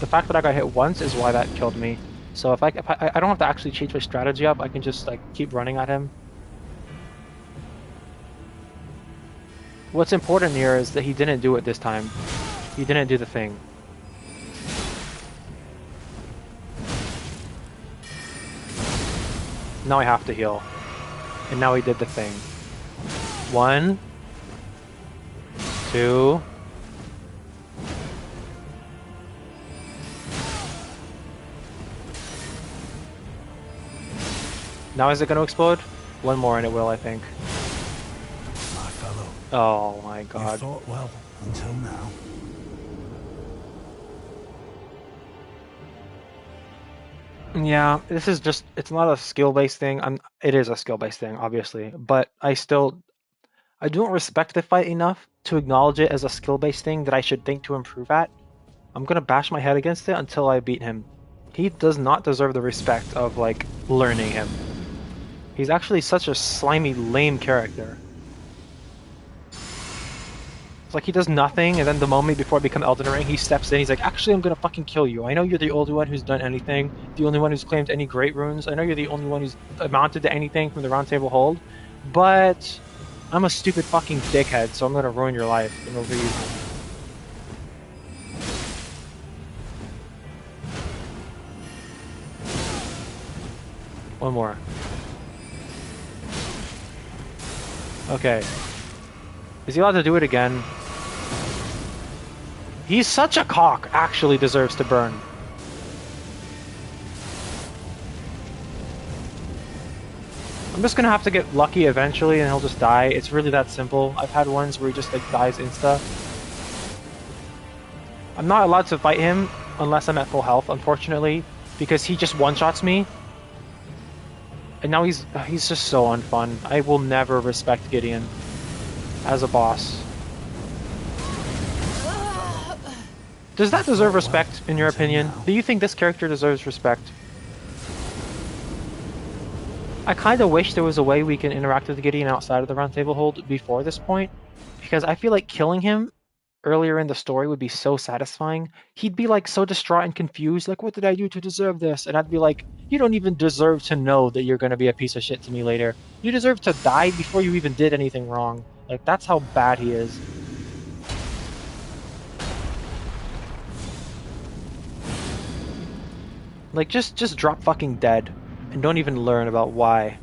the fact that I got hit once is why that killed me. So if I don't have to actually change my strategy up, I can just like keep running at him. What's important here is that he didn't do it this time. He didn't do the thing. Now I have to heal. And now he did the thing. 1, 2. Now is it going to explode? One more and it will, I think. My fellow. Oh my god. You thought well until now. Yeah, this is just, it's not a skill-based thing. It is a skill-based thing, obviously, but I don't respect the fight enough to acknowledge it as a skill-based thing that I should think to improve at. I'm gonna bash my head against it until I beat him. He does not deserve the respect of, like, learning him. He's actually such a slimy, lame character. It's like he does nothing, and then the moment before I become Elden Ring, he steps in, he's like, actually, I'm gonna fucking kill you. I know you're the only one who's done anything, the only one who's claimed any great runes, I know you're the only one who's amounted to anything from the Round Table Hold, but I'm a stupid fucking dickhead, so I'm gonna ruin your life for no reason. One more. Okay. Is he allowed to do it again? He's such a cock, actually deserves to burn. I'm just gonna have to get lucky eventually and he'll just die. It's really that simple. I've had ones where he just like dies insta. I'm not allowed to fight him unless I'm at full health, unfortunately, because he just one-shots me. And now he's just so unfun. I will never respect Gideon as a boss. Does that deserve respect, in your opinion? Do you think this character deserves respect? I kind of wish there was a way we can interact with Gideon outside of the Round Table Hold before this point, because I feel like killing him earlier in the story would be so satisfying. He'd be like so distraught and confused, like, what did I do to deserve this? And I'd be like, you don't even deserve to know that you're going to be a piece of shit to me later. You deserve to die before you even did anything wrong. Like, that's how bad he is. Like, just drop fucking dead. And don't even learn about why.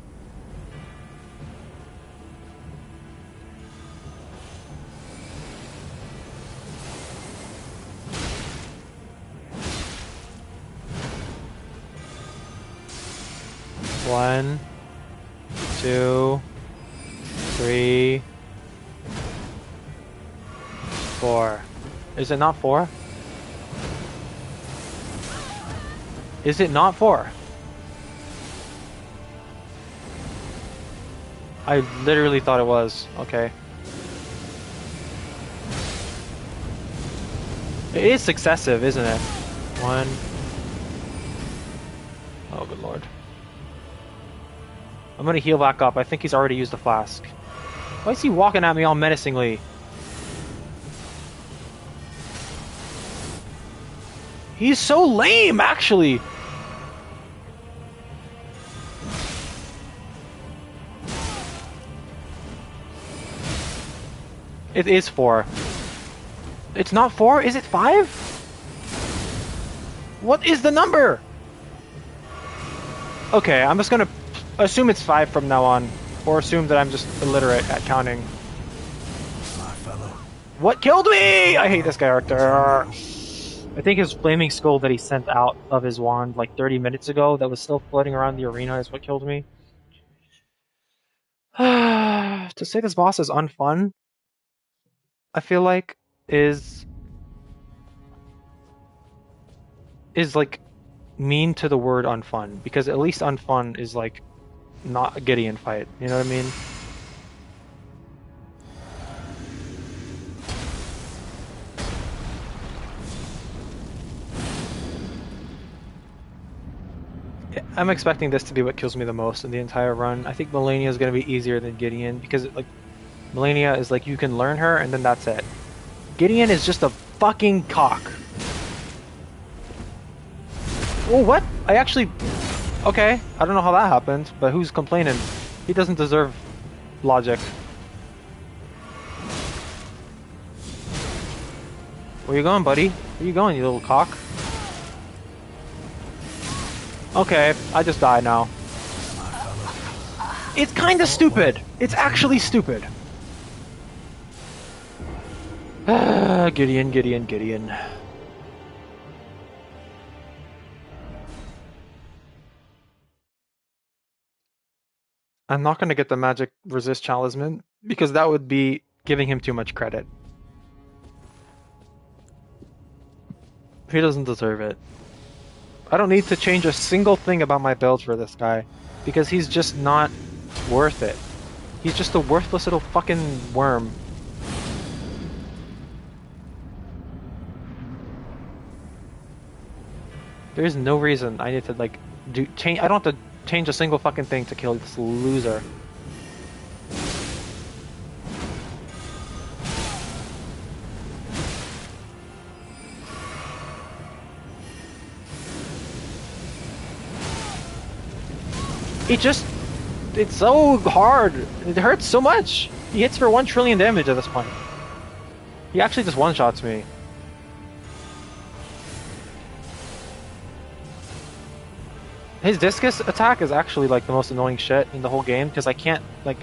One, 2, 3, 4. Is it not 4? Is it not 4? I literally thought it was. Okay. It is successive, isn't it? 1. Oh, good lord. I'm gonna heal back up. I think he's already used the flask. Why is he walking at me all menacingly? He's so lame, actually! It is 4. It's not 4? Is it 5? What is the number? Okay, I'm just gonna assume it's 5 from now on. Or assume that I'm just illiterate at counting. My fellow. What killed me? I hate this character. I think his flaming skull that he sent out of his wand like 30 minutes ago that was still floating around the arena is what killed me. To say this boss is unfun, I feel like, is like mean to the word unfun, because at least unfun is like not a Gideon fight, you know what I mean? I'm expecting this to be what kills me the most in the entire run. I think Melania is going to be easier than Gideon, because like Melania is like you can learn her and then that's it. Gideon is just a fucking cock. Oh, what? I actually... Okay, I don't know how that happened, but who's complaining? He doesn't deserve logic. Where you going, buddy? Where you going, you little cock? Okay, I just died now. It's kinda stupid! It's actually stupid! Gideon, Gideon, Gideon. I'm not gonna get the magic resist talisman, because that would be giving him too much credit. He doesn't deserve it. I don't need to change a single thing about my build for this guy, because he's just not worth it. He's just a worthless little fucking worm. There's no reason I need to like change. I don't have to change a single fucking thing to kill this loser. It's so hard. It hurts so much. He hits for 1 trillion damage at this point. He actually just one-shots me. His discus attack is actually like the most annoying shit in the whole game, because I can't like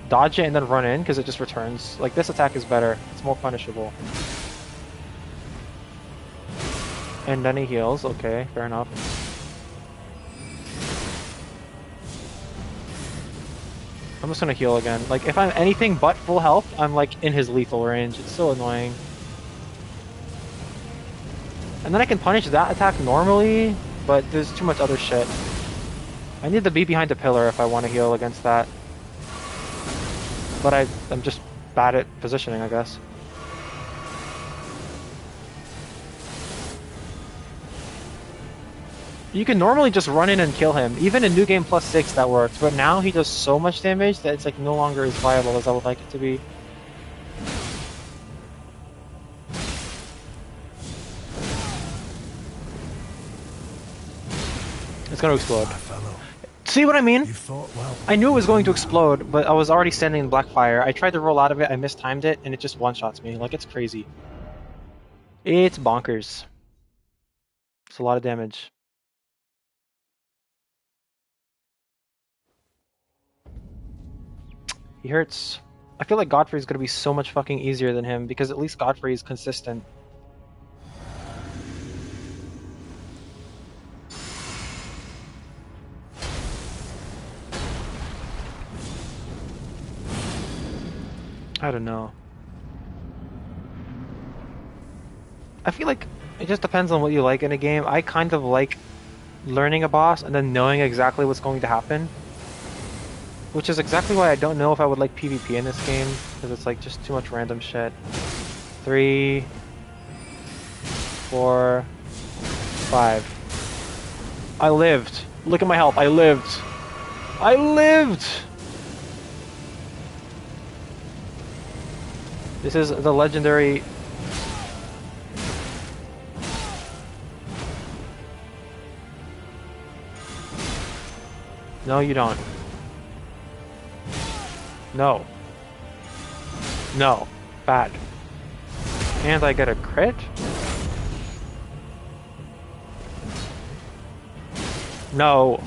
dodge it and then run in because it just returns. Like this attack is better. It's more punishable. And then he heals. Okay, fair enough. I'm just gonna heal again. Like, if I'm anything but full health, I'm like in his lethal range. It's so annoying. And then I can punish that attack normally, but there's too much other shit. I need to be behind a pillar if I want to heal against that. But I'm just bad at positioning, I guess. You can normally just run in and kill him. Even in New Game Plus 6 that worked, but now he does so much damage that it's like no longer as viable as I would like it to be. It's gonna explode. See what I mean? I knew it was going to explode, but I was already standing in black fire. I tried to roll out of it, I mistimed it, and it just one-shots me. Like, it's crazy. It's bonkers. It's a lot of damage. He hurts. I feel like Godfrey's gonna be so much fucking easier than him, because at least Godfrey is consistent. I don't know. I feel like it just depends on what you like in a game. I kind of like learning a boss and then knowing exactly what's going to happen. Which is exactly why I don't know if I would like PvP in this game, because it's like just too much random shit. 3, 4, 5. I lived. Look at my health. I lived. I lived! This is the legendary... No, you don't. No. No. Bad. And I get a crit? No.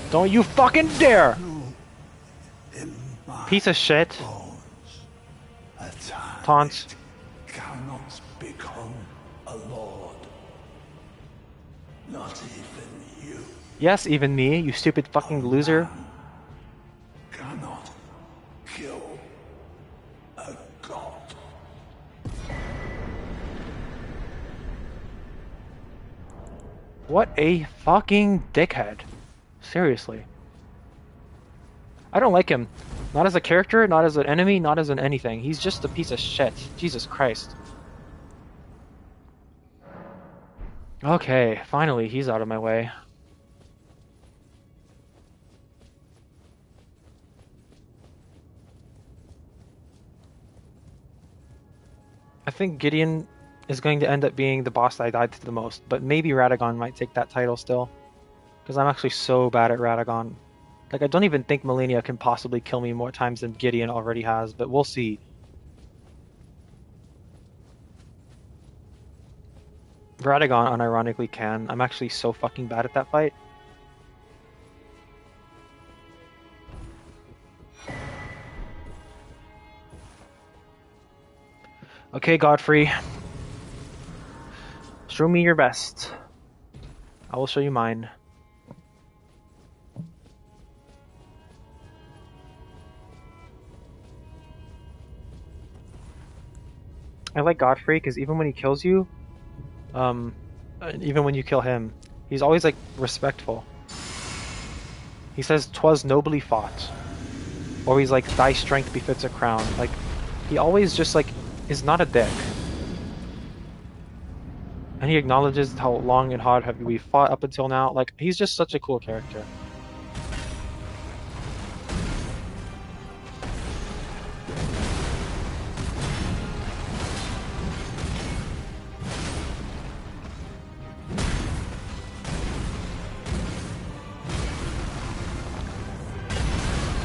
Don't you fucking dare! Piece of shit. Taunts. Cannot become a lord. Not even you Yes, even me, you stupid fucking loser. cannot kill a god. What a fucking dickhead. Seriously. I don't like him. Not as a character, not as an enemy, not as an anything. He's just a piece of shit. Jesus Christ. Okay, finally, he's out of my way. I think Gideon is going to end up being the boss that I died to the most, but maybe Radagon might take that title still. Because I'm actually so bad at Radagon. Like, I don't even think Melania can possibly kill me more times than Gideon already has, but we'll see. Radagon unironically can. I'm actually so fucking bad at that fight. Okay, Godfrey. Show me your best. I will show you mine. I like Godfrey because even when he kills you, even when you kill him, he's always like respectful. He says, "'Twas nobly fought," or he's like, "Thy strength befits a crown." Like, he always just like is not a dick, and he acknowledges how long and hard have we fought up until now. Like, he's just such a cool character.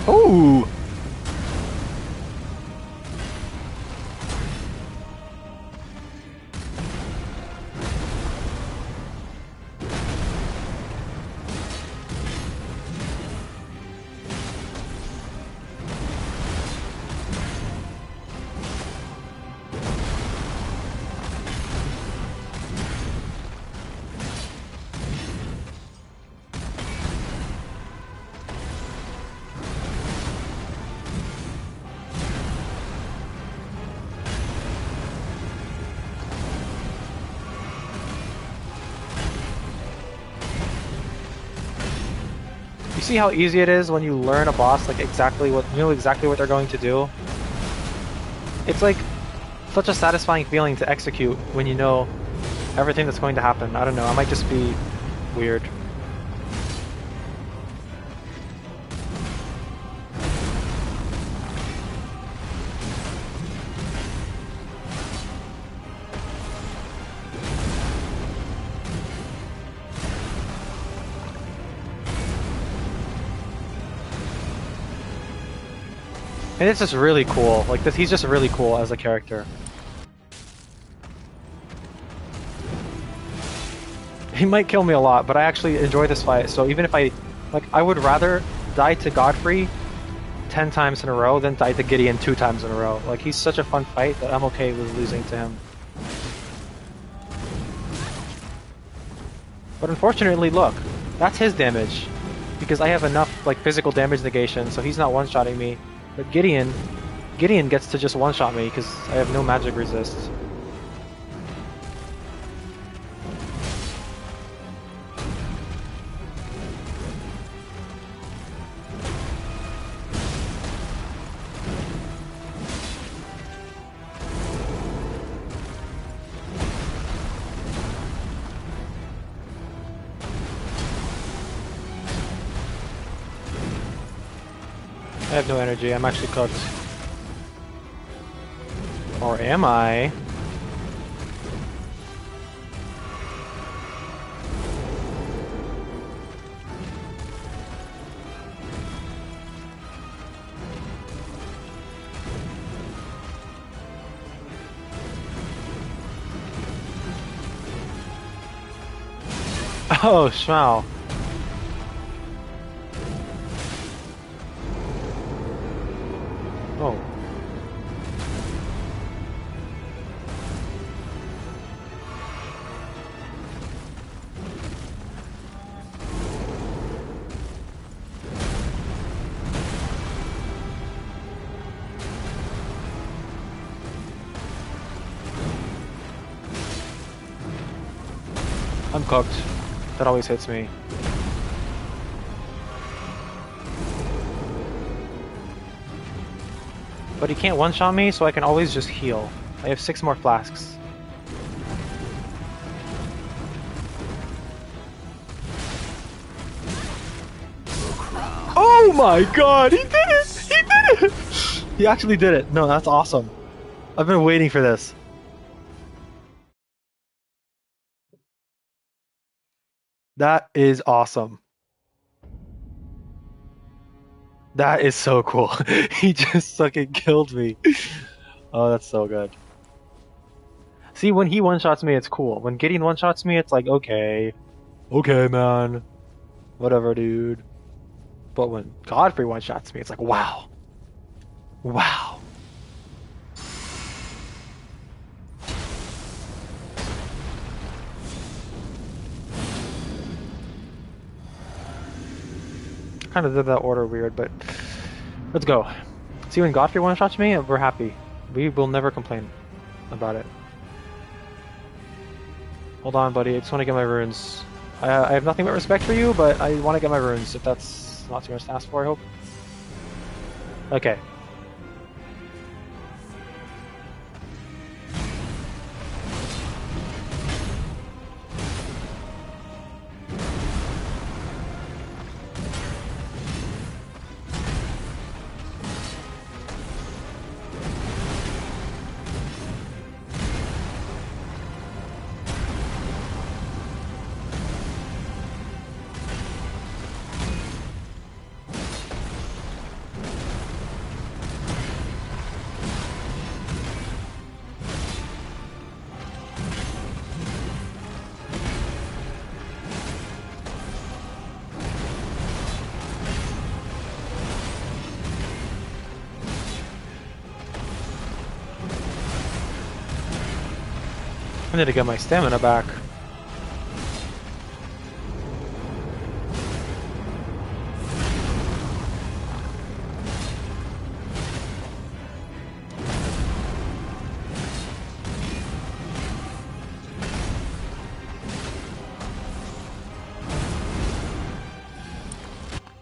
Ooh! You see how easy it is when you learn a boss, like exactly what you know exactly what they're going to do? It's like such a satisfying feeling to execute when you know everything that's going to happen. I don't know, I might just be weird. And it's just really cool. Like this, he's just really cool as a character. He might kill me a lot, but I actually enjoy this fight. So even if I would rather die to Godfrey 10 times in a row than die to Gideon 2 times in a row. Like, he's such a fun fight that I'm okay with losing to him. But unfortunately, look, that's his damage. Because I have enough like physical damage negation, so he's not one-shotting me. But Gideon gets to just one-shot me because I have no magic resist. I have no energy. I'm actually cooked. Or am I? Oh, Schmau. Oh. I'm cooked. That always hits me. But he can't one-shot me, so I can always just heal. I have 6 more flasks. Oh my god! He did it! He did it! He actually did it. No, that's awesome. I've been waiting for this. That is awesome. That is so cool. He just fucking killed me. Oh, that's so good. See, when he one-shots me, it's cool. When Gideon one-shots me, it's like, okay. Okay, man. Whatever, dude. But when Godfrey one-shots me, it's like, wow. Wow. Kind of did that order weird, but let's go. See, when Godfrey one-shots me, we're happy. We will never complain about it. Hold on, buddy. I just want to get my runes. I have nothing but respect for you, but I want to get my runes, if that's not too much to ask for, I hope. Okay. I need to get my stamina back.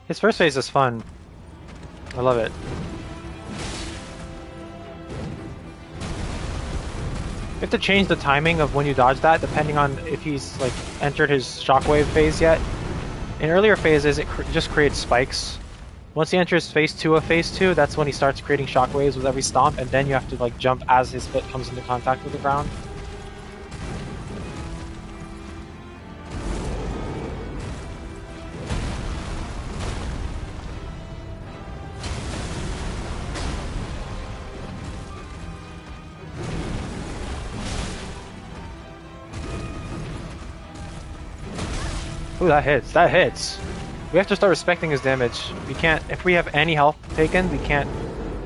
His first phase is fun. I love it. You have to change the timing of when you dodge that depending on if he's like entered his shockwave phase yet. In earlier phases, it just creates spikes. Once he enters phase 2 of phase 2, that's when he starts creating shockwaves with every stomp, and then you have to like jump as his foot comes into contact with the ground. Ooh, that hits. That hits. We have to start respecting his damage. We can't, if we have any health taken, we can't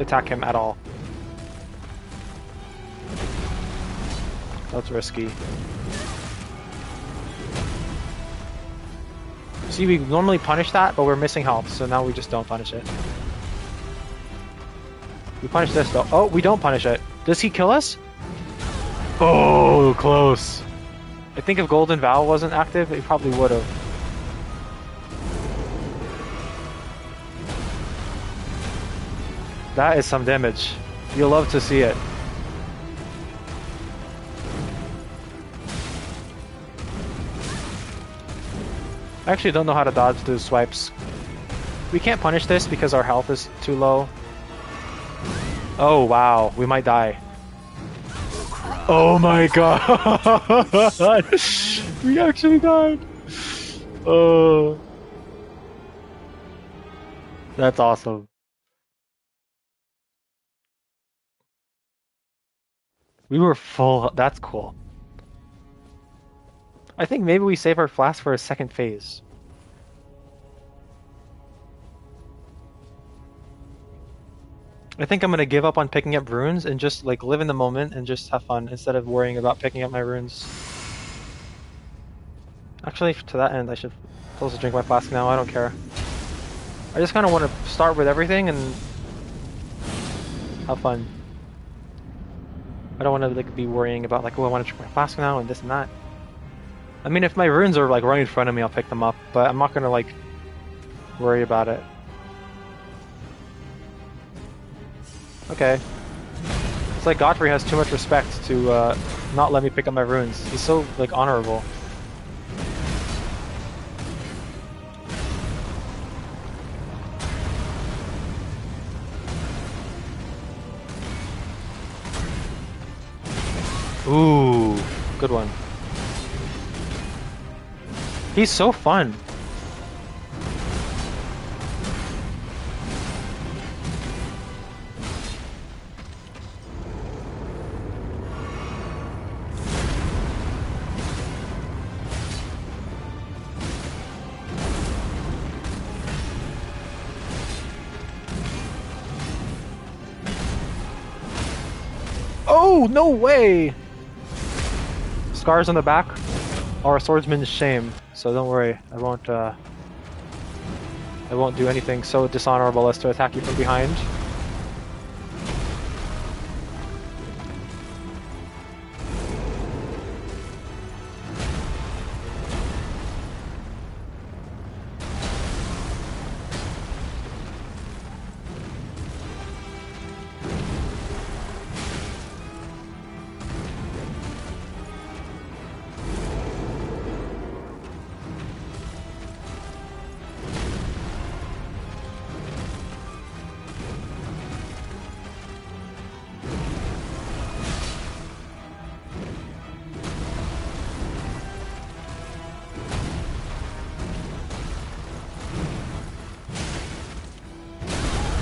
attack him at all. That's risky. See, we normally punish that, but we're missing health, so now we just don't punish it. We punish this though. Oh, we don't punish it. Does he kill us? Oh, close. I think if Golden Vow wasn't active, he probably would have. That is some damage. You'll love to see it. I actually don't know how to dodge those swipes. We can't punish this because our health is too low. Oh wow, we might die. Oh my god! We actually died! Oh. That's awesome. We were full. That's cool. I think maybe we save our flask for a second phase. I think I'm gonna give up on picking up runes and just like live in the moment and just have fun instead of worrying about picking up my runes. Actually, to that end, I should close to drink my flask now. I don't care. I just kind of want to start with everything and have fun. I don't want to like be worrying about like, oh, I want to drink my flask now and this and that. I mean, if my runes are like right in front of me, I'll pick them up, but I'm not gonna like worry about it. Okay. It's like Godfrey has too much respect to not let me pick up my runes. He's so like honorable. Ooh, good one. He's so fun. Oh, no way! Scars on the back are a swordsman's shame, so don't worry. I won't do anything so dishonorable as to attack you from behind.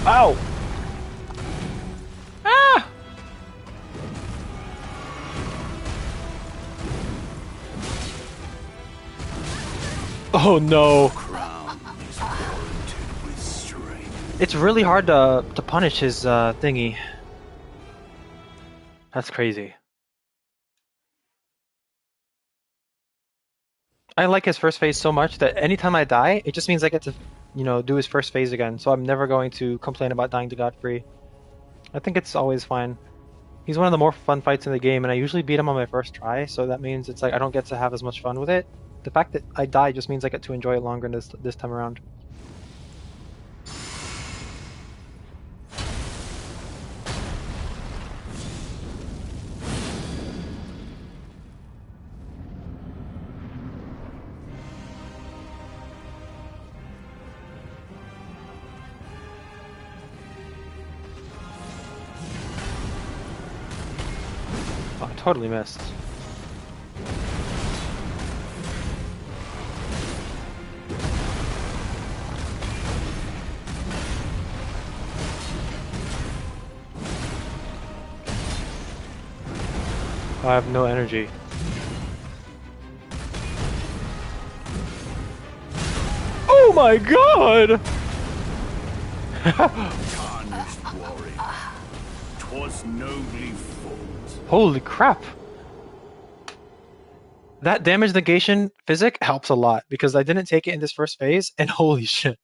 Ow! Ah! Oh no. It's really hard to punish his thingy. That's crazy. I like his first phase so much that anytime I die, it just means I get to, you know, do his first phase again. So I'm never going to complain about dying to Godfrey. I think it's always fine. He's one of the more fun fights in the game, and I usually beat him on my first try, so that means it's like I don't get to have as much fun with it. The fact that I die just means I get to enjoy it longer this time around. Oh, I totally missed. I have no energy. Oh my god! Tarnished warrior, 'twas nobly fought. Holy crap! That damage negation physic helps a lot because I didn't take it in this first phase, and holy shit.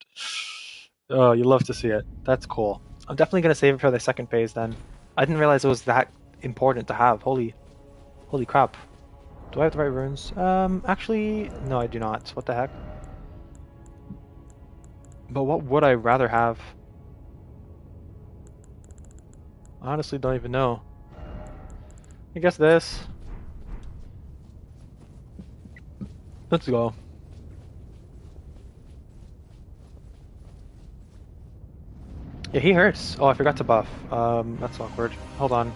Oh, you love to see it. That's cool. I'm definitely gonna save it for the second phase then. I didn't realize it was that important to have. Holy crap. Do I have the right runes? Actually, no, I do not. What the heck? But what would I rather have? I honestly don't even know. I guess this. Let's go. Yeah, he hurts. Oh, I forgot to buff. That's awkward. Hold on.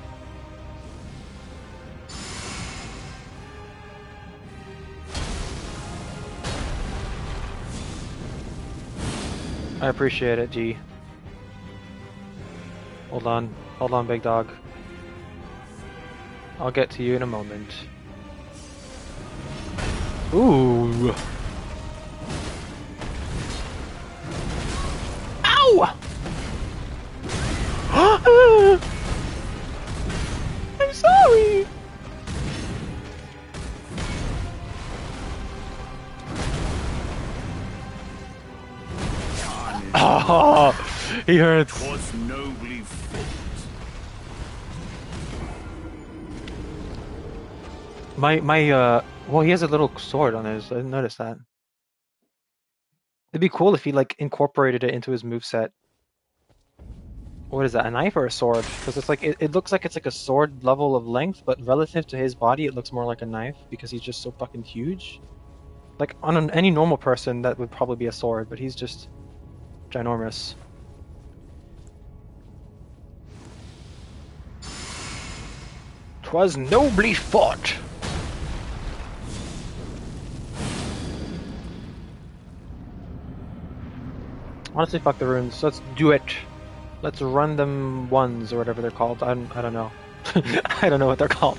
I appreciate it, G. Hold on. Hold on, big dog. I'll get to you in a moment. Ooh. Ow! I'm sorry! Oh, he hurts. Was nobly fought. Well, he has a little sword on his. I didn't notice that. It'd be cool if he like incorporated it into his moveset. What is that, a knife or a sword? Because it's like it looks like it's like a sword level of length, but relative to his body, it looks more like a knife because he's just so fucking huge. Like on any normal person, that would probably be a sword, but he's just ginormous. 'Twas nobly fought. Honestly, fuck the runes. Let's do it. Let's run them ones or whatever they're called. I don't know. I don't know what they're called.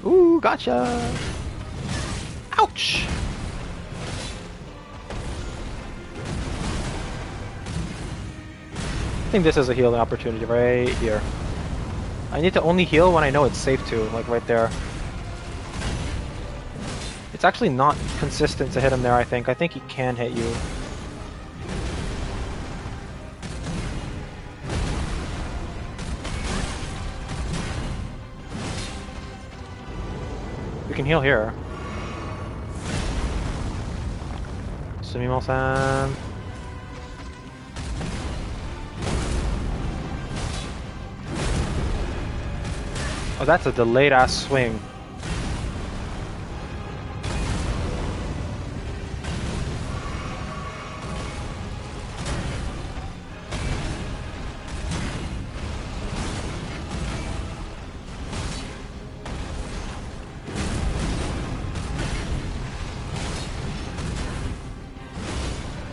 Ooh, gotcha. Ouch. I think this is a healing opportunity right here. I need to only heal when I know it's safe to, like right there. It's actually not consistent to hit him there, I think. I think he can hit you. We can heal here. Sumimasen. Oh, that's a delayed ass swing.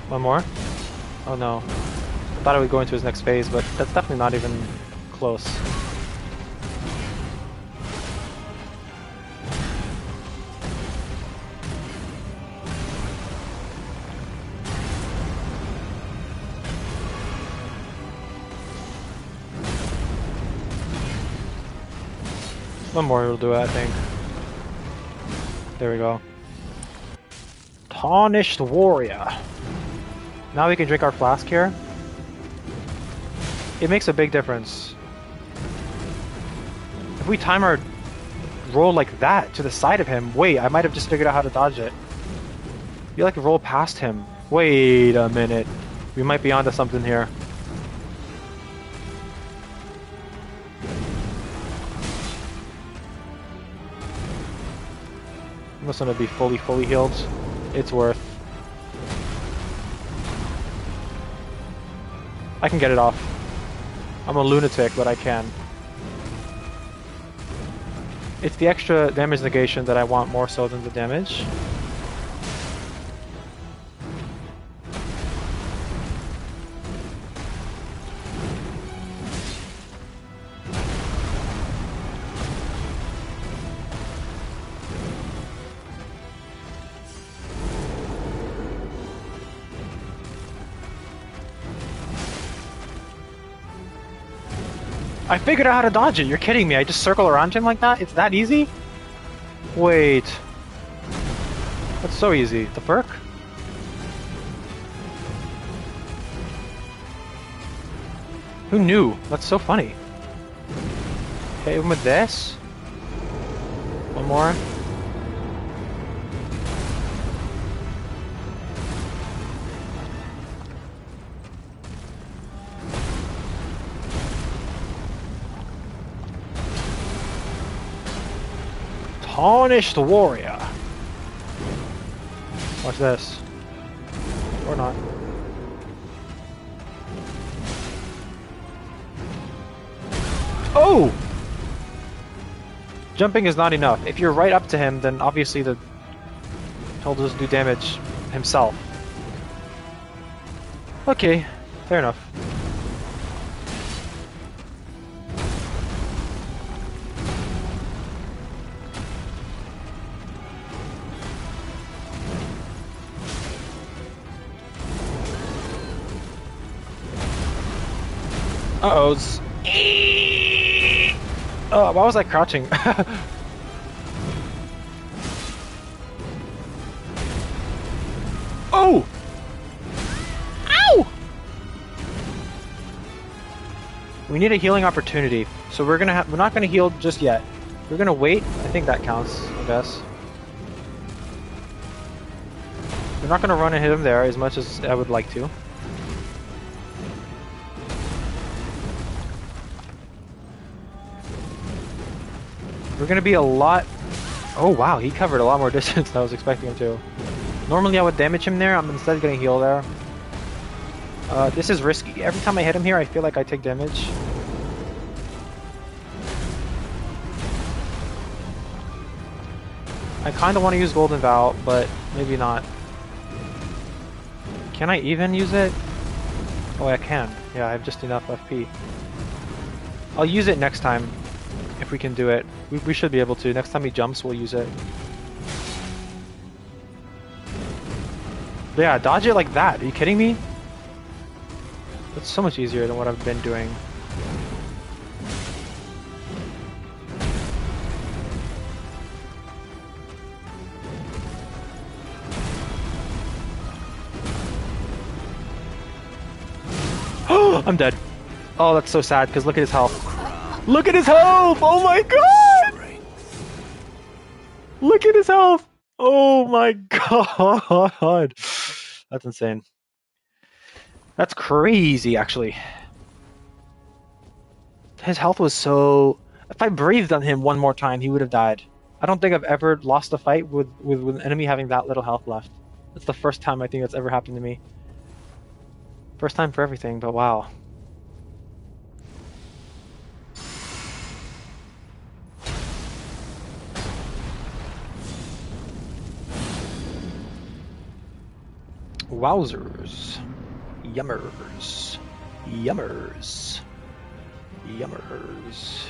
One more? Oh no. I thought I would go into his next phase, but that's definitely not even close. One more will do it, I think. There we go. Tarnished Warrior. Now we can drink our flask here. It makes a big difference. If we time our roll like that to the side of him, wait, I might have just figured out how to dodge it. You like roll past him. Wait a minute. We might be onto something here. I'm just gonna be fully healed. It's worth. I can get it off. I'm a lunatic, but I can. It's the extra damage negation that I want more so than the damage. I figured out how to dodge it. You're kidding me. I just circle around him like that? It's that easy? Wait. That's so easy. The perk? Who knew? That's so funny. Hit him with this. One more. Tarnished Warrior. Watch this. Or not. Oh! Jumping is not enough. If you're right up to him, then obviously he'll just do damage himself. Okay, fair enough. Uh-oh. Oh, why was I crouching? Oh! Ow! We need a healing opportunity, so we're not gonna heal just yet. We're gonna wait. I think that counts, I guess. We're not gonna run and hit him there as much as I would like to. We're gonna be a lot... Oh wow, he covered a lot more distance than I was expecting him to. Normally I would damage him there, I'm instead gonna heal there. This is risky. Every time I hit him here, I feel like I take damage. I kinda wanna use Golden Vow, but maybe not. Can I even use it? Oh, I can. Yeah, I have just enough FP. I'll use it next time. If we can do it. We should be able to. Next time he jumps, we'll use it. But yeah, dodge it like that. Are you kidding me? That's so much easier than what I've been doing. I'm dead. Oh, that's so sad, because look at his health. Look at his health! Oh my god! Look at his health! Oh my god! That's insane. That's crazy, actually. His health was so... If I breathed on him one more time, he would have died. I don't think I've ever lost a fight with an enemy having that little health left. That's the first time I think that's ever happened to me. First time for everything, but wow. Wowzers. Yummers. Yummers. Yummers.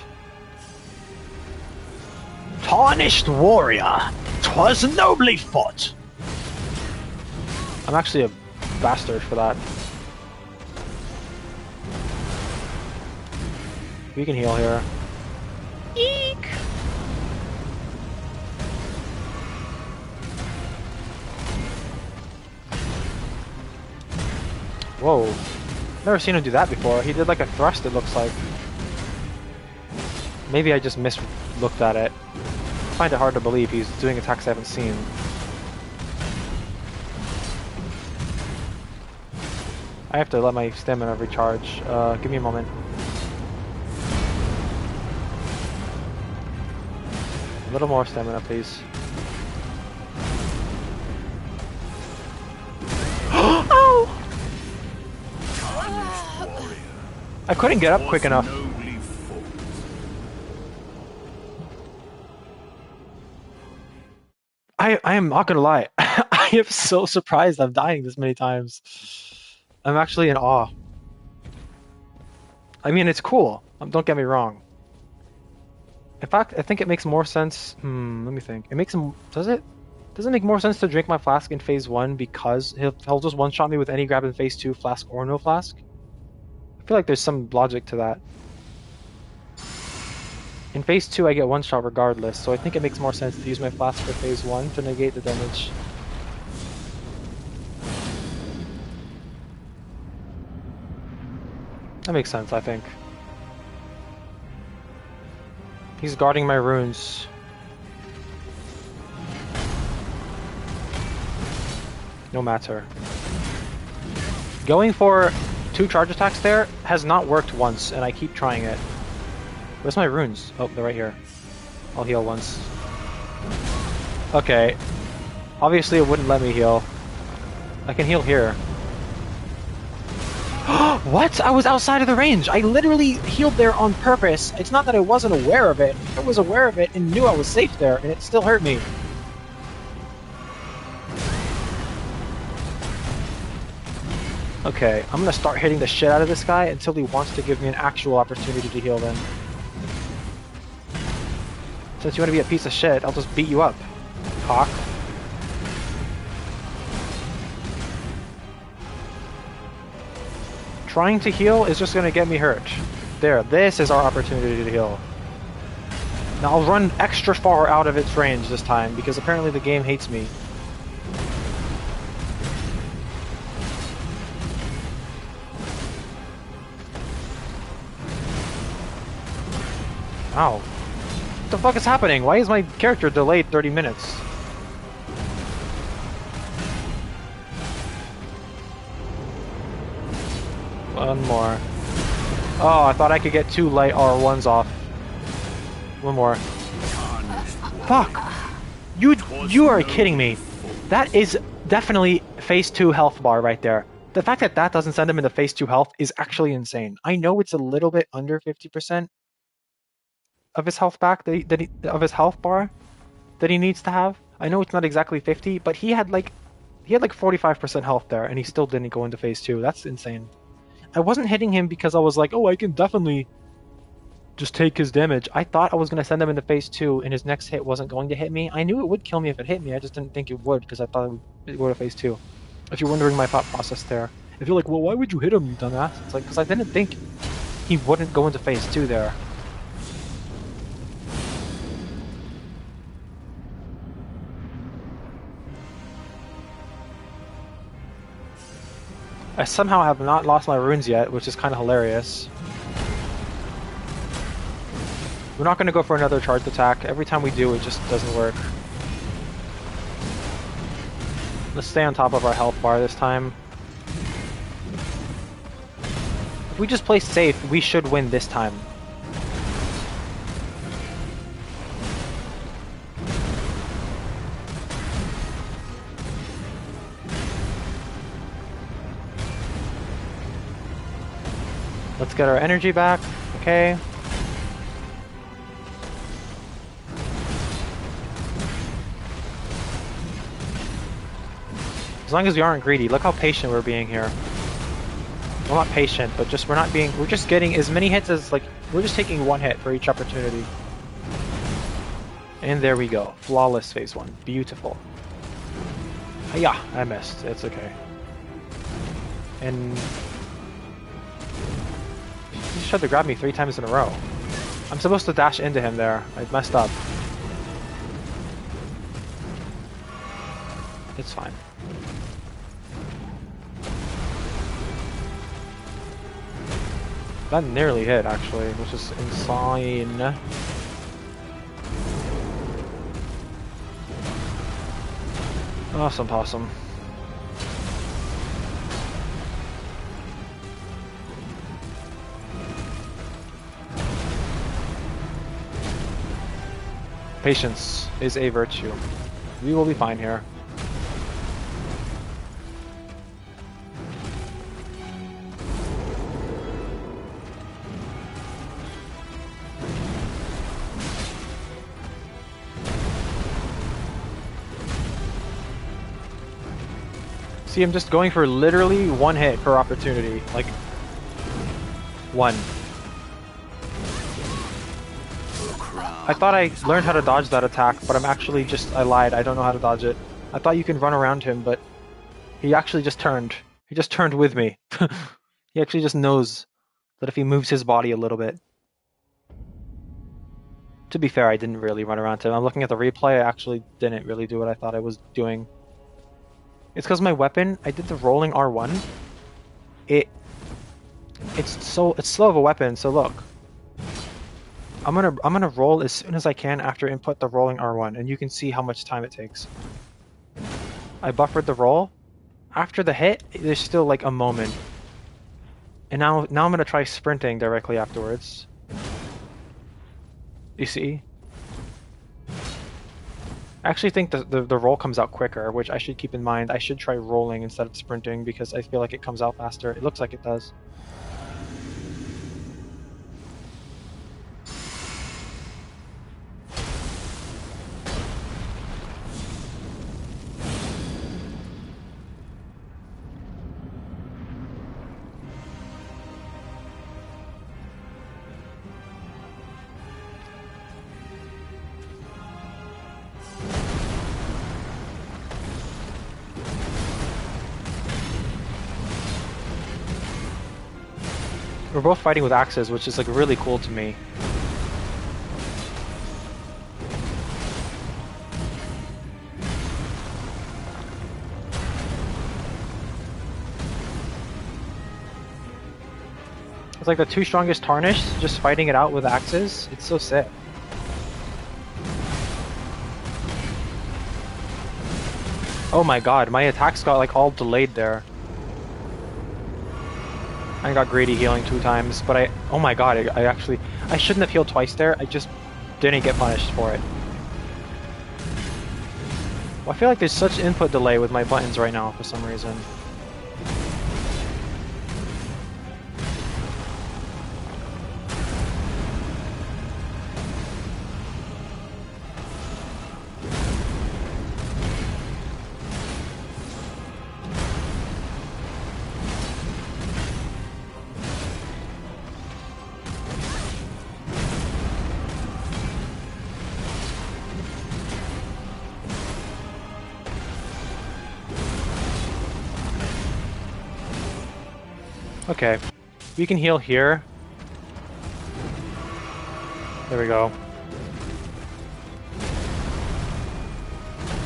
Tarnished warrior, 'twas nobly fought. I'm actually a bastard for that. We can heal here. Eek! Whoa. Never seen him do that before. He did like a thrust, it looks like. Maybe I just mislooked at it. I find it hard to believe he's doing attacks I haven't seen. I have to let my stamina recharge. Give me a moment. A little more stamina, please. Oh! I couldn't get up quick enough. I am not gonna lie. I am so surprised I'm dying this many times. I'm actually in awe. I mean, it's cool. Don't get me wrong. In fact, I think it makes more sense. Let me think. It makes him. Does it? Does it make more sense to drink my flask in phase 1 because he'll just one-shot me with any grab in phase 2, flask or no flask? I feel like there's some logic to that. In phase 2, I get one shot regardless, so I think it makes more sense to use my flask for phase 1 to negate the damage. That makes sense, I think. He's guarding my runes. No matter. Going for 2 charge attacks there has not worked once, and I keep trying it. Where's my runes? Oh, they're right here. I'll heal once. Okay. Obviously it wouldn't let me heal. I can heal here. What? I was outside of the range. I literally healed there on purpose. It's not that I wasn't aware of it. I was aware of it and knew I was safe there, and it still hurt me. Okay, I'm gonna start hitting the shit out of this guy until he wants to give me an actual opportunity to heal then. Since you want to be a piece of shit, I'll just beat you up, cock. Trying to heal is just gonna get me hurt. There, this is our opportunity to heal. Now I'll run extra far out of its range this time, because apparently the game hates me. Ow. What the fuck is happening? Why is my character delayed 30 minutes? One more. Oh, I thought I could get 2 light R1s off. One more. Fuck! You are kidding me. That is definitely phase 2 health bar right there. The fact that that doesn't send him into phase 2 health is actually insane. I know it's a little bit under 50% of his health back of his health bar that he needs to have. I know it's not exactly 50, but he had like 45% health there, and he still didn't go into phase 2. That's insane. I wasn't hitting him because I was like, oh, I can definitely just take his damage. I thought I was going to send him into phase 2, and his next hit wasn't going to hit me. I knew it would kill me if it hit me. I just didn't think it would because I thought it would go to phase 2. If you're wondering my thought process there. If you're like, well, why would you hit him, you dumbass? It's like, because I didn't think he wouldn't go into phase 2 there. I somehow have not lost my runes yet, which is kind of hilarious. We're not going to go for another charged attack. Every time we do, it just doesn't work. Let's stay on top of our health bar this time. If we just play safe, we should win this time. Let's get our energy back. Okay. As long as we aren't greedy. Look how patient we're being here. Well, not patient, but just we're just getting as many hits as, like, we're just taking 1 hit for each opportunity. And there we go. Flawless phase 1. Beautiful. Yeah, I missed. It's okay. And he just tried to grab me 3 times in a row. I'm supposed to dash into him there. I messed up. It's fine. That nearly hit, actually, which is insane. Awesome possum. Patience is a virtue. We will be fine here. See, I'm just going for literally 1 hit per opportunity. Like, 1. I thought I learned how to dodge that attack, but I lied. I don't know how to dodge it. I thought you can run around him, but he actually just turned. He just turned with me. He actually just knows that if he moves his body a little bit. To be fair, I didn't really run around him. I'm looking at the replay, I actually didn't really do what I thought I was doing. It's because my weapon, I did the rolling R1. It's slow of a weapon, so look. I'm gonna roll as soon as I can after input the rolling R1, and you can see how much time it takes. I buffered the roll. After the hit, there's still like a moment. And now I'm gonna try sprinting directly afterwards. You see? I actually think the roll comes out quicker, which I should keep in mind. I should try rolling instead of sprinting because I feel like it comes out faster. It looks like it does. We're both fighting with axes, which is like really cool to me. It's like the two strongest tarnished just fighting it out with axes. It's so sick. Oh my god, my attacks got like all delayed there. I got greedy healing 2 times, but oh my god, I shouldn't have healed twice there. I just didn't get punished for it. Well, I feel like there's such input delay with my buttons right now for some reason. Okay, we can heal here. There we go.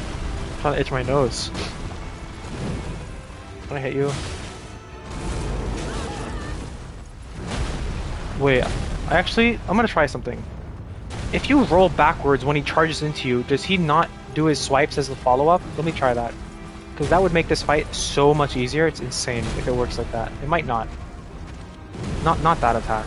I'm trying to itch my nose. Can I hit you? Wait, I'm gonna try something. If you roll backwards when he charges into you, does he not do his swipes as the follow-up? Let me try that. Because that would make this fight so much easier. It's insane if it works like that. It might not. Not that attack.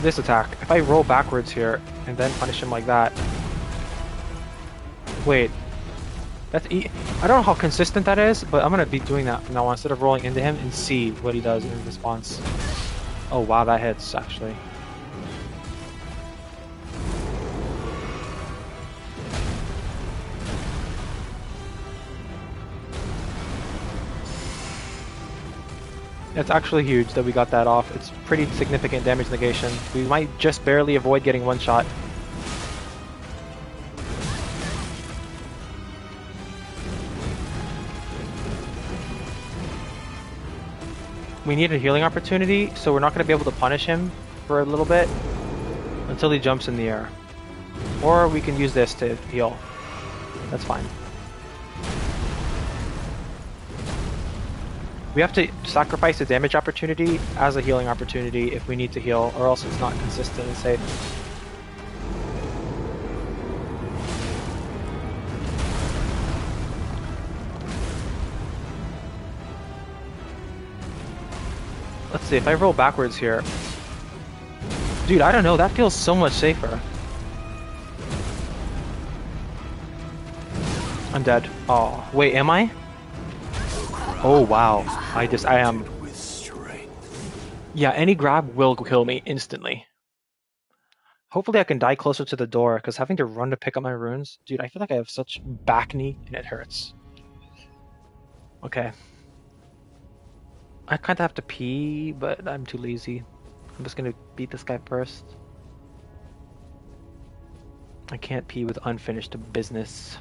This attack. If I roll backwards here and then punish him like that. Wait. I don't know how consistent that is, but I'm gonna be doing that from now on instead of rolling into him and see what he does in response. Oh wow, that hits actually. It's actually huge that we got that off. It's pretty significant damage negation. We might just barely avoid getting one shot. We need a healing opportunity, so we're not going to be able to punish him for a little bit until he jumps in the air. Or we can use this to heal. That's fine. We have to sacrifice the damage opportunity as a healing opportunity if we need to heal, or else it's not consistent and safe. Let's see, if I roll backwards here... Dude, I don't know, that feels so much safer. I'm dead. Oh, wait, am I? Oh wow, I am... Yeah, any grab will kill me instantly. Hopefully I can die closer to the door, because having to run to pick up my runes... Dude, I feel like I have such back knee, and it hurts. Okay. I kind of have to pee, but I'm too lazy. I'm just gonna beat this guy first. I can't pee with unfinished business.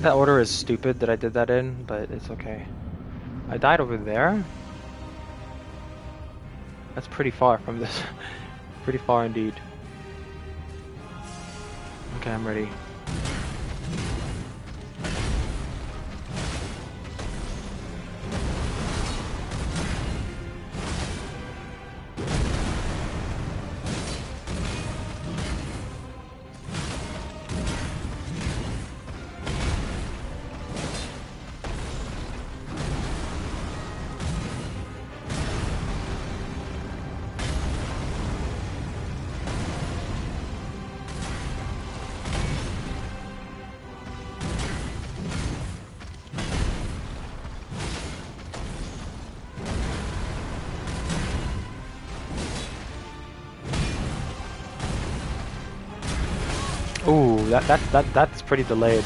That order is stupid that I did that in, but it's okay. I died over there? That's pretty far from this. Pretty far indeed. Okay, I'm ready. That's pretty delayed.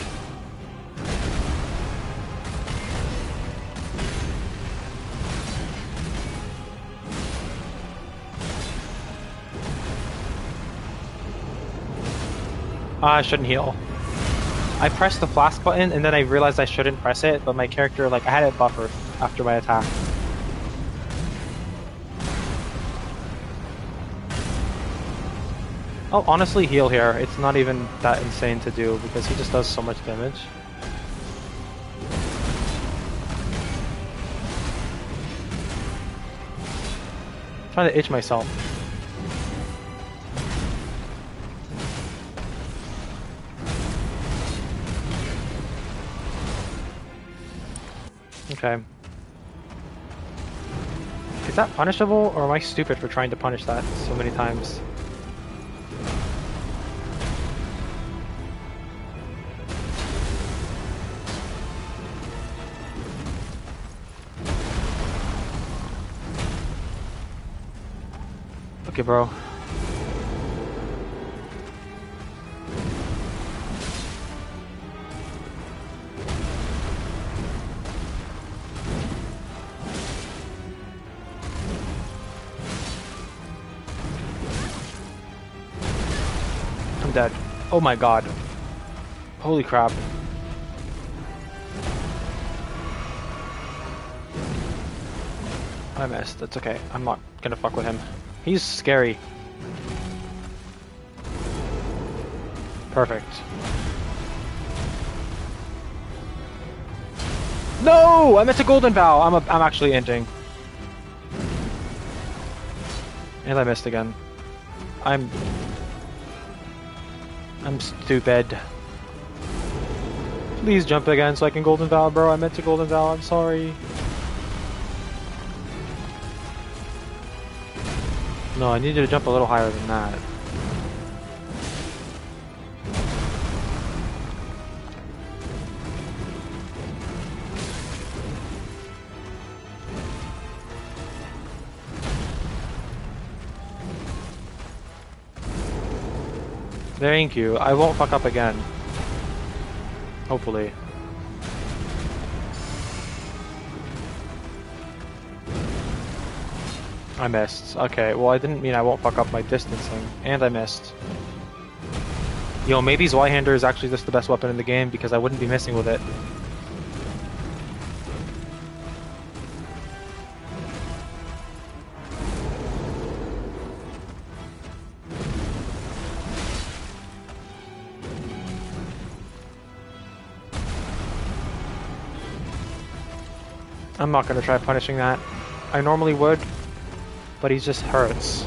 I shouldn't heal. I pressed the flask button and then I realized I shouldn't press it, but my character, like, I had it buffered after my attack. I'll honestly heal here. It's not even that insane to do because he just does so much damage. I'm trying to itch myself. Okay. Is that punishable, or am I stupid for trying to punish that so many times? Okay, bro. I'm dead. Oh my god. Holy crap. I missed. That's okay. I'm not gonna fuck with him. He's scary. Perfect. No! I meant a golden vow! I'm actually ending. And I missed again. I'm stupid. Please jump again so I can golden vow, bro. I meant to golden vow. I'm sorry. No, I need you to jump a little higher than that. Thank you. I won't fuck up again. Hopefully. I missed. Okay, well I didn't mean I won't fuck up my distancing. And I missed. Yo, maybe Zweihander is actually just the best weapon in the game because I wouldn't be missing with it. I'm not gonna try punishing that. I normally would, but he just hurts.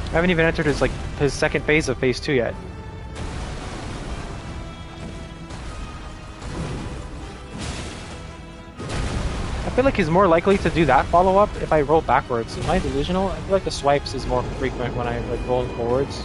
I haven't even entered his second phase of phase 2 yet. I feel like he's more likely to do that follow-up if I roll backwards. Am I delusional? I feel like the swipes is more frequent when I like roll forwards.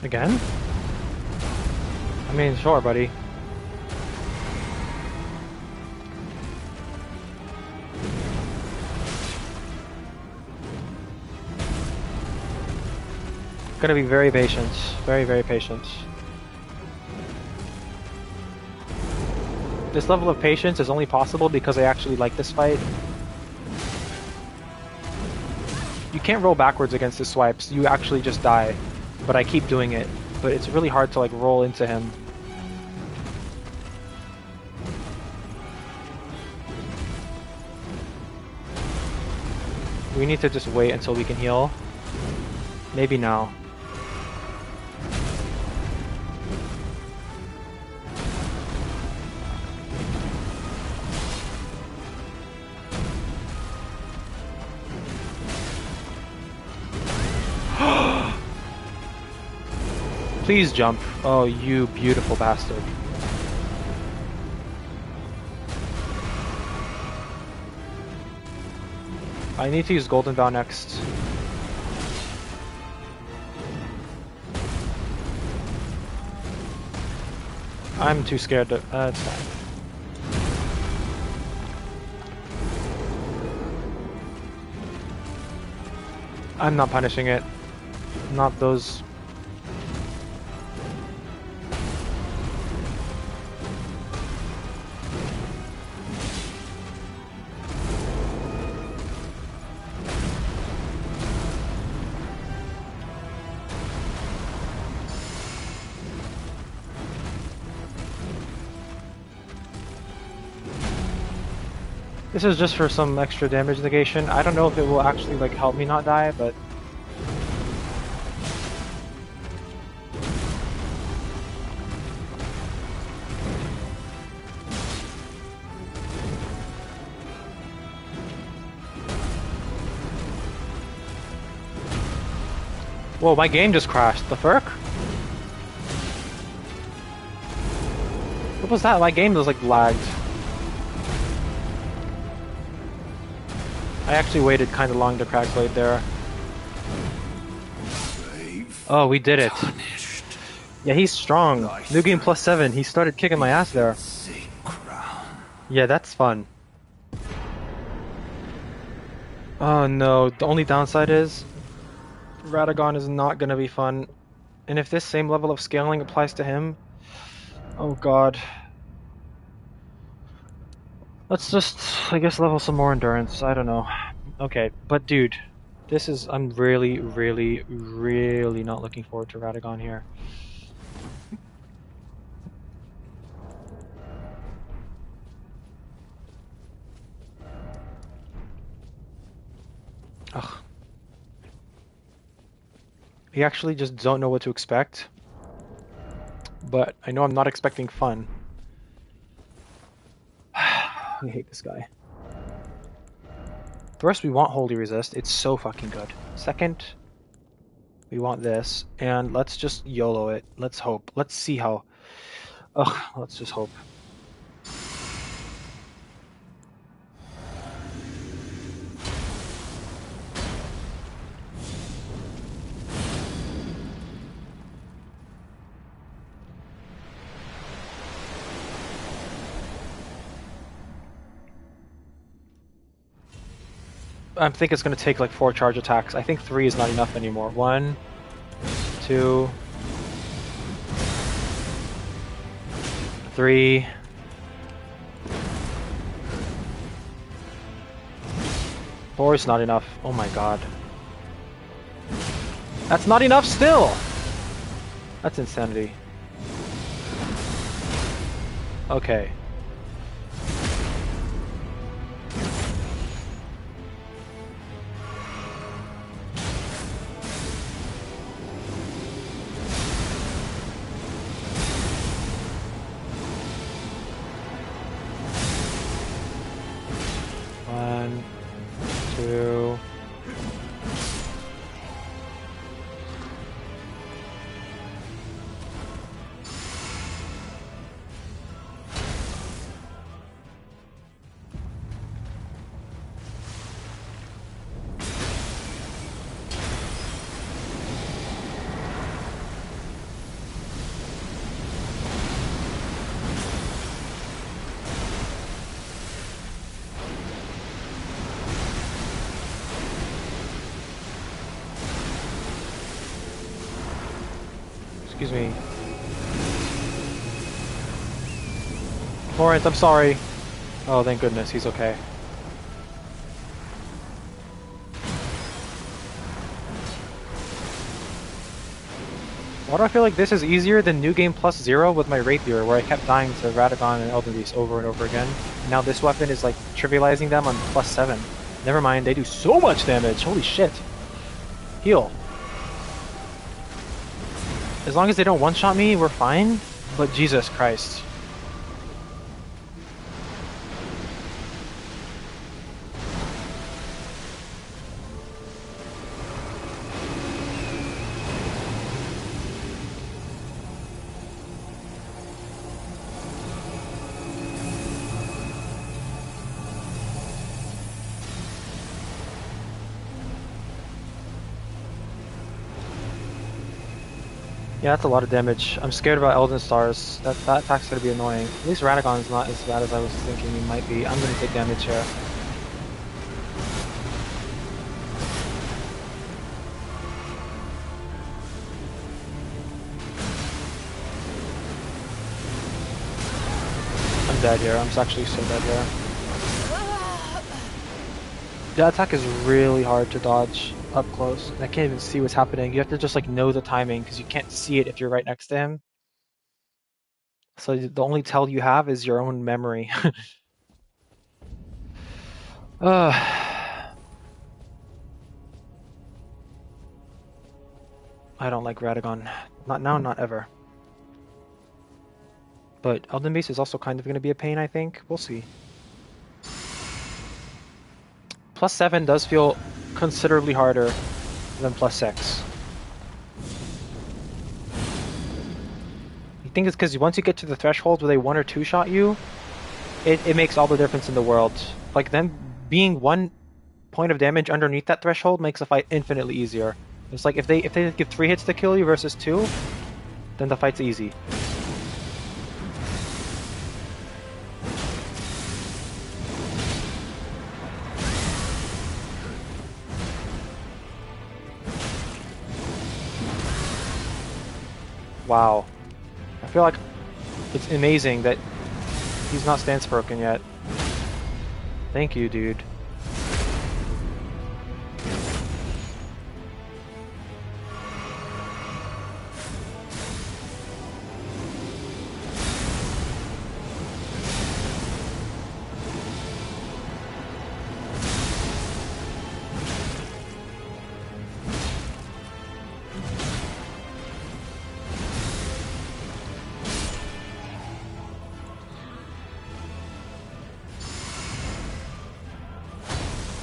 Again? I mean, sure, buddy. Gonna be very patient. Very, very patient. This level of patience is only possible because I actually like this fight. You can't roll backwards against his swipes. You actually just die. But I keep doing it. But it's really hard to like roll into him. We need to just wait until we can heal. Maybe now. Please jump. Oh, you beautiful bastard. I need to use Golden Vow next. I'm too scared to... it's fine. I'm not punishing it. Not those... This is just for some extra damage negation. I don't know if it will actually like help me not die, but... Whoa, my game just crashed. The frick? What was that? My game was like lagged. I actually waited kind of long to crack blade there. Oh, we did it. Yeah, he's strong. New game +7. He started kicking my ass there. Yeah, that's fun. Oh no, the only downside is Radagon is not gonna be fun. And if this same level of scaling applies to him, oh god. Let's just, I guess, level some more endurance. I don't know. Okay, but dude, this is, I'm really, really, really not looking forward to Radagon here. Ugh. I actually just don't know what to expect. But I know I'm not expecting fun. I hate this guy. First, we want Holy Resist. It's so fucking good. Second, we want this. And let's just YOLO it. Let's hope. Let's see how... Ugh, let's just hope. I think it's going to take like 4 charge attacks. I think 3 is not enough anymore. 1, 2, 3. 4 is not enough. Oh my god. That's not enough still! That's insanity. Okay. Excuse me. Lawrence, I'm sorry. Oh, thank goodness, he's okay. Why do I feel like this is easier than New Game +0 with my Rapier, where I kept dying to Radagon and Elden Beast over and over again? Now this weapon is like trivializing them on +7. Never mind, they do so much damage, holy shit. Heal. As long as they don't one-shot me, we're fine, but Jesus Christ. Yeah, that's a lot of damage. I'm scared about Elden Stars. That attack's gonna be annoying. At least Radagon's not as bad as I was thinking he might be. I'm gonna take damage here. I'm dead here. I'm actually so dead here. That attack is really hard to dodge up close. I can't even see what's happening. You have to just like know the timing because you can't see it if you're right next to him. So the only tell you have is your own memory. I don't like Radagon. Not now, not ever. But Elden Beast is also kind of going to be a pain, I think. We'll see. +7 does feel considerably harder than +6. I think it's because once you get to the threshold where they 1 or 2 shot you, it makes all the difference in the world. Like them being 1 point of damage underneath that threshold makes the fight infinitely easier. It's like if they give 3 hits to kill you versus 2, then the fight's easy. Wow. I feel like it's amazing that he's not stance broken yet. Thank you, dude.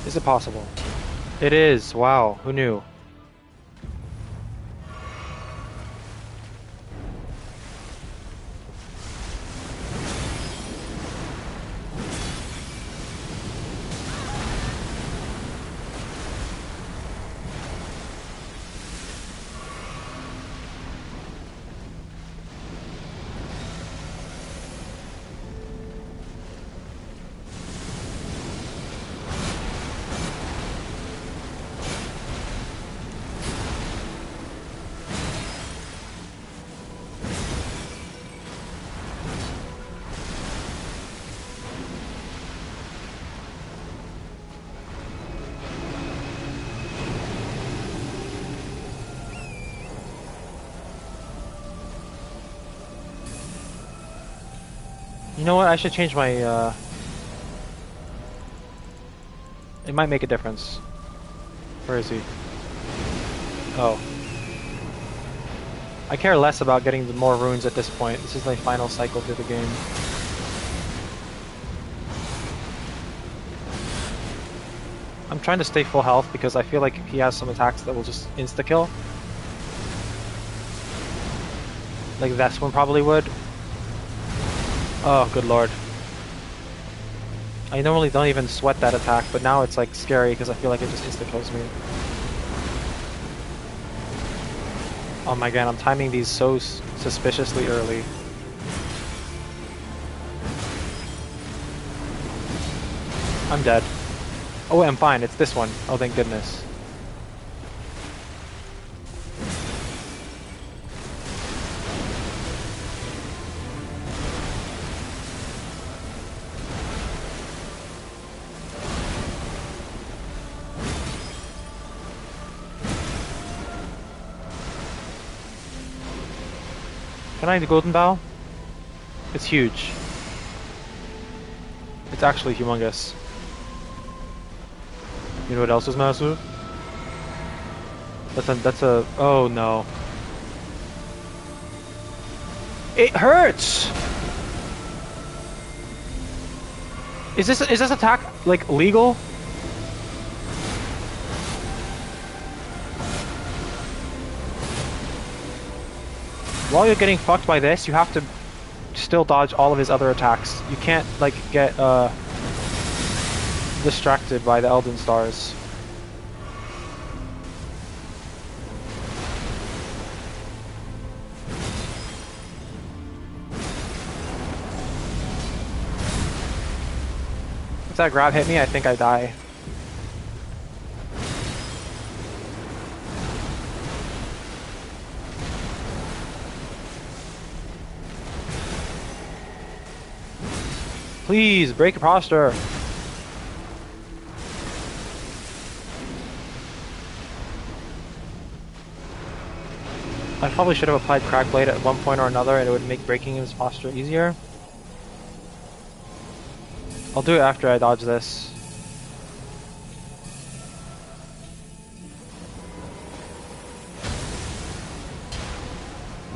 Is it possible? It is. Wow. Who knew? You know what? I should change my, It might make a difference. Where is he? Oh. I care less about getting the more runes at this point. This is my final cycle through the game. I'm trying to stay full health because I feel like he has some attacks that will just insta-kill. Like this one probably would. Oh, good lord. I normally don't even sweat that attack, but now it's like scary because I feel like it just insta-kills me. Oh my god, I'm timing these so suspiciously early. I'm dead. Oh wait, I'm fine, it's this one. Oh thank goodness. Can I have the golden bow? It's huge. It's actually humongous. You know what else is massive? That's a oh no. It hurts! Is this attack like legal? While you're getting fucked by this, you have to still dodge all of his other attacks. You can't, like, get, distracted by the Elden Stars. If that grab hit me, I think I die. Please, break your posture. I probably should have applied Crack Blade at one point or another, and it would make breaking his posture easier. I'll do it after I dodge this.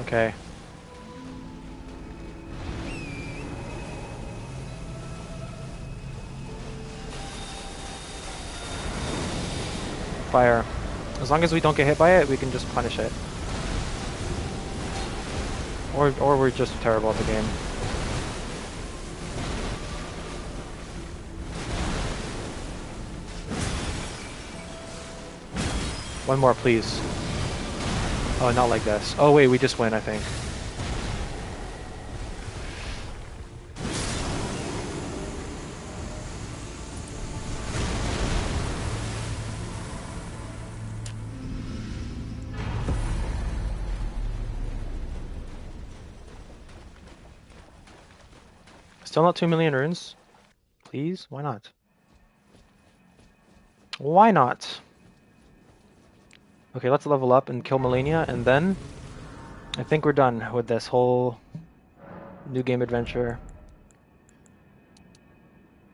Okay. Fire. As long as we don't get hit by it, we can just punish it. Or we're just terrible at the game. One more, please. Oh, not like this. Oh wait, we just win, I think. Still not 2 million runes? Please? Why not? Why not? Okay, let's level up and kill Melania, and then I think we're done with this whole new game adventure.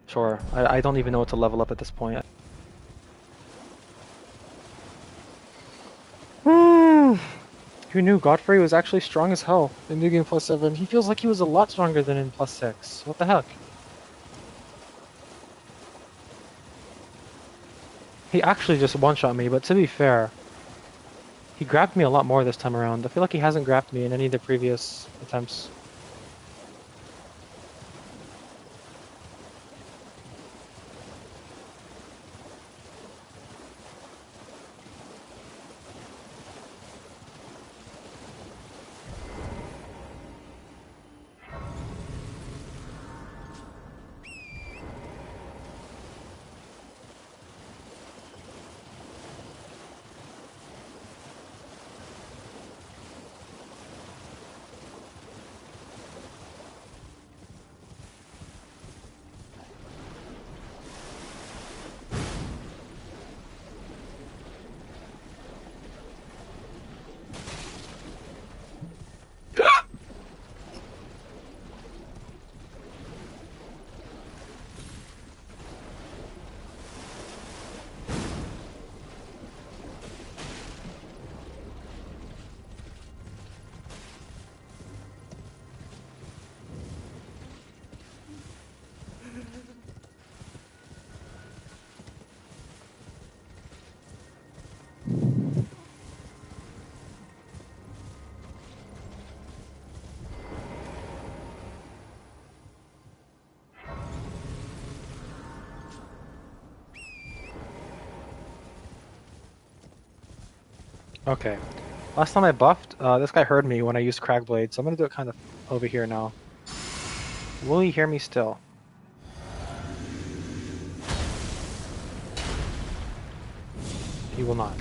Sure, I don't even know what to level up at this point. Who knew Godfrey was actually strong as hell in New Game Plus 7? He feels like he was a lot stronger than in Plus 6. What the heck? He actually just one-shot me, but to be fair, he grabbed me a lot more this time around. I feel like he hasn't grabbed me in any of the previous attempts. Okay. Last time I buffed, this guy heard me when I used Cragblade, so I'm gonna do it kind of over here now. Will he hear me still? He will not.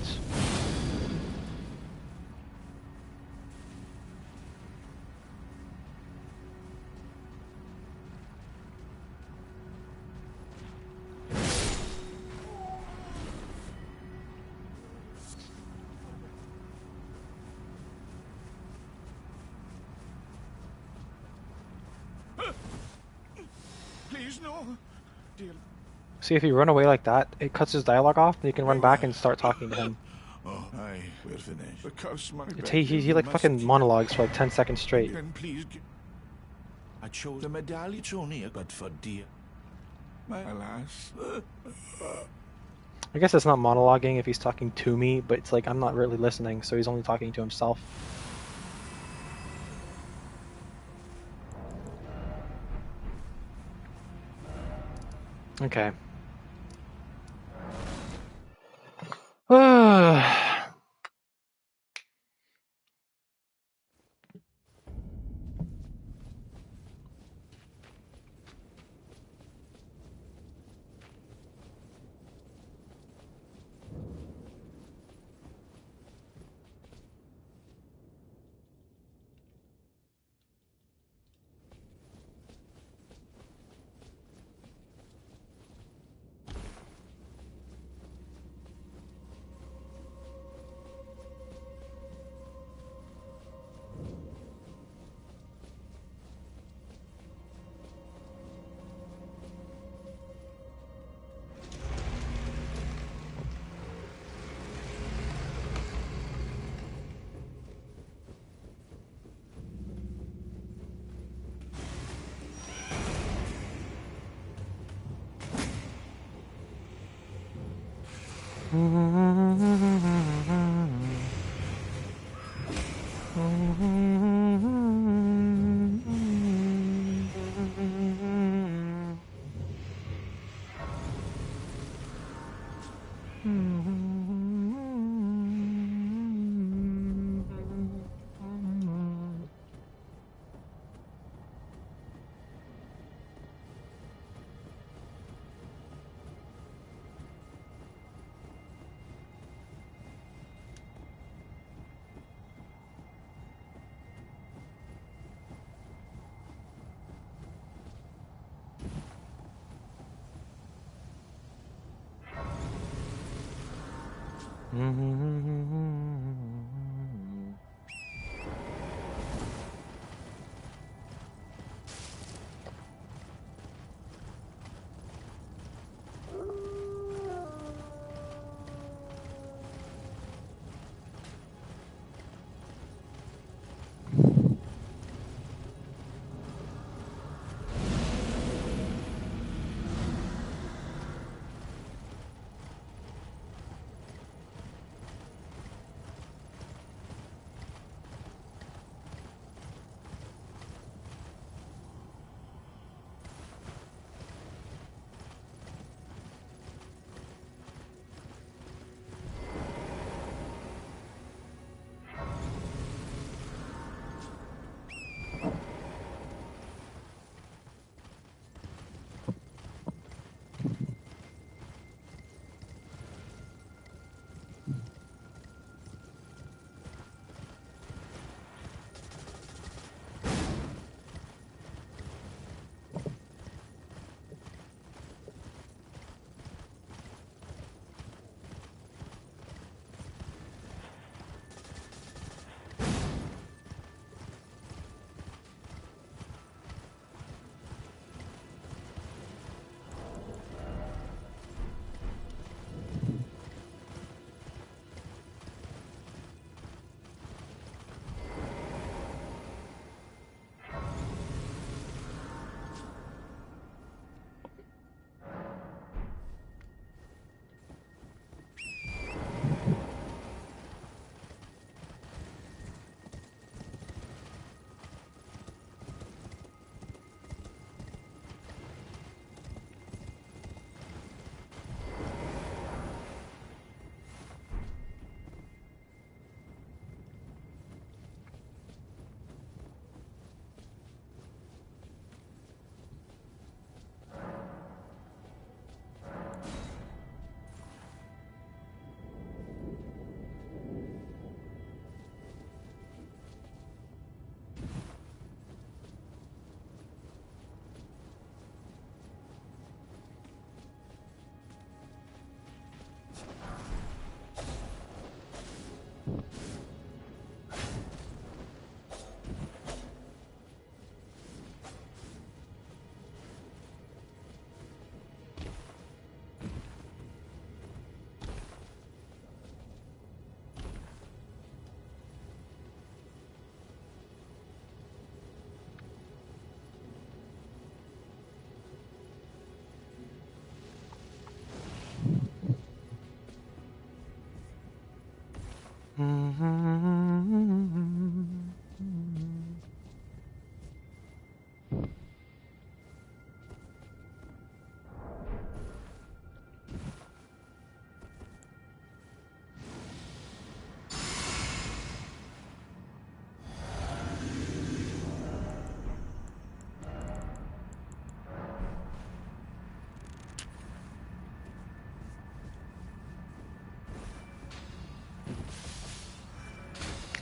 Please, no. Dear. See, if you run away like that, it cuts his dialogue off, and you can run back and start talking to him. Oh, aye, we're finished. The curse might He like fucking monologues for like 10 seconds straight. Then please I chose the medallion only, but for dear. Alas. I guess it's not monologuing if he's talking to me, but it's like I'm not really listening, so he's only talking to himself. Okay.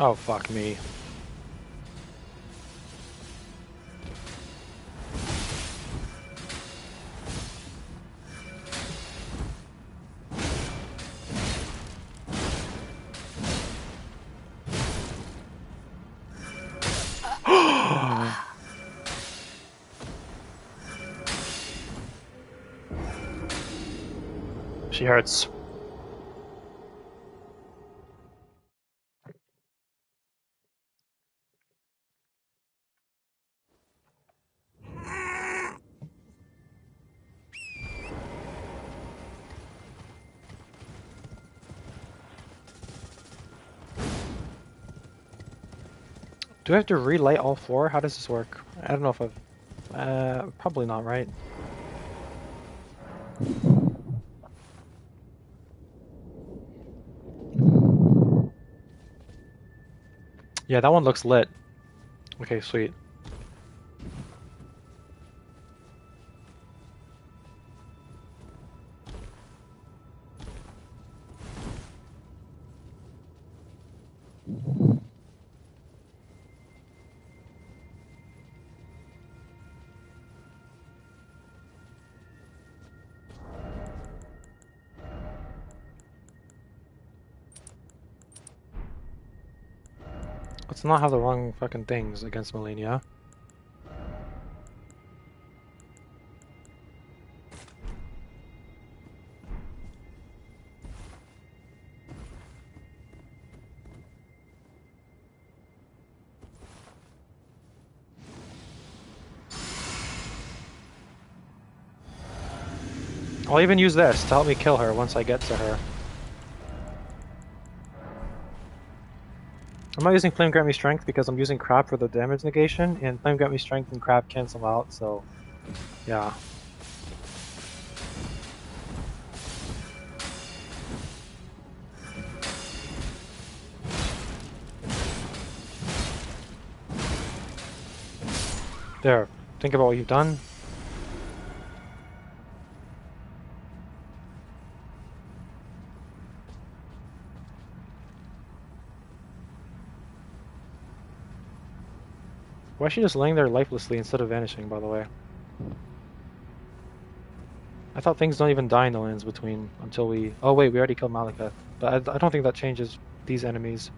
Oh, fuck me. She hurts. Do I have to relight all 4? How does this work? I don't know if I've... probably not, right? Yeah, that one looks lit. Okay, sweet. Let's not have the wrong fucking things against Melania. I'll even use this to help me kill her once I get to her. I'm not using Flame Grant Me Strength because I'm using Crab for the damage negation, and Flame Grant Me Strength and Crab cancel out, so yeah. There, think about what you've done. Why is she just laying there lifelessly instead of vanishing, by the way? I thought things don't even die in the lands between until we... Oh wait, we already killed Malekith. But I don't think that changes these enemies.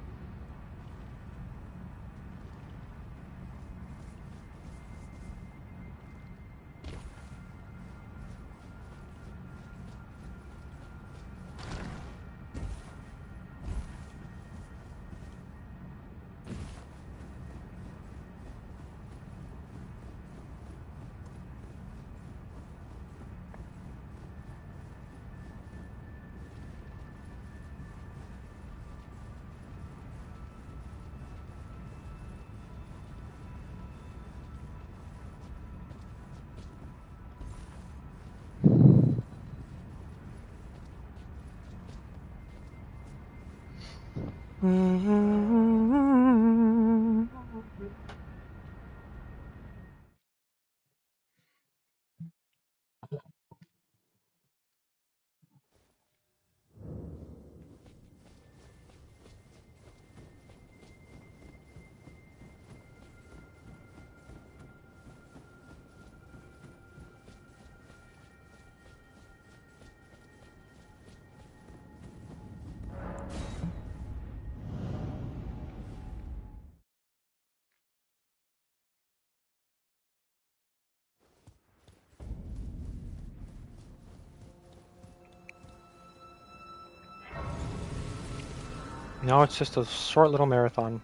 Now it's just a short little marathon.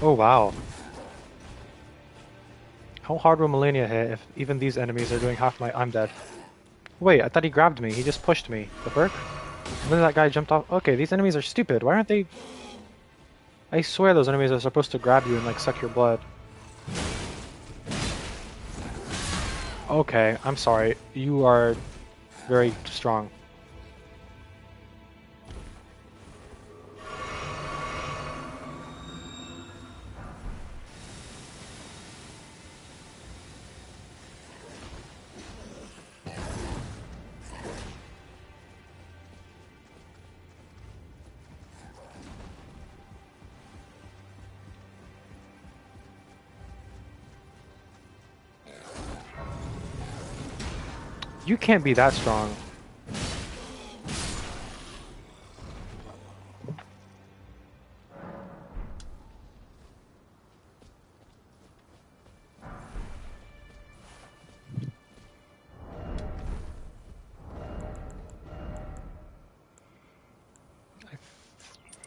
Oh wow. How hard will Melania hit if even these enemies are doing half my... I'm dead. Wait, I thought he grabbed me. He just pushed me. The perk? And then that guy jumped off. Okay, these enemies are stupid. Why aren't they... I swear those enemies are supposed to grab you and like suck your blood. Okay, I'm sorry. You are very strong. You can't be that strong.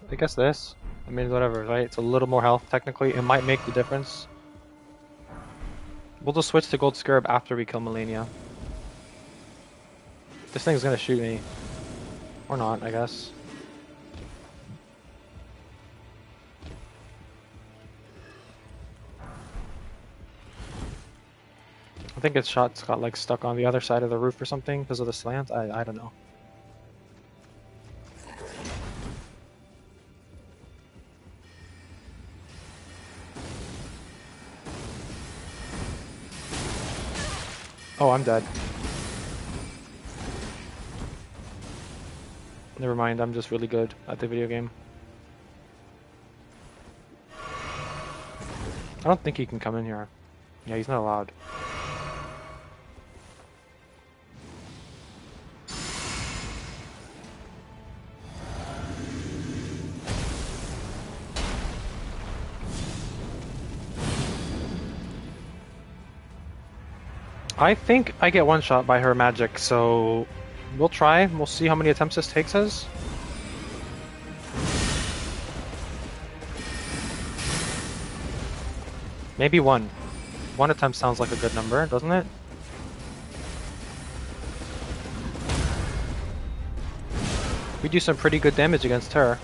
I guess this. I mean, whatever, right? It's a little more health, technically. It might make the difference. We'll just switch to Gold Scarab after we kill Melania. This thing's gonna shoot me. Or not, I guess. I think its shot's got like stuck on the other side of the roof or something because of the slant. I don't know. Oh, I'm dead. Never mind, I'm just really good at the video game. I don't think he can come in here. Yeah, he's not allowed. I think I get one shot by her magic, so we'll try. We'll see how many attempts this takes us. Maybe one. One attempt sounds like a good number, doesn't it? We do some pretty good damage against her.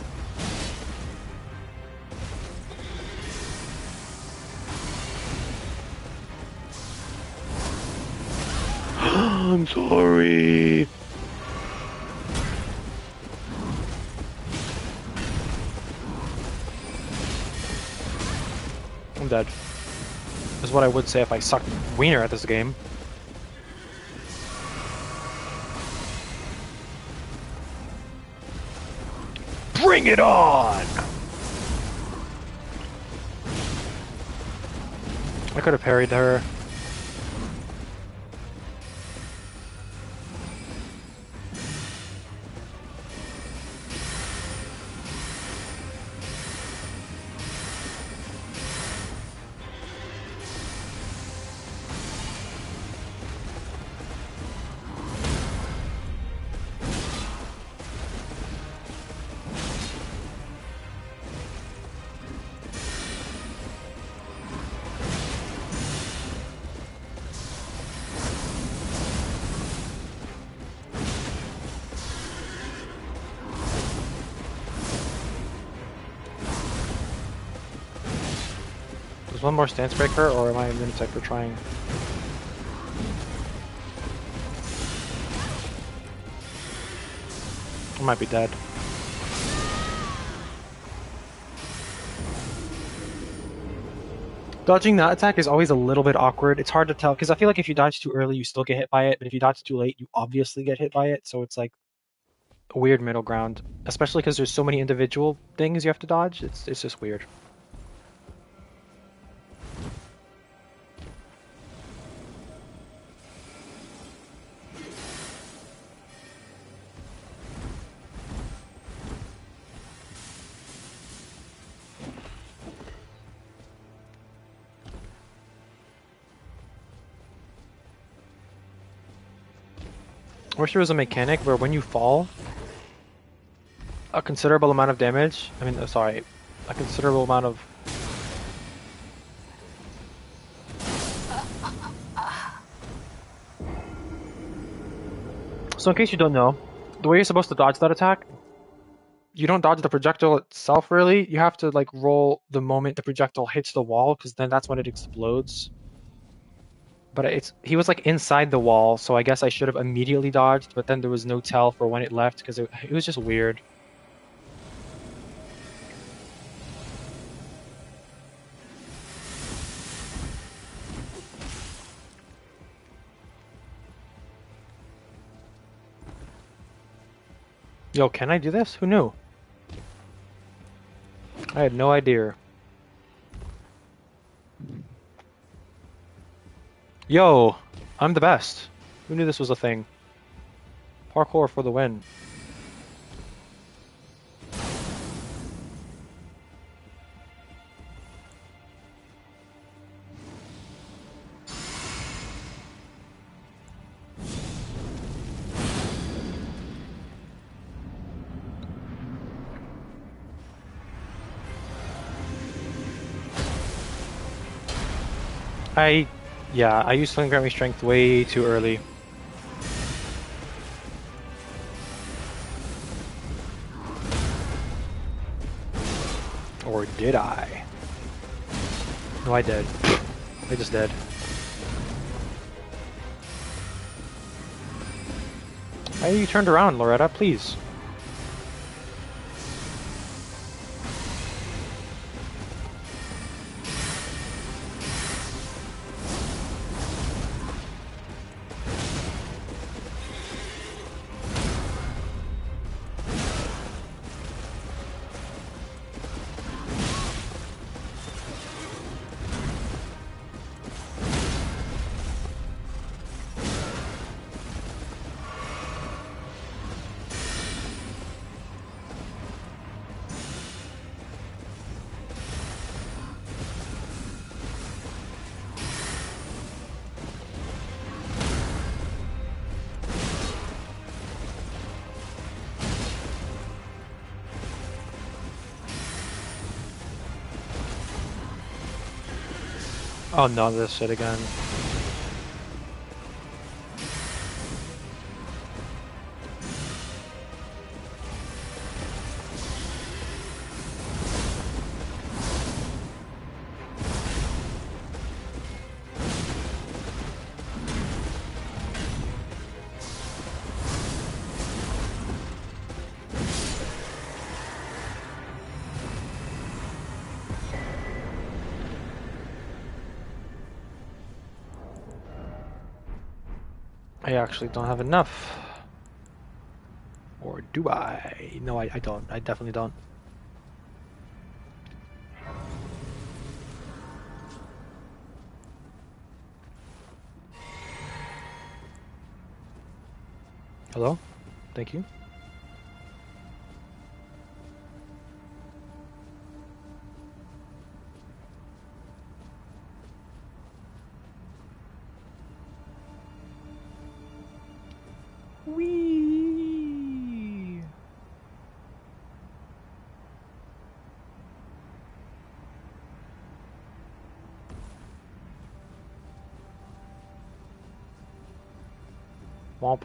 I'm sorry. I'm dead. Is what I would say if I sucked wiener at this game. Bring it on! I could have parried her. One more stance breaker, or am I a lunatic for trying? I might be dead. Dodging that attack is always a little bit awkward. It's hard to tell, because I feel like if you dodge too early, you still get hit by it, but if you dodge too late, you obviously get hit by it, so it's like a weird middle ground. Especially because there's so many individual things you have to dodge, it's just weird. I wish there was a mechanic where when you fall, a considerable amount of damage, sorry, a considerable amount of... So in case you don't know, the way you're supposed to dodge that attack, you don't dodge the projectile itself really, you have to like roll the moment the projectile hits the wall, because then that's when it explodes. But he was like inside the wall, so I guess I should have immediately dodged, but then there was no tell for when it left because it was just weird. Yo, can I do this? Who knew? I had no idea. Yo, I'm the best. Who knew this was a thing? Parkour for the win. Yeah, I used Sling Grant Me Strength way too early. Or did I? No, I did. I just did. Hey, you turned around, Loretta, please. Oh no, this shit again. I actually don't have enough. Or do I? No, I don't. I definitely don't. Hello? Thank you. Whee! Womp.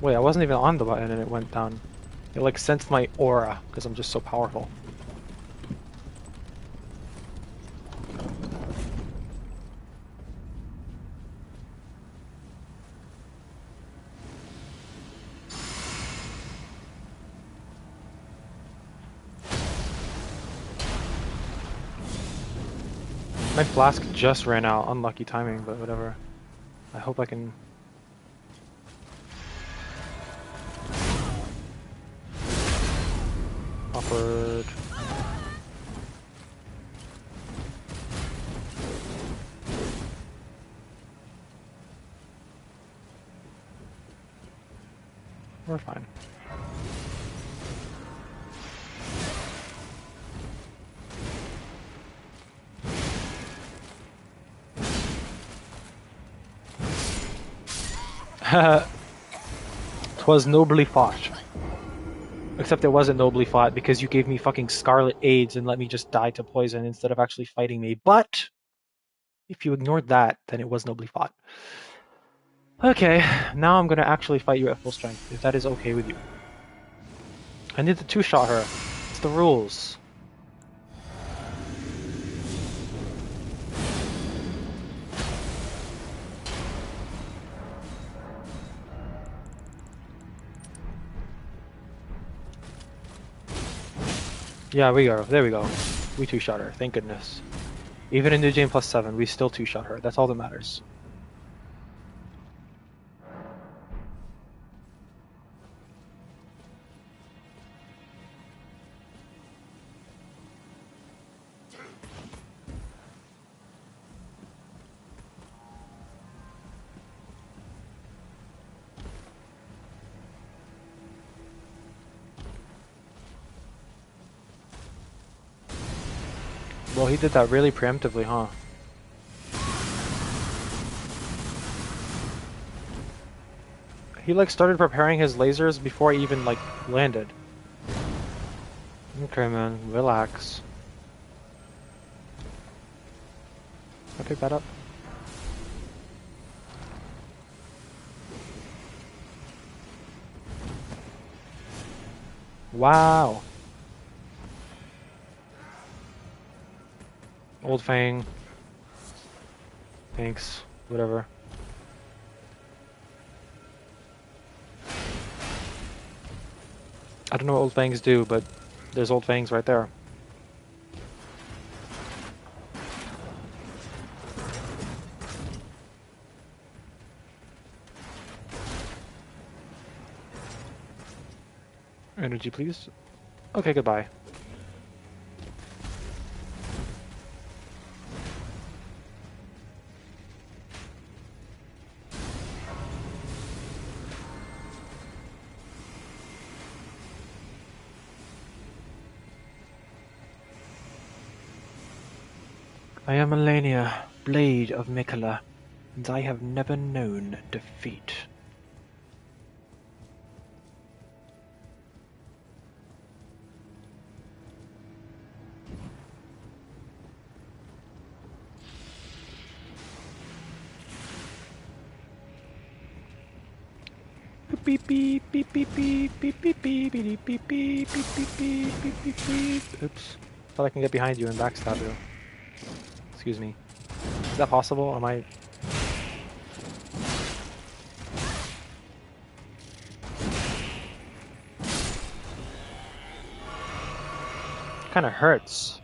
Wait, I wasn't even on the button and it went down. It like sensed my aura because I'm just so powerful. My flask just ran out. Unlucky timing, but whatever. I hope I can... Awkward. We're fine. Twas nobly fought. Except it wasn't nobly fought because you gave me fucking scarlet AIDS and let me just die to poison instead of actually fighting me. But if you ignored that, then it was nobly fought. Okay, now I'm gonna actually fight you at full strength, if that is okay with you. I need to two-shot her. It's the rules. Yeah, we go. There we go. We two-shot her. Thank goodness. Even in New Game +7, we still two-shot her. That's all that matters. Well, he did that really preemptively, huh? He like started preparing his lasers before he even like landed. Okay, man, relax. Can I pick that up? Wow. Old Fang. Thanks. Whatever. I don't know what Old Fangs do, but there's Old Fangs right there. Energy, please. Okay, goodbye. I am Melania, Blade of Mikola, and I have never known defeat. Beep beep beep beep beep beep beep beep beep beep beep beep beep beep beep beep beep. Oops. Thought I can get behind you and backstab you. Excuse me. Is that possible? Am I... Kinda hurts.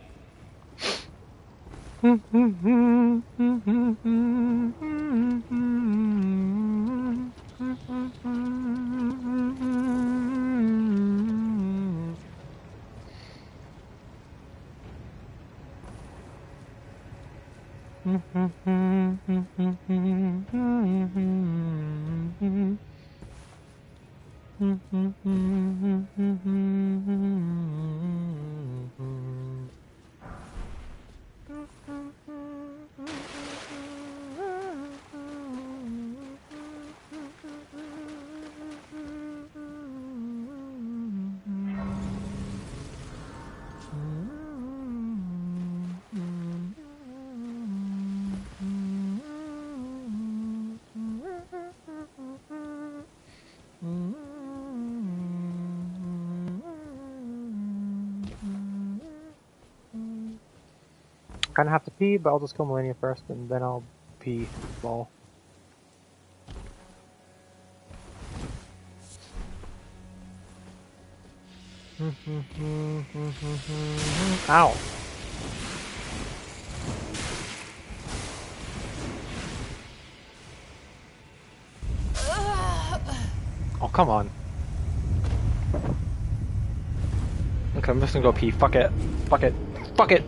Kinda have to pee, but I'll just kill Millennia first, and then I'll pee. Lol. Ow! Oh, come on. Okay, I'm just gonna go pee. Fuck it. Fuck it. Fuck it!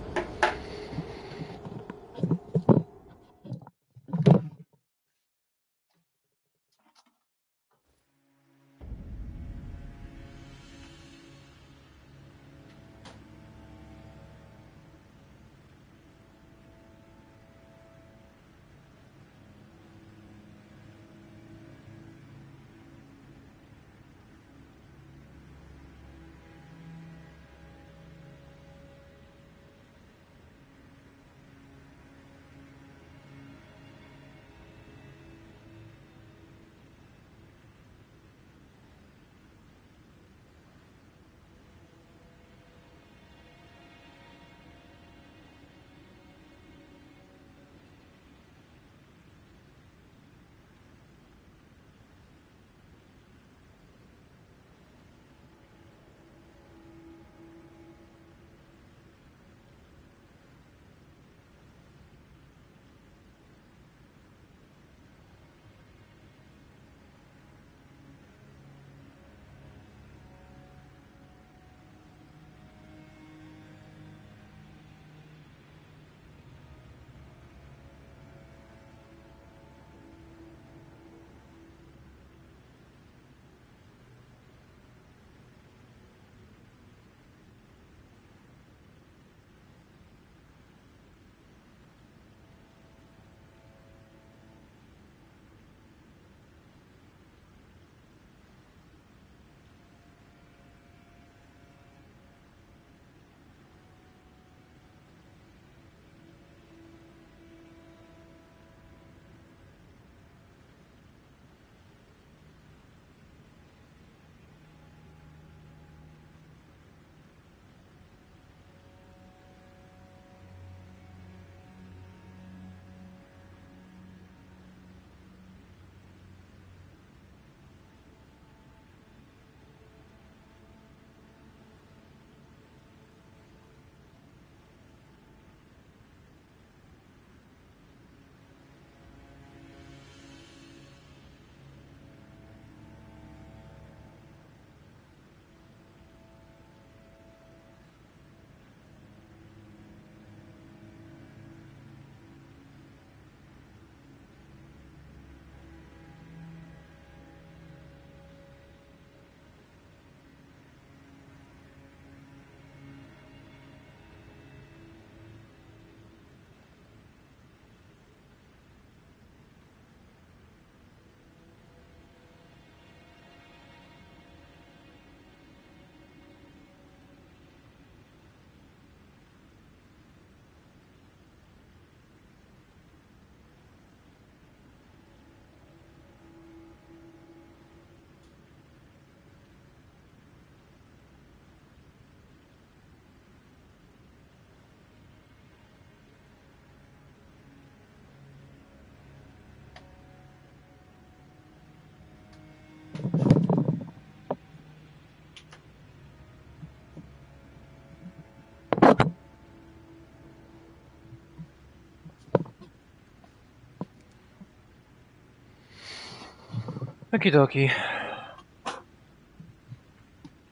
Okie dokie.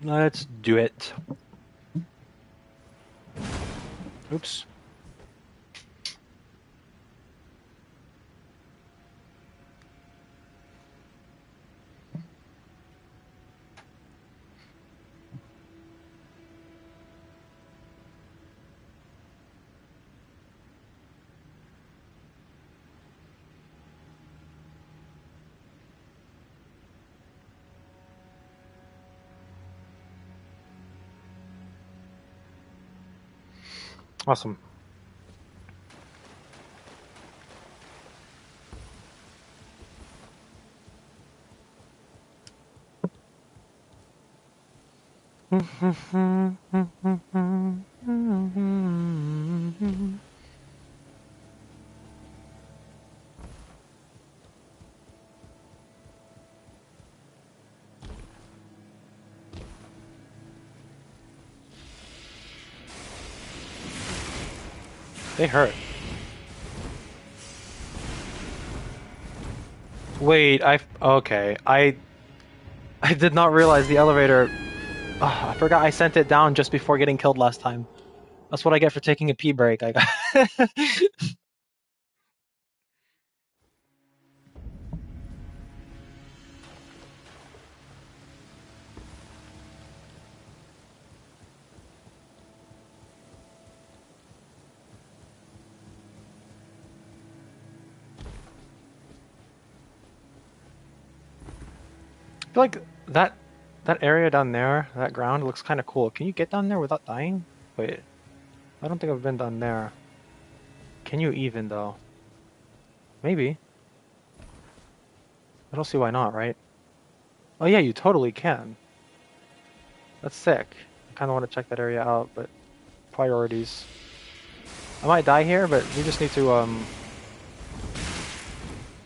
Let's do it. Oops. Awesome. They hurt. Wait, okay. I did not realize the elevator. I forgot I sent it down just before getting killed last time. That's what I get for taking a pee break. I got. I feel like that area down there, that ground looks kind of cool. Can you get down there without dying? Wait, I don't think I've been down there. Can you even though? Maybe. I don't see why not, right? Oh yeah, you totally can. That's sick. I kind of want to check that area out, but priorities. I might die here, but we just need to let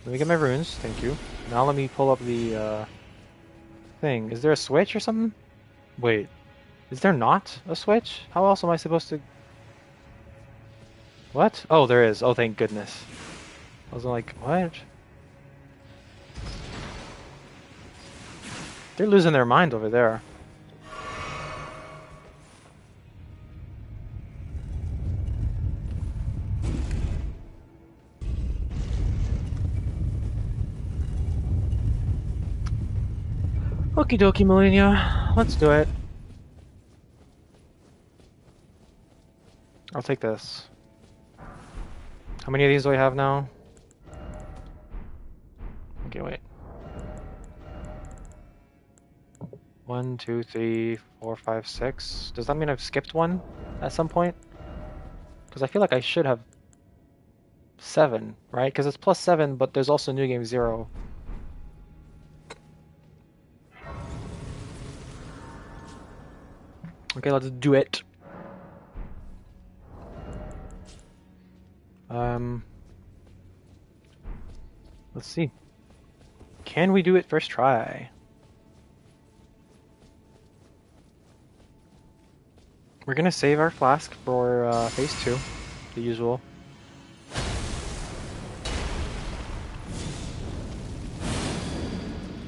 me get my runes. Thank you. Now let me pull up the thing. Is there a switch or something? Wait, is there not a switch? How else am I supposed to... What? Oh, there is. Oh, thank goodness. I was like, what? They're losing their mind over there. Okie dokie, Millennia. Let's do it. I'll take this. How many of these do I have now? Okay, wait. 1, 2, 3, 4, 5, 6. Does that mean I've skipped one at some point? Because I feel like I should have 7, right? Because it's +7, but there's also New Game 0. Okay, let's do it. Let's see. Can we do it first try? We're gonna save our flask for phase 2, the usual.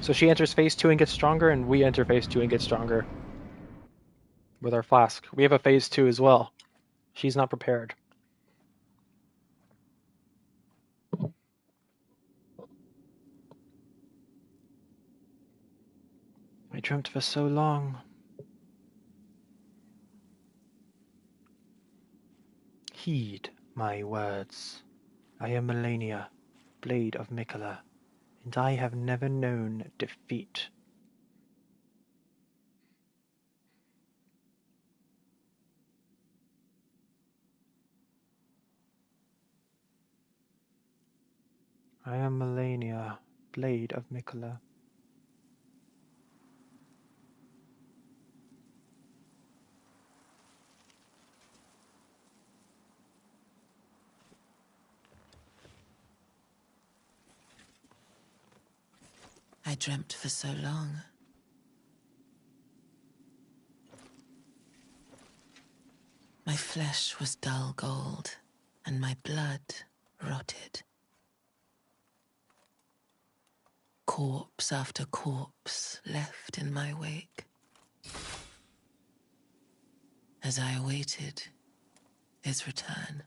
So she enters phase 2 and gets stronger, and we enter phase 2 and get stronger. With our flask. We have a phase 2 as well. She's not prepared. I dreamt for so long. Heed my words. I am Melania, Blade of Mikola, and I have never known defeat. I am Melania, Blade of Mikola. I dreamt for so long. My flesh was dull gold, and my blood rotted. corpse after corpse left in my wake. As I awaited his return.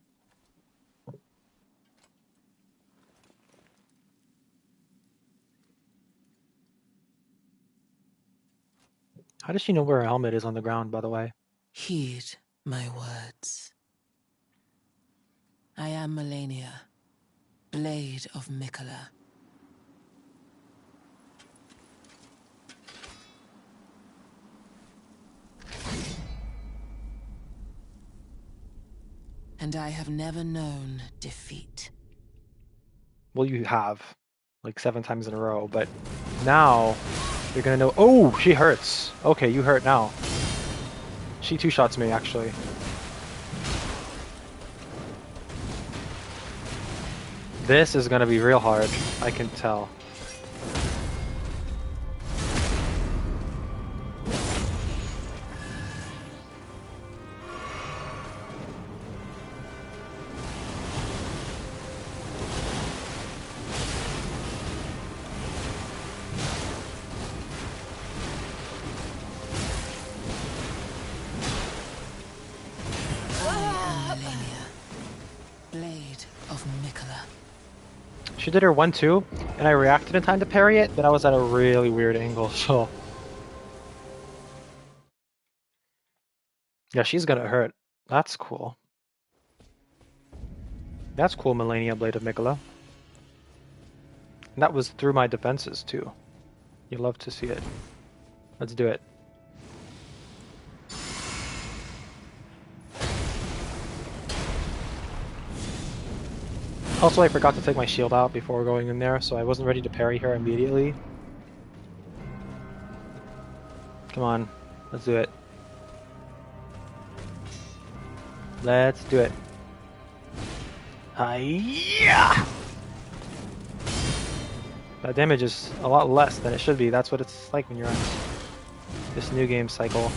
How does she know where her helmet is on the ground, by the way? Heed my words. I am Melania, Blade of Mikola. And I have never known defeat. Well, you have, like 7 times in a row, but now you're gonna know. Oh, she hurts. Okay, you hurt now. She two-shots me, actually. This is gonna be real hard, I can tell. She did her 1-2, and I reacted in time to parry it, but I was at a really weird angle, so... Yeah, she's gonna hurt. That's cool. That's cool, Melania, Blade of Mikola. And that was through my defenses, too. You love to see it. Let's do it. Also, I forgot to take my shield out before going in there, so I wasn't ready to parry her immediately. Come on, let's do it. Let's do it. Hi-ya! That damage is a lot less than it should be. That's what it's like when you're on this new game cycle.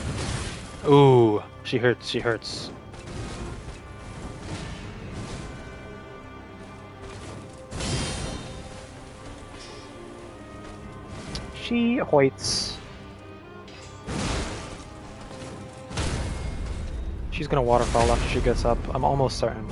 Ooh, she hurts, she hurts. She hoits. She's gonna waterfall after she gets up. I'm almost certain.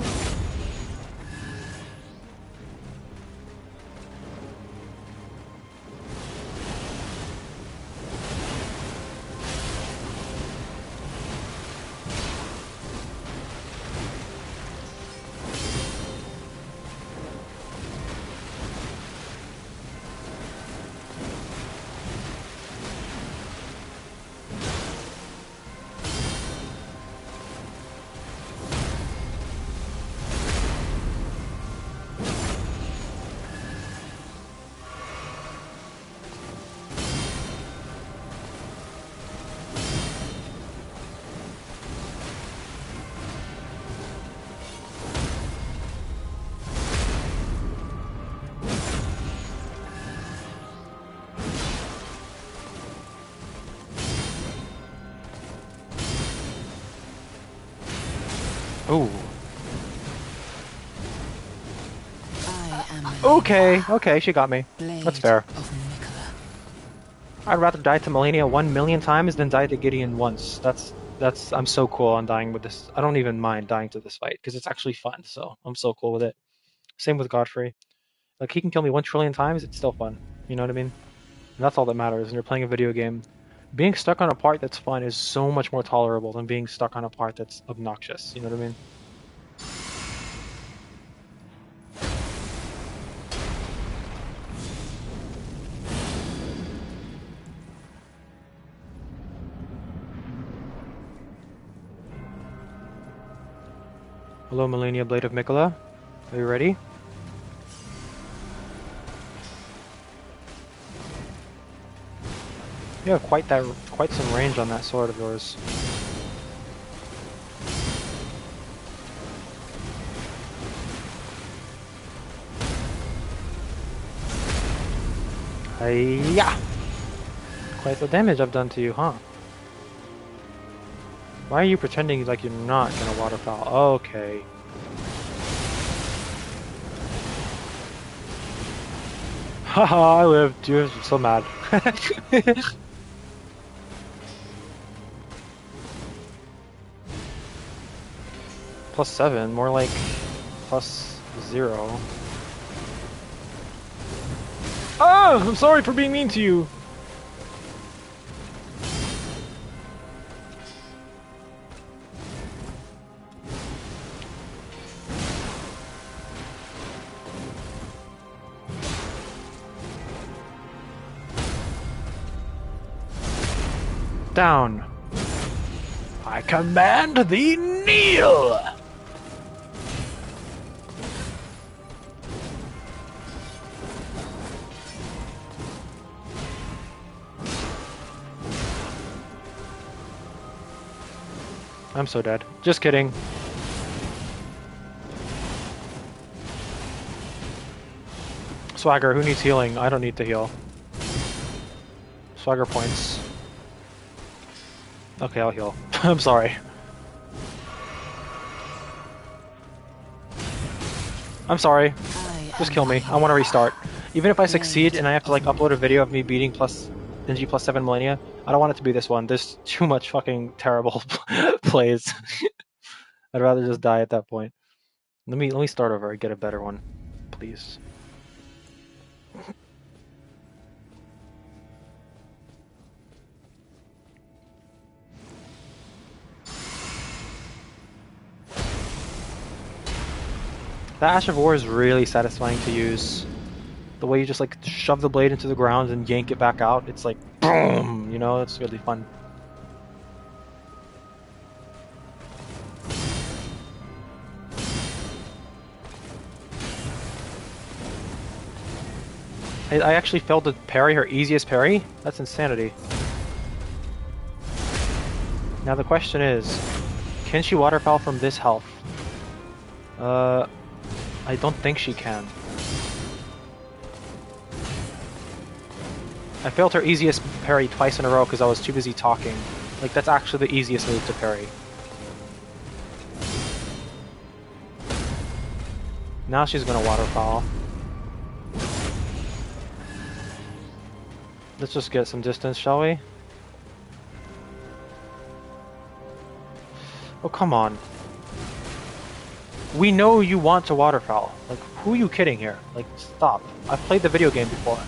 Ooh. Okay, okay, she got me. That's fair. I'd rather die to Melania 1,000,000 times than die to Gideon once. I'm so cool on dying with this. I don't even mind dying to this fight because it's actually fun. So I'm so cool with it. Same with Godfrey. Like he can kill me 1,000,000,000,000 times. It's still fun. You know what I mean? And that's all that matters. When you're playing a video game, being stuck on a part that's fun is so much more tolerable than being stuck on a part that's obnoxious. You know what I mean? Hello, Melania, Blade of Mikola. Are you ready? You have quite some range on that sword of yours. Hiya! Quite the damage I've done to you, huh? Why are you pretending like you're not gonna waterfowl? Okay. Haha, I lived, dude. I'm so mad. +7, more like +0. Ah, I'm sorry for being mean to you. Down. I command thee kneel! I'm so dead. Just kidding. Swagger, who needs healing? I don't need to heal. Swagger points. Okay, I'll heal. I'm sorry. I'm sorry. Just kill me. I want to restart. Even if I succeed and I have to like upload a video of me beating NG+7 Millennia, I don't want it to be this one. There's too much fucking terrible plays. I'd rather just die at that point. Let me start over and get a better one, please. The Ash of War is really satisfying to use. The way you just like shove the blade into the ground and yank it back out, it's like boom, you know, it's really fun. I actually failed to parry her easiest parry? That's insanity. Now the question is, can she waterfowl from this health? I don't think she can. I failed her easiest parry twice in a row because I was too busy talking. Like, that's actually the easiest move to parry. Now she's gonna waterfowl. Let's just get some distance, shall we? Oh, come on. We know you want to waterfowl. Like, who are you kidding here? Like, stop. I've played the video game before.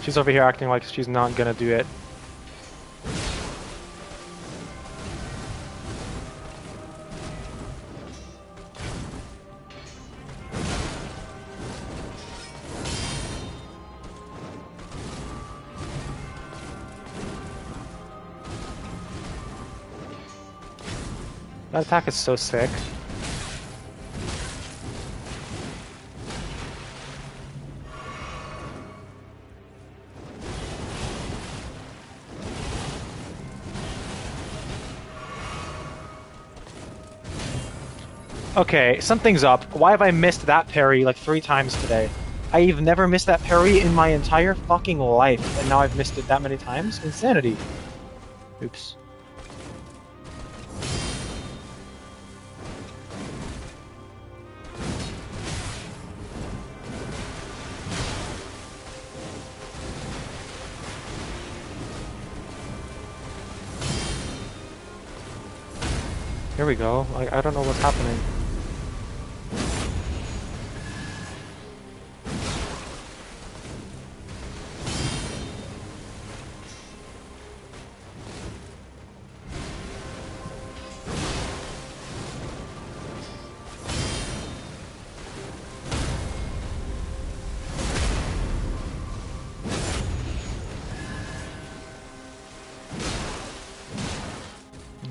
She's over here acting like she's not gonna do it. That attack is so sick. Okay, something's up. Why have I missed that parry like 3 times today? I've never missed that parry in my entire fucking life, and now I've missed it that many times? Insanity. Oops. Here we go. I don't know what's happening.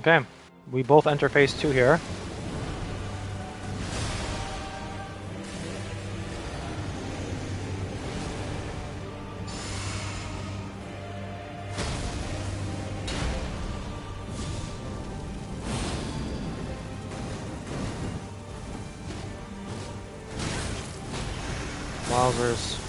Okay, we both enter phase 2 here. Wowzers.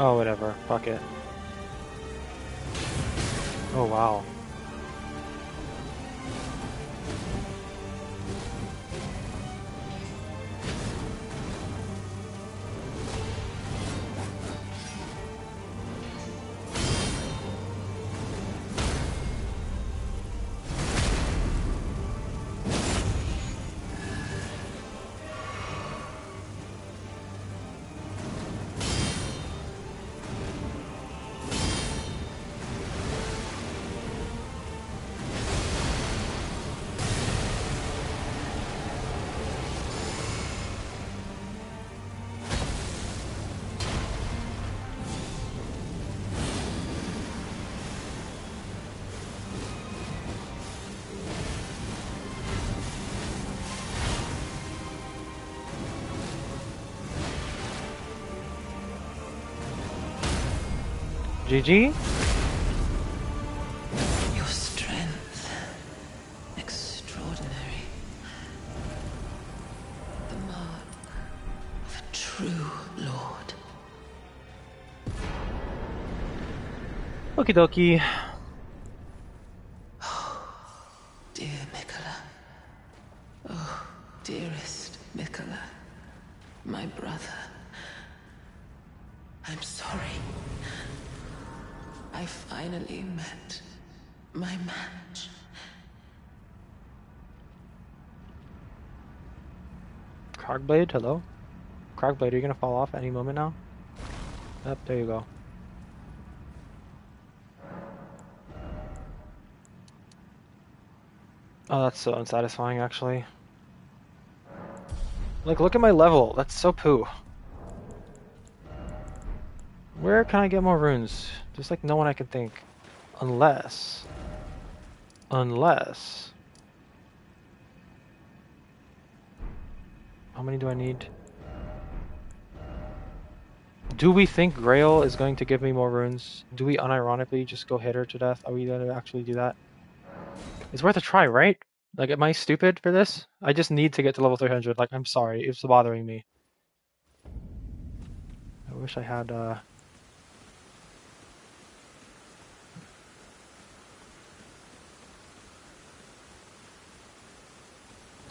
Oh, whatever. Fuck it. Oh, wow. GG? Your strength. Extraordinary. The mark of a true lord. Okie dokie. Dear Mikola. Oh, dearest Mikola. My brother. I'm sorry. I finally met my match. Crogblade, hello? Crogblade, are you gonna fall off any moment now? Yep, there you go. Oh, that's so unsatisfying, actually. Like, look at my level. That's so poo. Where can I get more runes? There's like no one I can think. Unless... How many do I need? Do we think Grail is going to give me more runes? Do we unironically just go hit her to death? Are we gonna actually do that? It's worth a try, right? Like, am I stupid for this? I just need to get to level 300. Like, I'm sorry. It's bothering me. I wish I had,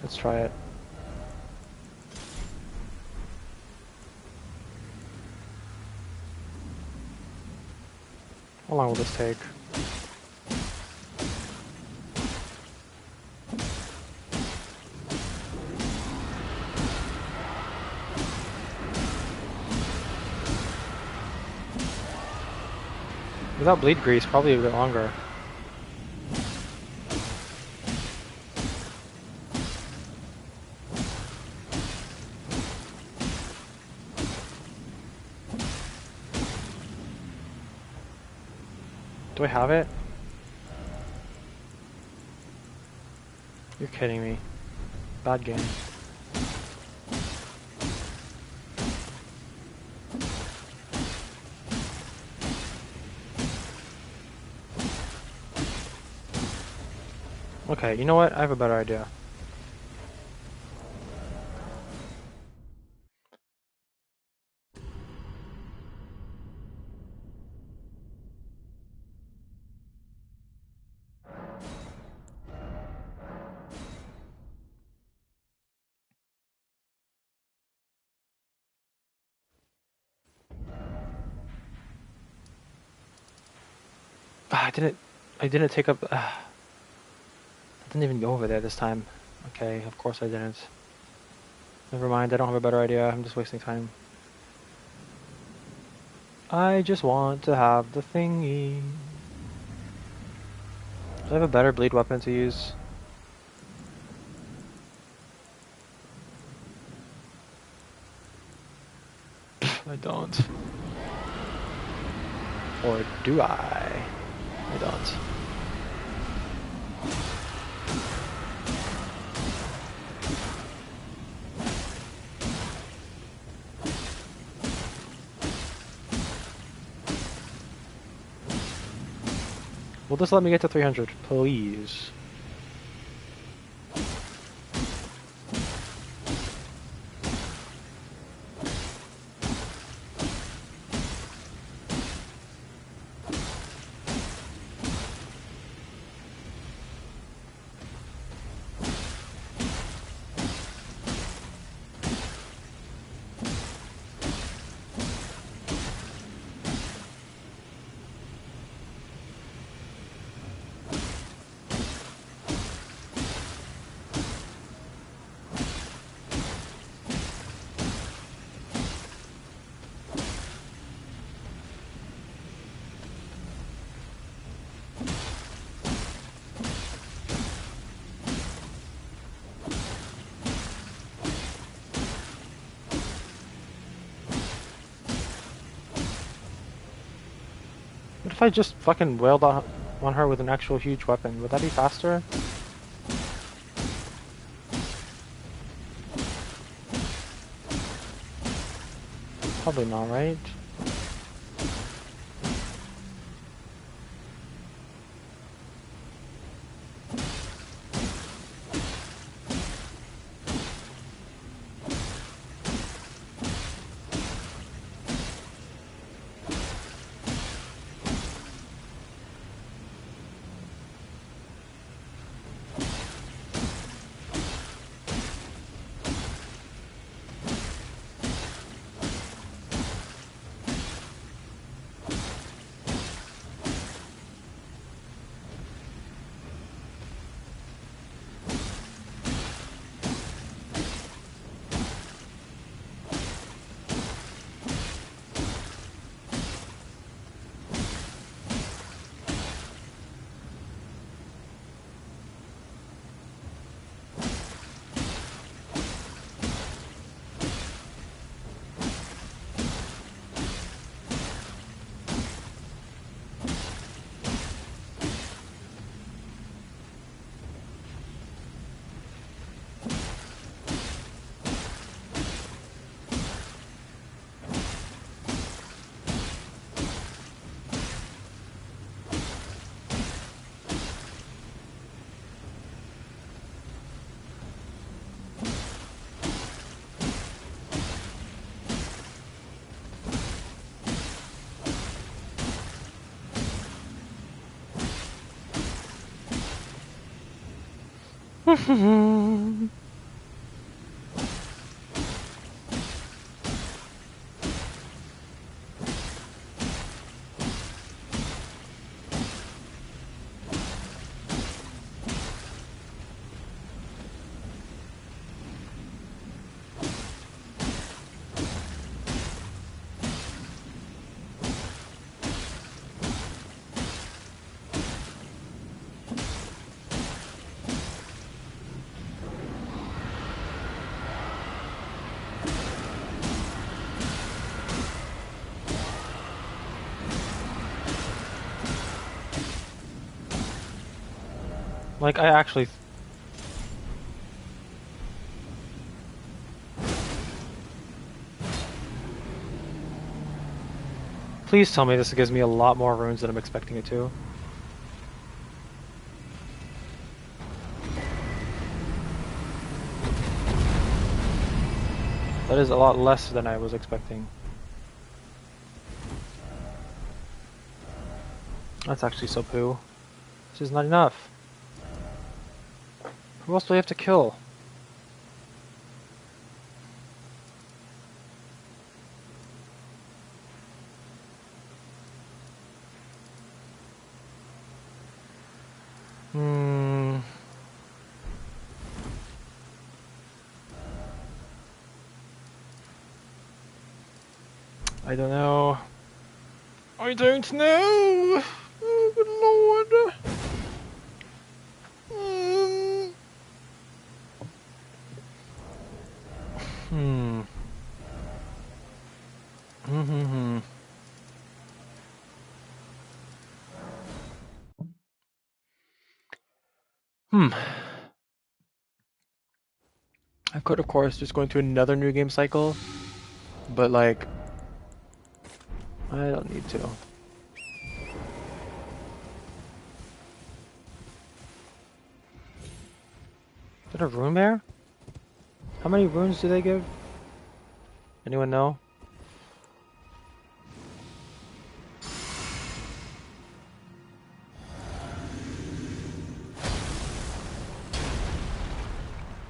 Let's try it. How long will this take? Without bleed grease, probably a bit longer. Do I have it? You're kidding me. Bad game. Okay, you know what? I have a better idea. Ah, I didn't take up, I didn't even go over there this time. Okay, of course I didn't. Never mind, I don't have a better idea. I'm just wasting time. I just want to have the thingy. Do I have a better bleed weapon to use? I don't. Or do I? I don't. Will this let me get to 300, please? What if I just fucking wailed on her with an actual huge weapon? Would that be faster? Probably not, right? Like, I actually... Please tell me this gives me a lot more runes than I'm expecting it to. That is a lot less than I was expecting. That's actually so poo. This is not enough. Who else do I have to kill? I don't know. I don't know! Oh, good lord! I could, of course, just go into another new game cycle, but like, I don't need to. Is that a rune there? How many runes do they give? Anyone know?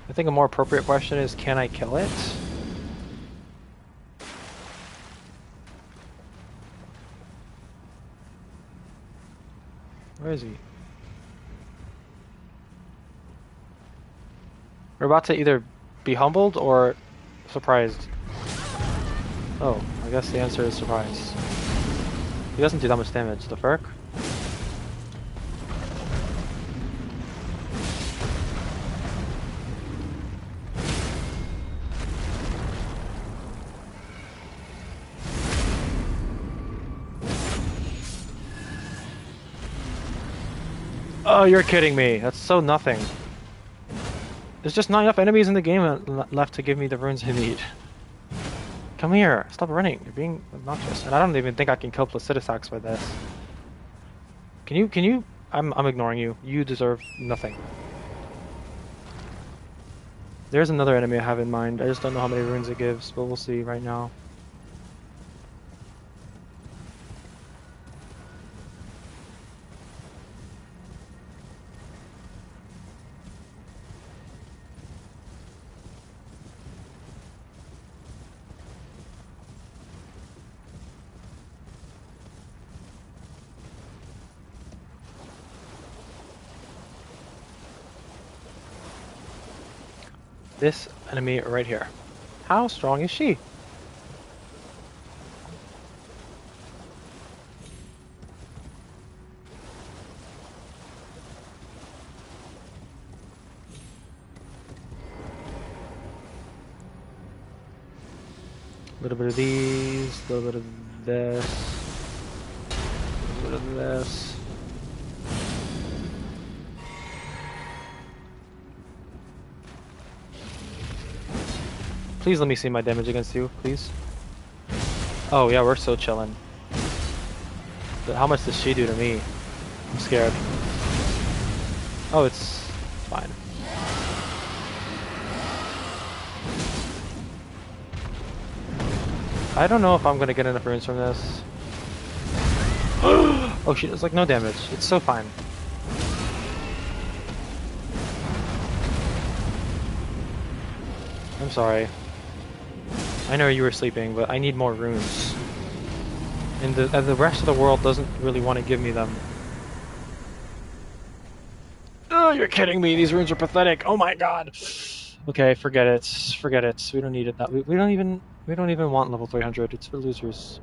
I think a more appropriate question is, can I kill it? Where is he? We're about to either be humbled or surprised. Oh, I guess the answer is surprise. He doesn't do that much damage, the Ferk. Oh, you're kidding me. That's so nothing. There's just not enough enemies in the game left to give me the runes I need. Come here. Stop running. You're being obnoxious. And I don't even think I can kill Placidusax with this. Can you? I'm ignoring you. You deserve nothing. There's another enemy I have in mind. I just don't know how many runes it gives, but we'll see right now. This enemy right here. How strong is she? A little bit of these, a little bit of this, a little bit of this. Please let me see my damage against you, please. Oh yeah, we're so chilling. But how much does she do to me? I'm scared. Oh, it's fine. I don't know if I'm gonna get enough runes from this. Oh, she does like no damage. It's so fine. I'm sorry. I know you were sleeping, but I need more runes. And the rest of the world doesn't really want to give me them. Oh, you're kidding me. These runes are pathetic. Oh my god. Okay, forget it. Forget it. We don't need it. We don't even want level 300. It's for losers.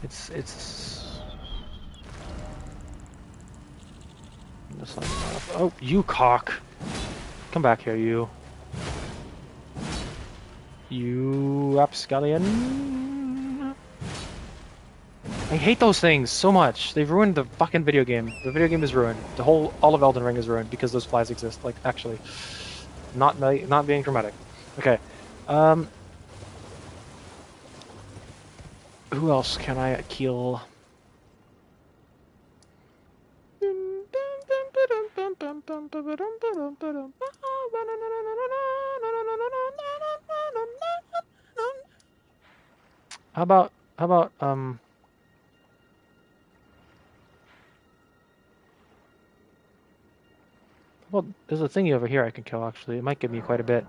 It's that's not enough. Oh, you cock. Come back here, you. You rapscallion. I hate those things so much. They've ruined the fucking video game. The video game is ruined. All of Elden Ring is ruined because those flies exist. Like, actually. Not being dramatic. Okay. Who else can I kill? How about well, there's a thingy over here I can kill actually. It might give me quite a bit.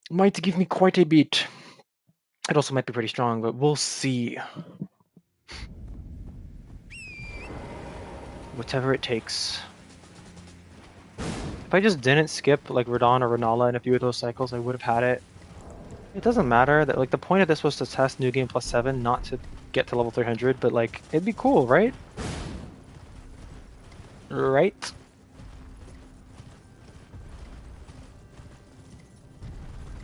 Might give me quite a bit. It also might be pretty strong, but we'll see. Whatever it takes. If I just didn't skip like Radon or Renala in a few of those cycles, I would have had it. It doesn't matter that like the point of this was to test New Game +7, not to get to level 300, but like it'd be cool, right? Right?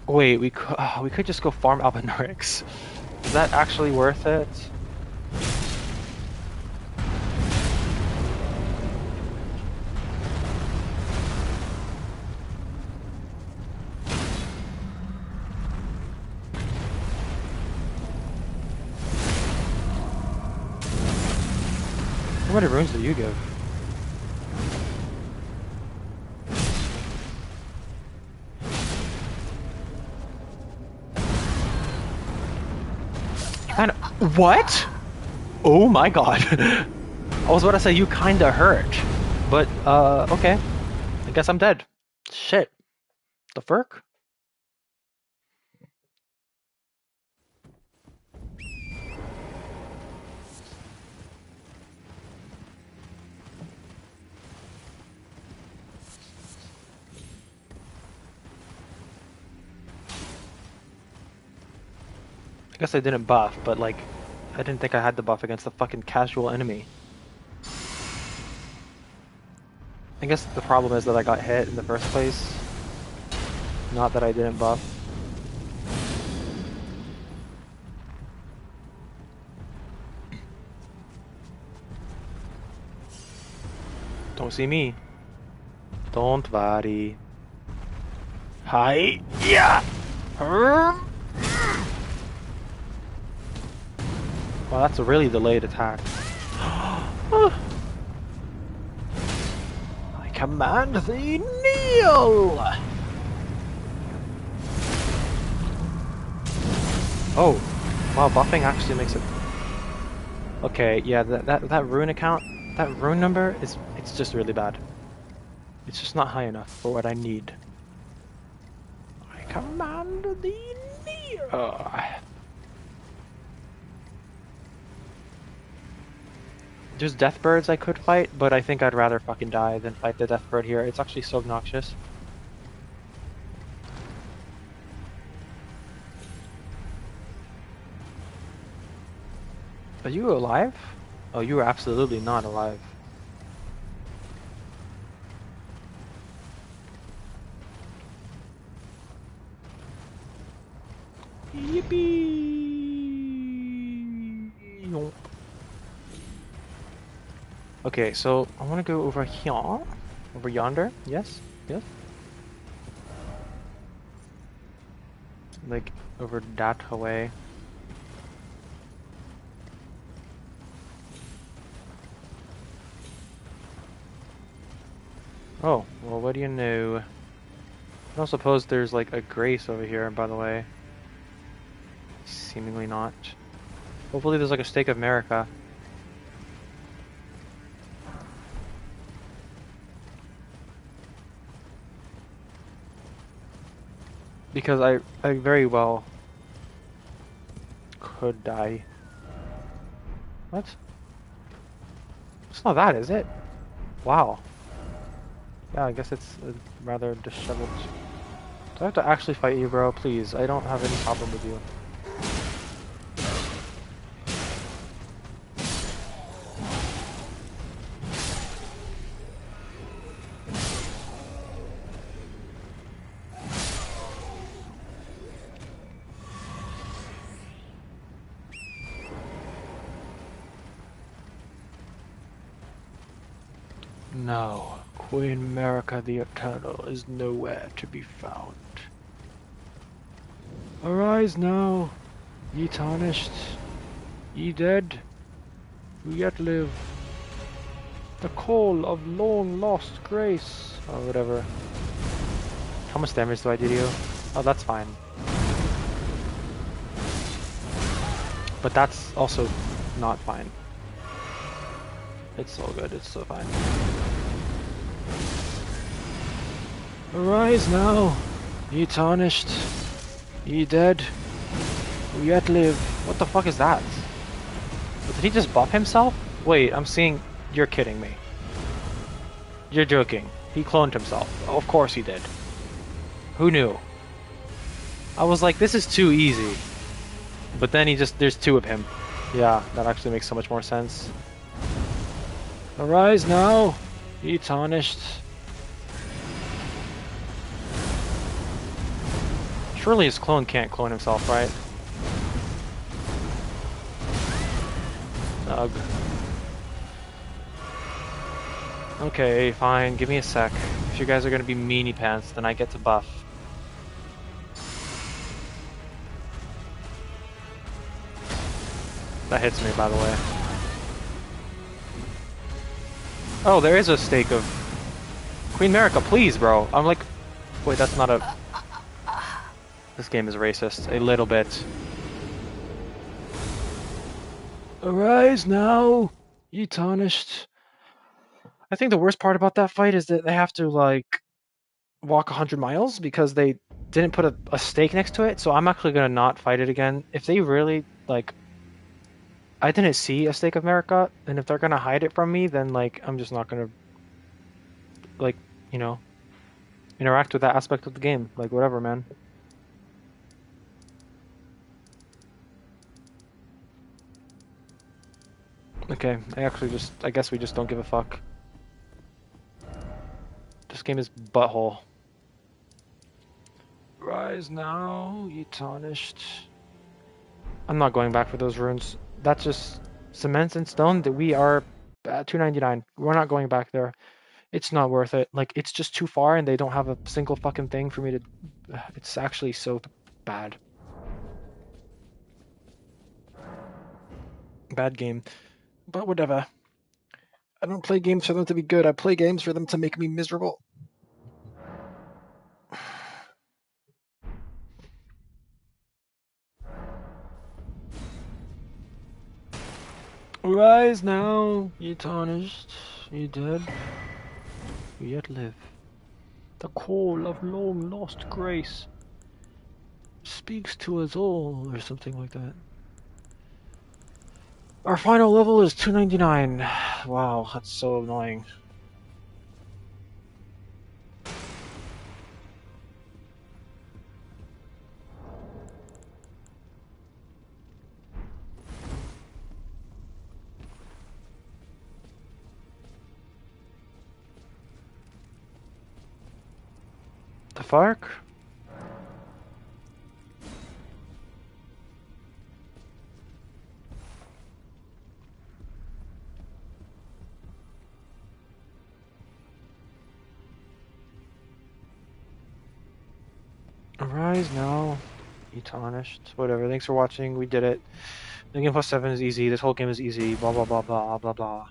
Wait, we could just go farm Albinaurics. Is that actually worth it? How many runes do you give? Kinda. What? Oh my god. I was about to say you kinda hurt. But, okay. I guess I'm dead. Shit. The furk? I guess I didn't buff, but like, I didn't think I had the buff against the fucking casual enemy. I guess the problem is that I got hit in the first place. Not that I didn't buff. Don't see me. Don't worry. Hi. Yeah. Well, that's a really delayed attack. I command thee, kneel! Oh, wow, buffing actually makes it... Okay, yeah, that rune account, that rune number, it's just really bad. It's just not high enough for what I need. I command thee, kneel! There's death birds I could fight, but I think I'd rather fucking die than fight the death bird here. It's actually so obnoxious. Are you alive? Oh, you are absolutely not alive. Yippee! Okay, so I want to go over here, over yonder. Yes, yes. Like over that way. Oh, well, what do you know? I don't suppose there's like a grace over here, by the way. Seemingly not. Hopefully there's like a stake of America. Because I very well could die. What? It's not that, is it? Wow. Yeah, I guess it's a rather disheveled. Do I have to actually fight you, bro? Please, I don't have any problem with you. No, Queen America the Eternal is nowhere to be found. Arise now, ye tarnished, ye dead, who yet live. The call of long lost grace, or whatever. How much damage do I do to you? Oh, that's fine. But that's also not fine. It's so good, it's so fine. Arise now, ye tarnished, ye dead, who yet live. What the fuck is that? Did he just buff himself? Wait, I'm seeing... You're kidding me. You're joking. He cloned himself. Oh, of course he did. Who knew? I was like, this is too easy. But then he just... There's two of him. Yeah, that actually makes so much more sense. Arise now, ye tarnished. Surely his clone can't clone himself, right? Ugh. Okay, fine, give me a sec. If you guys are gonna be meanie pants, then I get to buff. That hits me, by the way. Oh, there is a stake of... Queen America, please, bro. I'm like... Wait, that's not a... This game is racist. A little bit. Arise now, ye tarnished. I think the worst part about that fight is that they have to, like, walk 100 miles because they didn't put a stake next to it, so I'm actually gonna not fight it again. If they really, like... I didn't see a stake of America, and if they're gonna hide it from me, then, like, I'm just not gonna, like, you know, interact with that aspect of the game. Like, whatever, man. Okay, I guess we just don't give a fuck. This game is butthole. Rise now, ye tarnished. I'm not going back for those runes. That's just cement and stone that we are at 299. We're not going back there. It's not worth it. Like, it's just too far and they don't have a single fucking thing for me to... It's actually so bad. Bad game. But whatever. I don't play games for them to be good. I play games for them to make me miserable. Rise now, ye tarnished, ye dead, who yet live. The call of long lost grace speaks to us all, or something like that. Our final level is 299. Wow, that's so annoying. The fuck? Arise now, ye tarnished. Whatever, thanks for watching, we did it. NG+7 is easy, this whole game is easy, blah blah blah blah blah blah.